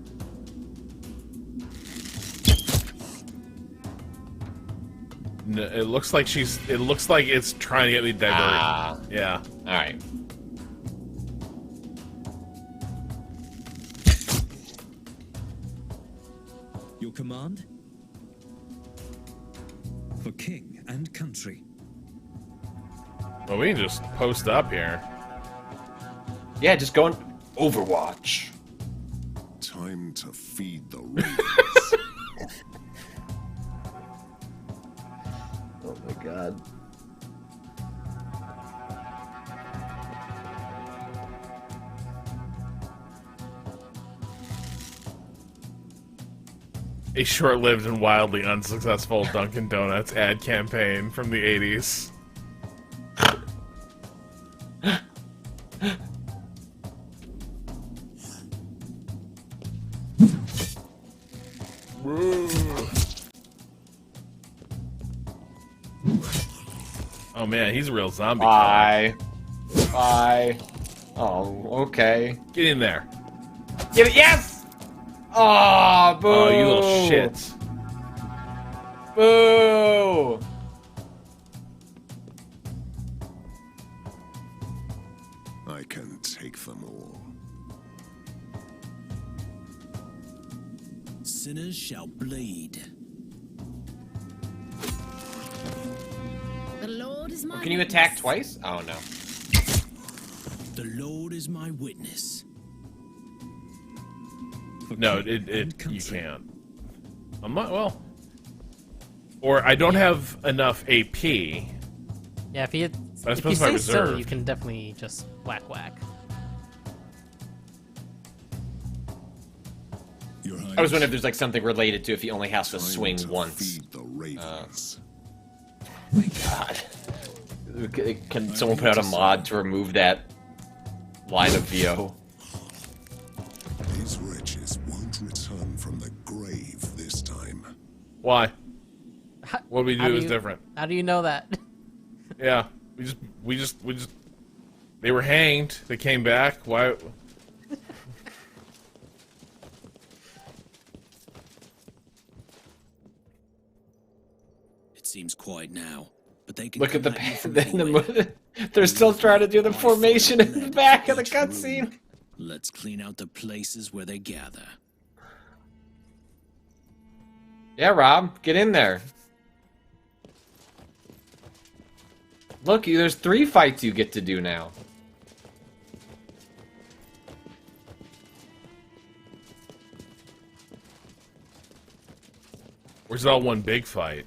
Speaker 1: No, it looks like she's. It looks like it's trying to get me diverted.
Speaker 2: Ah.
Speaker 1: Yeah.
Speaker 2: All right.
Speaker 18: Your command? For king and country.
Speaker 1: Well, we can just post up here.
Speaker 2: Yeah, just go on Overwatch.
Speaker 17: Time to feed the ravens.
Speaker 2: Oh my god.
Speaker 1: A short-lived and wildly unsuccessful Dunkin' Donuts ad campaign from the 80s. Oh man, he's a real zombie.
Speaker 2: Bye. Bye. Oh, okay.
Speaker 1: Get in there.
Speaker 2: Get it? Yes! Oh, boo!
Speaker 1: Oh, you little shit.
Speaker 2: Boo!
Speaker 17: I can take them all.
Speaker 14: Sinners shall bleed.
Speaker 20: The Lord is my
Speaker 2: Can you attack twice? Oh, no.
Speaker 14: The Lord is my witness.
Speaker 1: No, you can't. I'm not, well. Or I don't have enough AP.
Speaker 19: Yeah, if you stay still, you can definitely just whack.
Speaker 2: I was wondering if there's like something related to if he only has to swing once. My God. Can someone put out a mod to remove that line of VO?
Speaker 17: These wretches won't return from the grave this time.
Speaker 1: Why? What we do is different.
Speaker 19: How do you know that?
Speaker 1: Yeah, we just. They were hanged. They came back. Why?
Speaker 14: It seems quiet now, but they can
Speaker 2: Look at
Speaker 14: come at you from
Speaker 2: they're still trying to do the formation in the back of the cutscene.
Speaker 14: Let's clean out the places where they gather.
Speaker 2: Yeah, Rob, get in there. Look, there's 3 fights you get to do now.
Speaker 1: Where's all one big fight?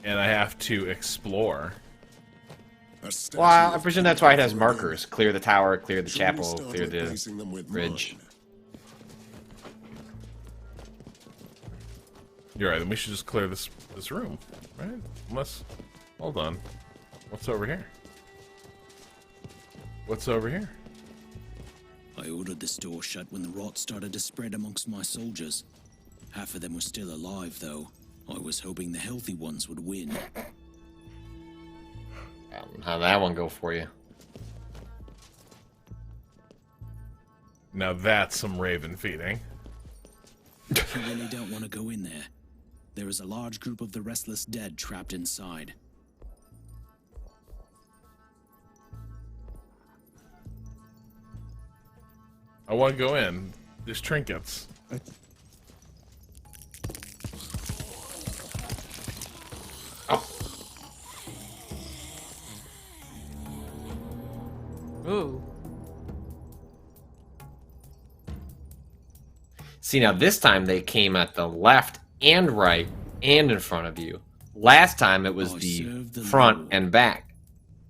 Speaker 1: And I have to explore.
Speaker 2: Well, I presume that's why it has markers. Clear the tower, clear the chapel, clear the bridge.
Speaker 1: You're right, then we should just clear this room, right? Unless... Hold on. What's over here? What's over here?
Speaker 14: I ordered this door shut when the rot started to spread amongst my soldiers. Half of them were still alive, though. I was hoping the healthy ones would win.
Speaker 2: How'd that one go for you?
Speaker 1: Now that's some raven feeding.
Speaker 14: You really don't want to go in there. There is a large group of the restless dead trapped inside.
Speaker 1: I want to go in. There's trinkets.
Speaker 19: Ooh.
Speaker 2: See, now this time they came at the left and right and in front of you. Last time it was the front and back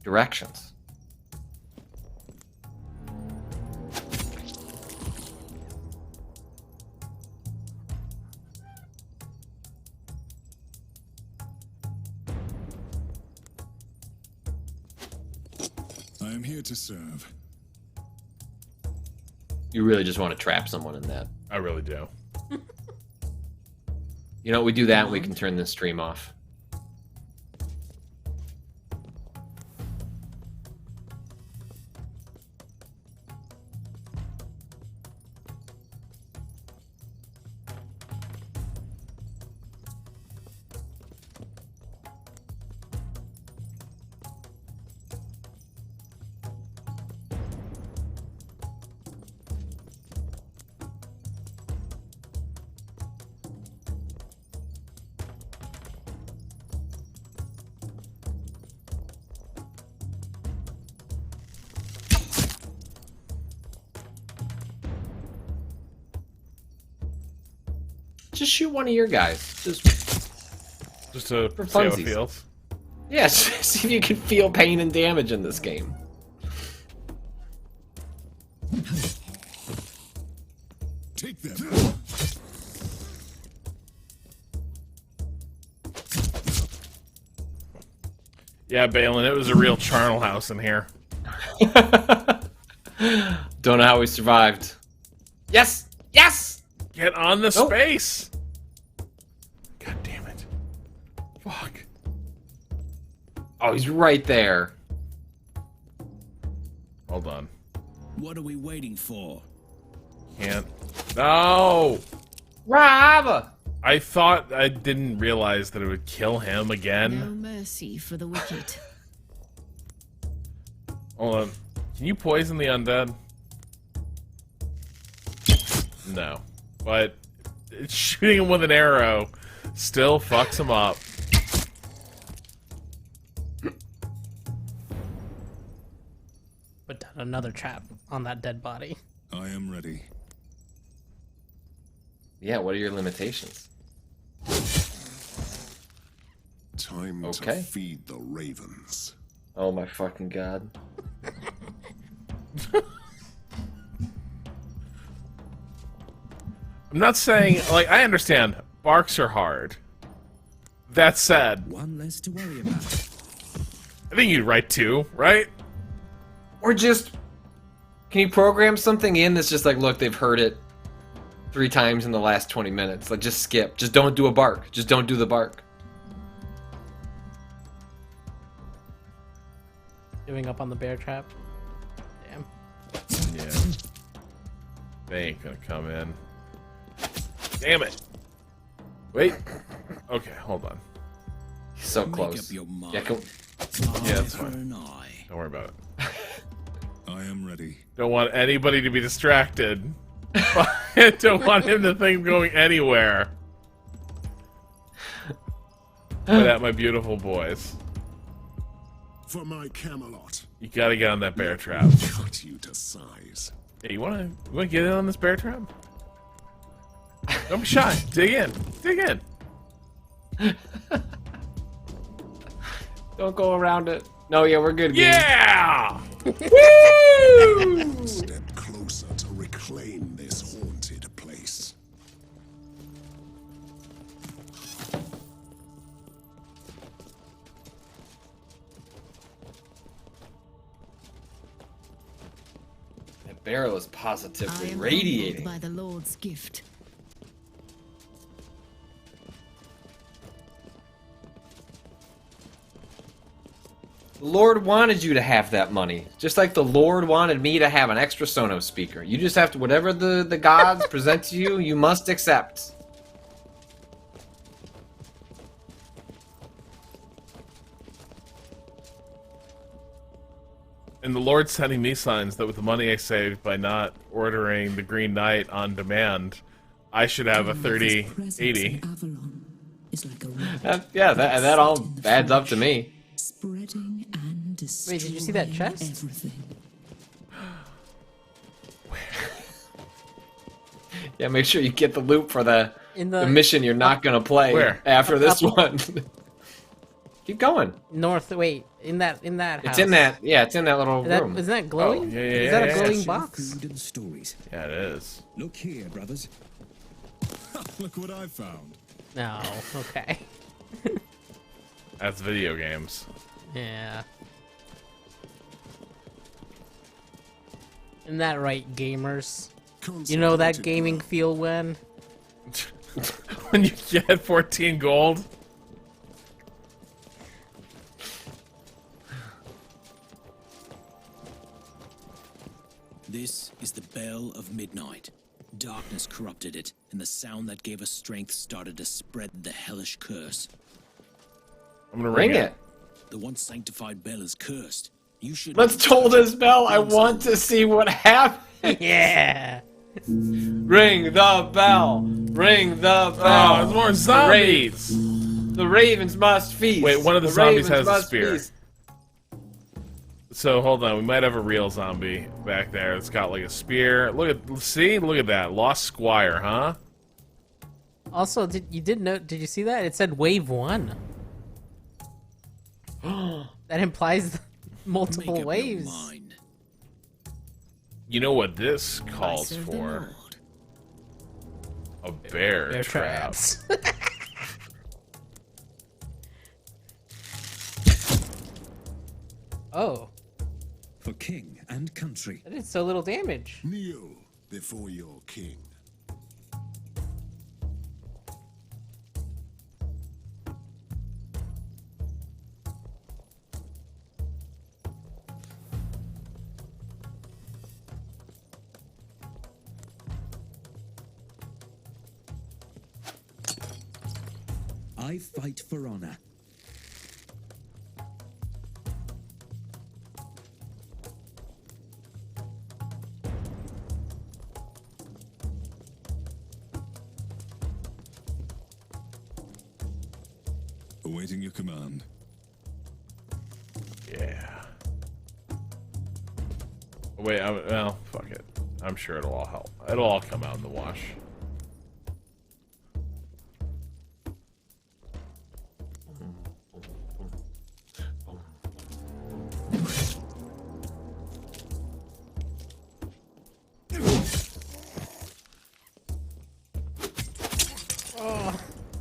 Speaker 2: directions.
Speaker 16: I am here to serve.
Speaker 2: You really just want to trap someone in that.
Speaker 1: I really do.
Speaker 2: You know, we do that and we can turn this stream off. Just shoot one of your guys. Just
Speaker 1: to
Speaker 2: for
Speaker 1: see how it
Speaker 2: funsies.
Speaker 1: feels.
Speaker 2: Yes, see if you can feel pain and damage in this game.
Speaker 16: Take them.
Speaker 1: Yeah, Balin, it was a real charnel house in here.
Speaker 2: Don't know how we survived. Yes! Yes!
Speaker 1: Get on the space! God damn it. Fuck.
Speaker 2: Oh, he's right there.
Speaker 1: Hold on.
Speaker 14: What are we waiting for?
Speaker 1: Can't. No!
Speaker 2: Rob!
Speaker 1: I thought I didn't realize that it would kill him
Speaker 20: No
Speaker 1: again.
Speaker 20: mercy for the wicked.
Speaker 1: Hold on. Can you poison the undead? No. But shooting him with an arrow still fucks him up.
Speaker 19: Put down another trap on that dead body.
Speaker 16: I am ready.
Speaker 2: Yeah, what are your limitations?
Speaker 17: Time
Speaker 2: Okay.
Speaker 17: to feed the ravens.
Speaker 2: Oh my fucking god.
Speaker 1: I'm not saying, like, I understand. Barks are hard. That said,
Speaker 18: One less to worry about.
Speaker 1: I think you'd write 2, right?
Speaker 2: Or just, can you program something in that's just like, look, they've heard it 3 times in the last 20 minutes. Like, just skip. Just don't do a bark. Just don't do the bark.
Speaker 19: Giving up on the bear trap. Damn.
Speaker 1: Yeah. They ain't gonna come in. Damn it. Wait. Okay, hold on.
Speaker 2: So
Speaker 14: Make
Speaker 2: close.
Speaker 14: up your mind.
Speaker 2: Yeah,
Speaker 1: Yeah, that's
Speaker 14: For
Speaker 1: fine.
Speaker 14: an eye.
Speaker 1: Don't worry about it.
Speaker 16: I am ready.
Speaker 1: Don't want anybody to be distracted. Don't want him to think I'm going anywhere. But at my beautiful boys.
Speaker 17: For my Camelot,
Speaker 1: You gotta get on that bear trap.
Speaker 17: cut you to size.
Speaker 1: Hey, you wanna get in on this bear trap? Don't be shy. Dig in. Dig in.
Speaker 2: Don't go around it. No, yeah, we're good. Game.
Speaker 1: Yeah!
Speaker 17: Step closer to reclaim this haunted place.
Speaker 2: That barrel is
Speaker 20: I
Speaker 2: positively
Speaker 20: am
Speaker 2: radiating.
Speaker 20: humbled by the Lord's gift.
Speaker 2: The Lord wanted you to have that money. Just like the Lord wanted me to have an extra Sonos speaker. You just have to, whatever the gods present to you, you must accept.
Speaker 1: And the Lord's sending me signs that with the money I saved by not ordering the Green Knight on demand, I should have a 3080.
Speaker 15: Avalon is like a river
Speaker 2: Yeah, that all adds up to me.
Speaker 15: spreading and destroying
Speaker 19: Wait, did you see that chest?
Speaker 15: everything.
Speaker 2: Yeah, make sure you get the loot for the
Speaker 19: In
Speaker 2: the
Speaker 19: the
Speaker 2: mission you're not gonna play
Speaker 1: Where?
Speaker 2: after this
Speaker 19: Up.
Speaker 2: one. Keep going.
Speaker 19: north. Wait, in that house.
Speaker 2: It's in that. Yeah, it's in that little room.
Speaker 19: Isn't that glowing?
Speaker 1: Oh, yeah,
Speaker 19: Is that a
Speaker 1: yeah,
Speaker 19: glowing
Speaker 1: yeah.
Speaker 19: box?
Speaker 18: Food and stories.
Speaker 1: Yeah, it is.
Speaker 18: Look here, brothers.
Speaker 16: Look what I found.
Speaker 19: No. Okay.
Speaker 1: That's video games.
Speaker 19: Yeah. Isn't that right, gamers? You know that gaming feel when?
Speaker 1: When you get 14 gold.
Speaker 14: This is the Bell of Midnight. Darkness corrupted it, and the sound that gave us strength started to spread the hellish curse.
Speaker 1: I'm gonna
Speaker 2: Ring
Speaker 1: ring
Speaker 2: it.
Speaker 14: The once sanctified bell is cursed. You should.
Speaker 2: Let's toll this bell. I want to see what happens.
Speaker 19: Yeah.
Speaker 2: Ring the bell. Ring the bell.
Speaker 1: Oh, there's more zombies.
Speaker 2: The ravens must feast.
Speaker 1: Wait, one of the
Speaker 2: The
Speaker 1: zombies
Speaker 2: ravens
Speaker 1: has a
Speaker 2: must
Speaker 1: spear.
Speaker 2: feast.
Speaker 1: So hold on, we might have a real zombie back there. It's got like a spear. Look at that Lost Squire, huh?
Speaker 19: Also, did you see that? It said wave 1. That implies multiple
Speaker 14: Make up your
Speaker 19: waves.
Speaker 14: mind.
Speaker 1: You know what this calls
Speaker 20: serve the
Speaker 1: for? A bear
Speaker 19: Bear
Speaker 1: trap.
Speaker 19: traps. Oh,
Speaker 18: For king and country.
Speaker 19: that did so little damage.
Speaker 17: Kneel before your king.
Speaker 18: I fight for honor.
Speaker 16: Awaiting your command.
Speaker 1: Yeah. Wait, well, fuck it. I'm sure it'll all help. It'll all come out in the wash.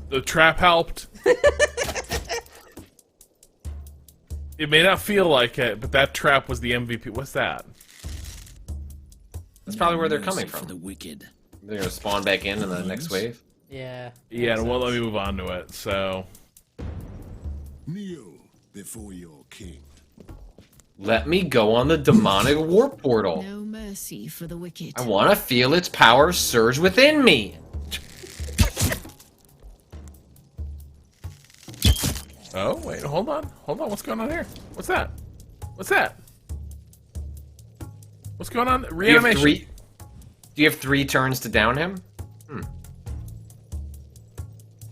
Speaker 1: The trap helped. It may not feel like it, but that trap was the MVP. What's that?
Speaker 2: That's probably where they're coming from.
Speaker 14: The wicked.
Speaker 2: They're gonna spawn back in the next wave.
Speaker 19: Yeah.
Speaker 1: Yeah, and won't let me move on to it, so...
Speaker 17: Kneel before your king.
Speaker 2: Let me go on the demonic warp portal.
Speaker 20: No mercy for the wicked.
Speaker 2: I want to feel its power surge within me.
Speaker 1: Oh, wait, hold on. Hold on, what's going on here? What's that? What's that? What's going on? Reanimation.
Speaker 2: Do you have 3 turns to down him?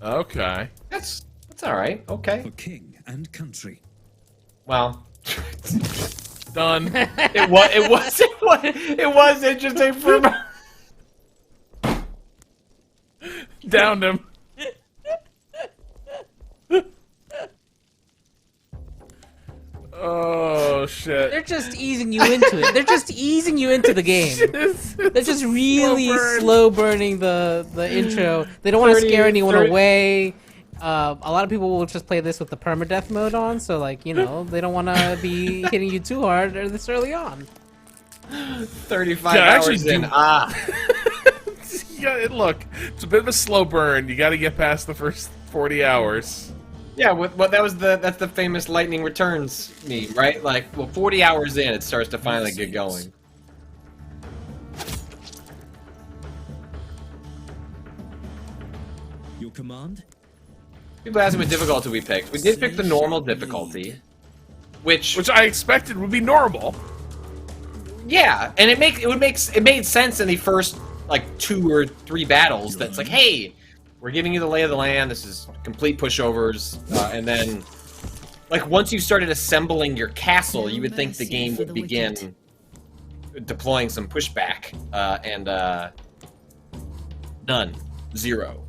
Speaker 1: Okay.
Speaker 2: That's alright. Okay.
Speaker 18: For king and country.
Speaker 2: Well,
Speaker 1: done.
Speaker 2: It was interesting for me.
Speaker 1: Downed him. Oh shit.
Speaker 19: They're just easing you into it. They're just easing you into the game. They're just really slow burning the intro. They don't want to scare anyone away. A lot of people will just play this with the permadeath mode on, so like, you know, they don't want to be hitting you too hard this early on.
Speaker 2: 35 hours in.
Speaker 1: Yeah, look, it's a bit of a slow burn. You got to get past the first 40 hours.
Speaker 2: Yeah, that's the famous Lightning Returns meme, right? Like, well, 40 hours in, it starts to finally get going.
Speaker 18: Your command?
Speaker 2: People ask me what difficulty we picked. We did pick the normal difficulty, which
Speaker 1: I expected would be normal.
Speaker 2: Yeah, and it made sense in the first like 2 or 3 battles. That's like, hey, we're giving you the lay of the land. This is complete pushovers, and then like once you started assembling your castle, you would think the game would begin deploying some pushback, and none, 0.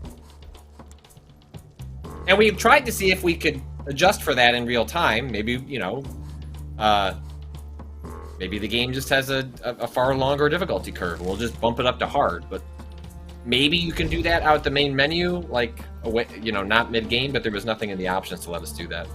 Speaker 2: And we tried to see if we could adjust for that in real time. Maybe, you know, maybe the game just has a far longer difficulty curve. We'll just bump it up to hard, but maybe you can do that out the main menu, like, away, you know, not mid-game, but there was nothing in the options to let us do that.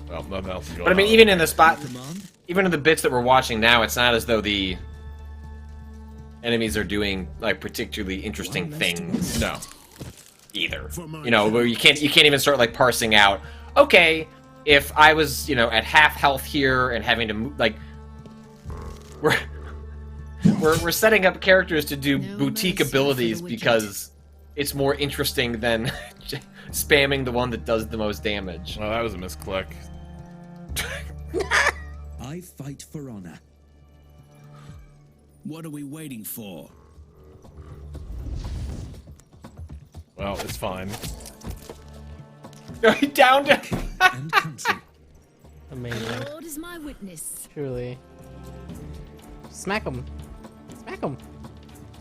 Speaker 1: Well, nothing else is going
Speaker 2: But I mean,
Speaker 1: on.
Speaker 2: even in the spot, even in the bits that we're watching now, it's not as though the enemies are doing like particularly interesting things.
Speaker 1: No.
Speaker 2: Either. You know, where you can't even start like parsing out. Okay, if I was, you know, at half health here and having to move, like, we're setting up characters to do boutique abilities because it's more interesting than spamming the one that does the most damage.
Speaker 1: Well, that was a misclick.
Speaker 18: I fight for honor.
Speaker 14: What are we waiting for?
Speaker 1: Well, it's fine.
Speaker 2: Down to
Speaker 18: and country.
Speaker 19: Amazing.
Speaker 20: Lord is my witness.
Speaker 19: Truly. Smack him. Smack him.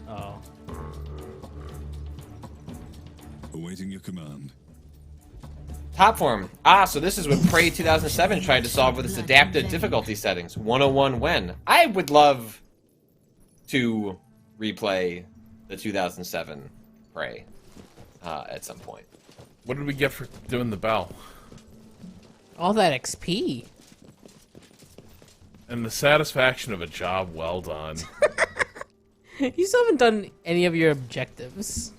Speaker 19: Oh.
Speaker 16: Awaiting your command.
Speaker 2: Top form. So this is what Prey 2007 tried to solve with its adaptive difficulty settings. 101 when. I would love to replay the 2007 Prey at some point.
Speaker 1: What did we get for doing the bell?
Speaker 19: All that XP.
Speaker 1: And the satisfaction of a job well done.
Speaker 19: You still haven't done any of your objectives.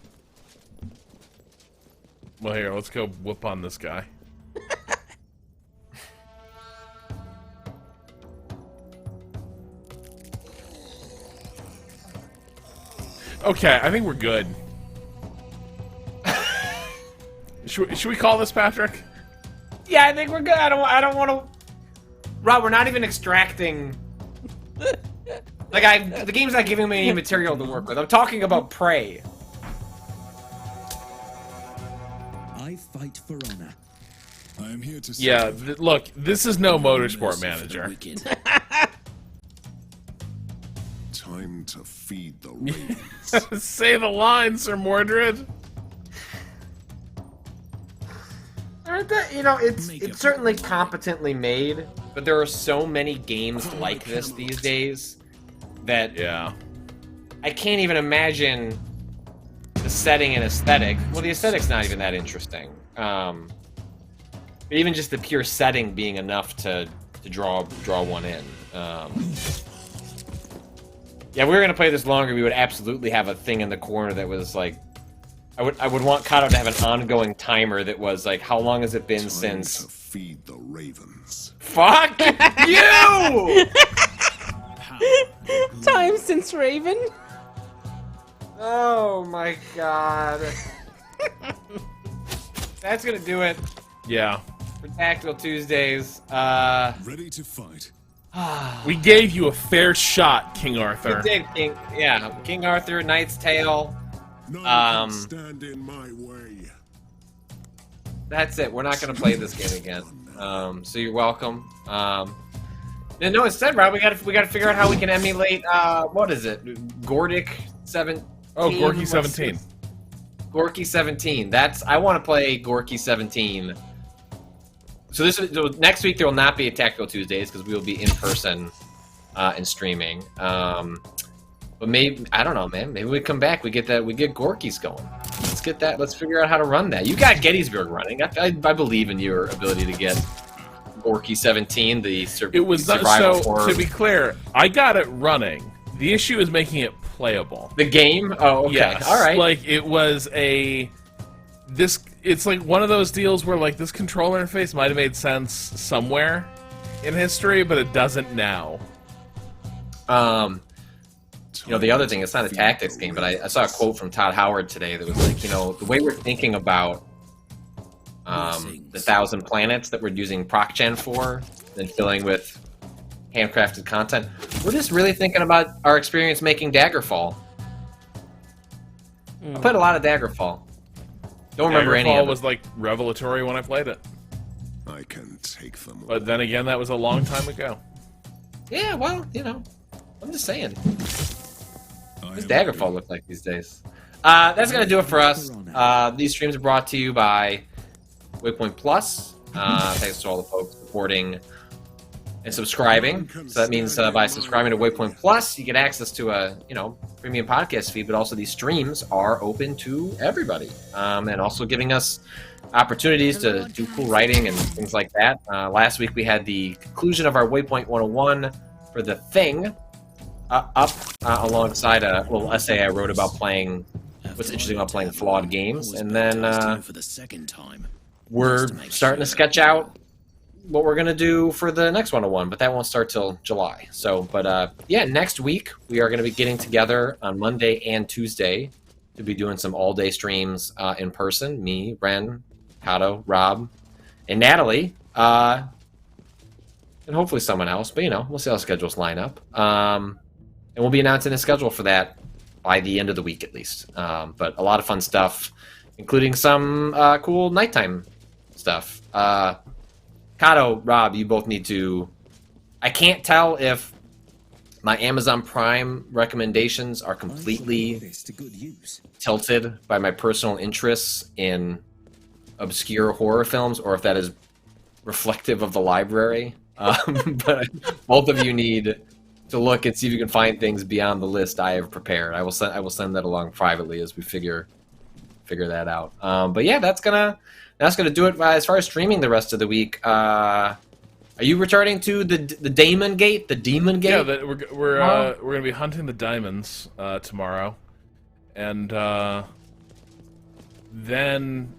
Speaker 1: Well, here, let's go whoop on this guy. Okay, I think we're good. Should we call this, Patrick?
Speaker 2: Yeah, I think we're good. I don't want to. Rob, we're not even extracting. Like the game's not giving me any material to work with. I'm talking about Prey.
Speaker 14: I fight for honor.
Speaker 17: I am here to
Speaker 1: Yeah, look, this is no Motorsport Manager.
Speaker 17: Time to feed the ravens.
Speaker 1: Say the line, Sir Mordred.
Speaker 2: You know, it's certainly competently made, but there are so many games like this these days that I can't even imagine the setting and aesthetic. Well, the aesthetic's not even that interesting. But even just the pure setting being enough to draw one in. Yeah, if we were gonna play this longer, we would absolutely have a thing in the corner that was like, I would want Kato to have an ongoing timer that was like, how long has it been since?
Speaker 17: To feed the ravens.
Speaker 2: Fuck you!
Speaker 19: Time since Raven.
Speaker 2: Oh my god. That's gonna do it.
Speaker 1: Yeah.
Speaker 2: For Tactical Tuesdays.
Speaker 17: Ready to fight.
Speaker 1: We gave you a fair shot, King Arthur.
Speaker 2: We did, King Arthur, Knight's Tale.
Speaker 17: None can stand in my way.
Speaker 2: That's it. We're not gonna play this game again. So you're welcome. No, instead, Rob, we gotta figure out how we can emulate. What is it? Gordic 17.
Speaker 1: Oh, Gorky 17.
Speaker 2: Gorky 17. I want to play Gorky 17. So next week there will not be a Tactical Tuesdays because we will be in person and streaming. But maybe, I don't know, man. Maybe we come back. We get Gorky's going. Let's get that. Let's figure out how to run that. You got Gettysburg running. I believe in your ability to get Gorky 17.
Speaker 1: It was not so. To be clear, I got it running. The issue is making it playable.
Speaker 2: The game? Oh, okay.
Speaker 1: Yes.
Speaker 2: All right.
Speaker 1: Like it was it's like one of those deals where like this controller interface might have made sense somewhere in history, but it doesn't now.
Speaker 2: You know, the other thing, it's not a tactics game, but I saw a quote from Todd Howard today that was like, you know, the way we're thinking about the 1,000 planets that we're using ProcGen for and filling with handcrafted content, we're just really thinking about our experience making Daggerfall. I played a lot of Daggerfall. Don't remember any of it.
Speaker 1: Daggerfall was like revelatory when I played it.
Speaker 17: I can take them.
Speaker 1: But then again, that was a long time ago.
Speaker 2: Yeah, well, you know, I'm just saying. What does Daggerfall look like these days? That's going to do it for us. These streams are brought to you by Waypoint Plus. Thanks to all the folks supporting and subscribing. So that means by subscribing to Waypoint Plus, you get access to a premium podcast feed, but also these streams are open to everybody. And also giving us opportunities to do cool writing and things like that. Last week we had the conclusion of our Waypoint 101 for The Thing up alongside a little essay I wrote about playing what's interesting about playing flawed games. And then we're starting to sketch out what we're going to do for the next 101, but that won't start till July. So, but yeah, next week we are going to be getting together on Monday and Tuesday to be doing some all-day streams in person. Me, Ren, Kato, Rob, and Natalie, and hopefully someone else, but we'll see how schedules line up. And we'll be announcing a schedule for that by the end of the week at least. But a lot of fun stuff, including some cool nighttime stuff. Kato, Rob, you both need to... I can't tell if my Amazon Prime recommendations are completely tilted by my personal interests in obscure horror films, or if that is reflective of the library. But both of you need to look and see if you can find things beyond the list I have prepared. I will send that along privately as we figure that out. But yeah, that's gonna do it as far as streaming the rest of the week. I Are you returning to the Daemon Gate? The Demon Gate?
Speaker 1: Yeah, we're gonna be hunting the diamonds tomorrow, and then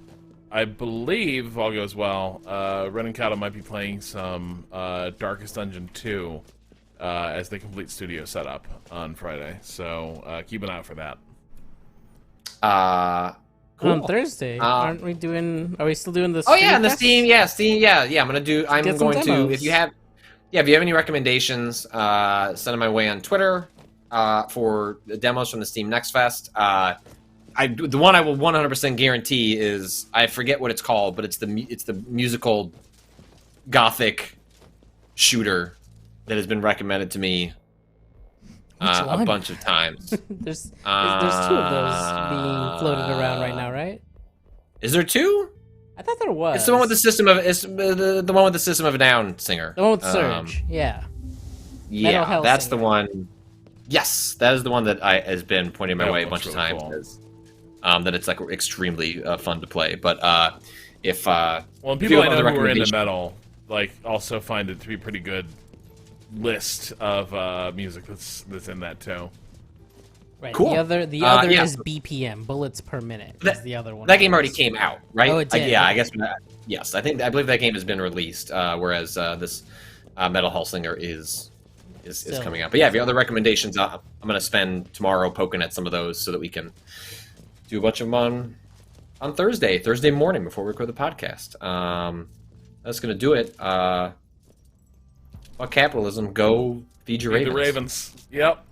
Speaker 1: I believe, if all goes well, Ren and Kata might be playing some Darkest Dungeon 2 as they complete studio setup on Friday. So keep an eye out for that.
Speaker 2: Cool.
Speaker 19: On Thursday, aren't we doing? Are we still doing this?
Speaker 2: Oh yeah, and the Steam, Steam. I'm gonna do. I'm going to. If you have any recommendations, send them my way on Twitter for the demos from the Steam Next Fest. The one I will 100% guarantee is, I forget what it's called, but it's the musical gothic shooter that has been recommended to me a bunch of times.
Speaker 19: there's 2 of those being floated around right now, right?
Speaker 2: Is there 2?
Speaker 19: I thought there was.
Speaker 2: It's the one with the system of the one with the System of a Down singer.
Speaker 19: The one with Surge, yeah.
Speaker 2: Yeah, that's the one. Yes, that is the one that has been pointing my way a bunch of times. Cool. That it's like extremely fun to play. But if
Speaker 1: people I know who are into metal like also find it to be pretty good list of music that's in that too.
Speaker 19: Right.
Speaker 2: Cool.
Speaker 19: The other is BPM, bullets per minute. Is the other one.
Speaker 2: That game already came out, right?
Speaker 19: Oh, it did.
Speaker 2: Yeah, I guess. Yes, I believe that game has been released. Whereas this Metal Hellsinger is coming out. But yeah, if you have other recommendations, I'm going to spend tomorrow poking at some of those so that we can do a bunch of them on Thursday morning before we record the podcast. That's going to do it. Fuck capitalism. Go feed your
Speaker 1: Feed
Speaker 2: ravens.
Speaker 1: the ravens. Yep.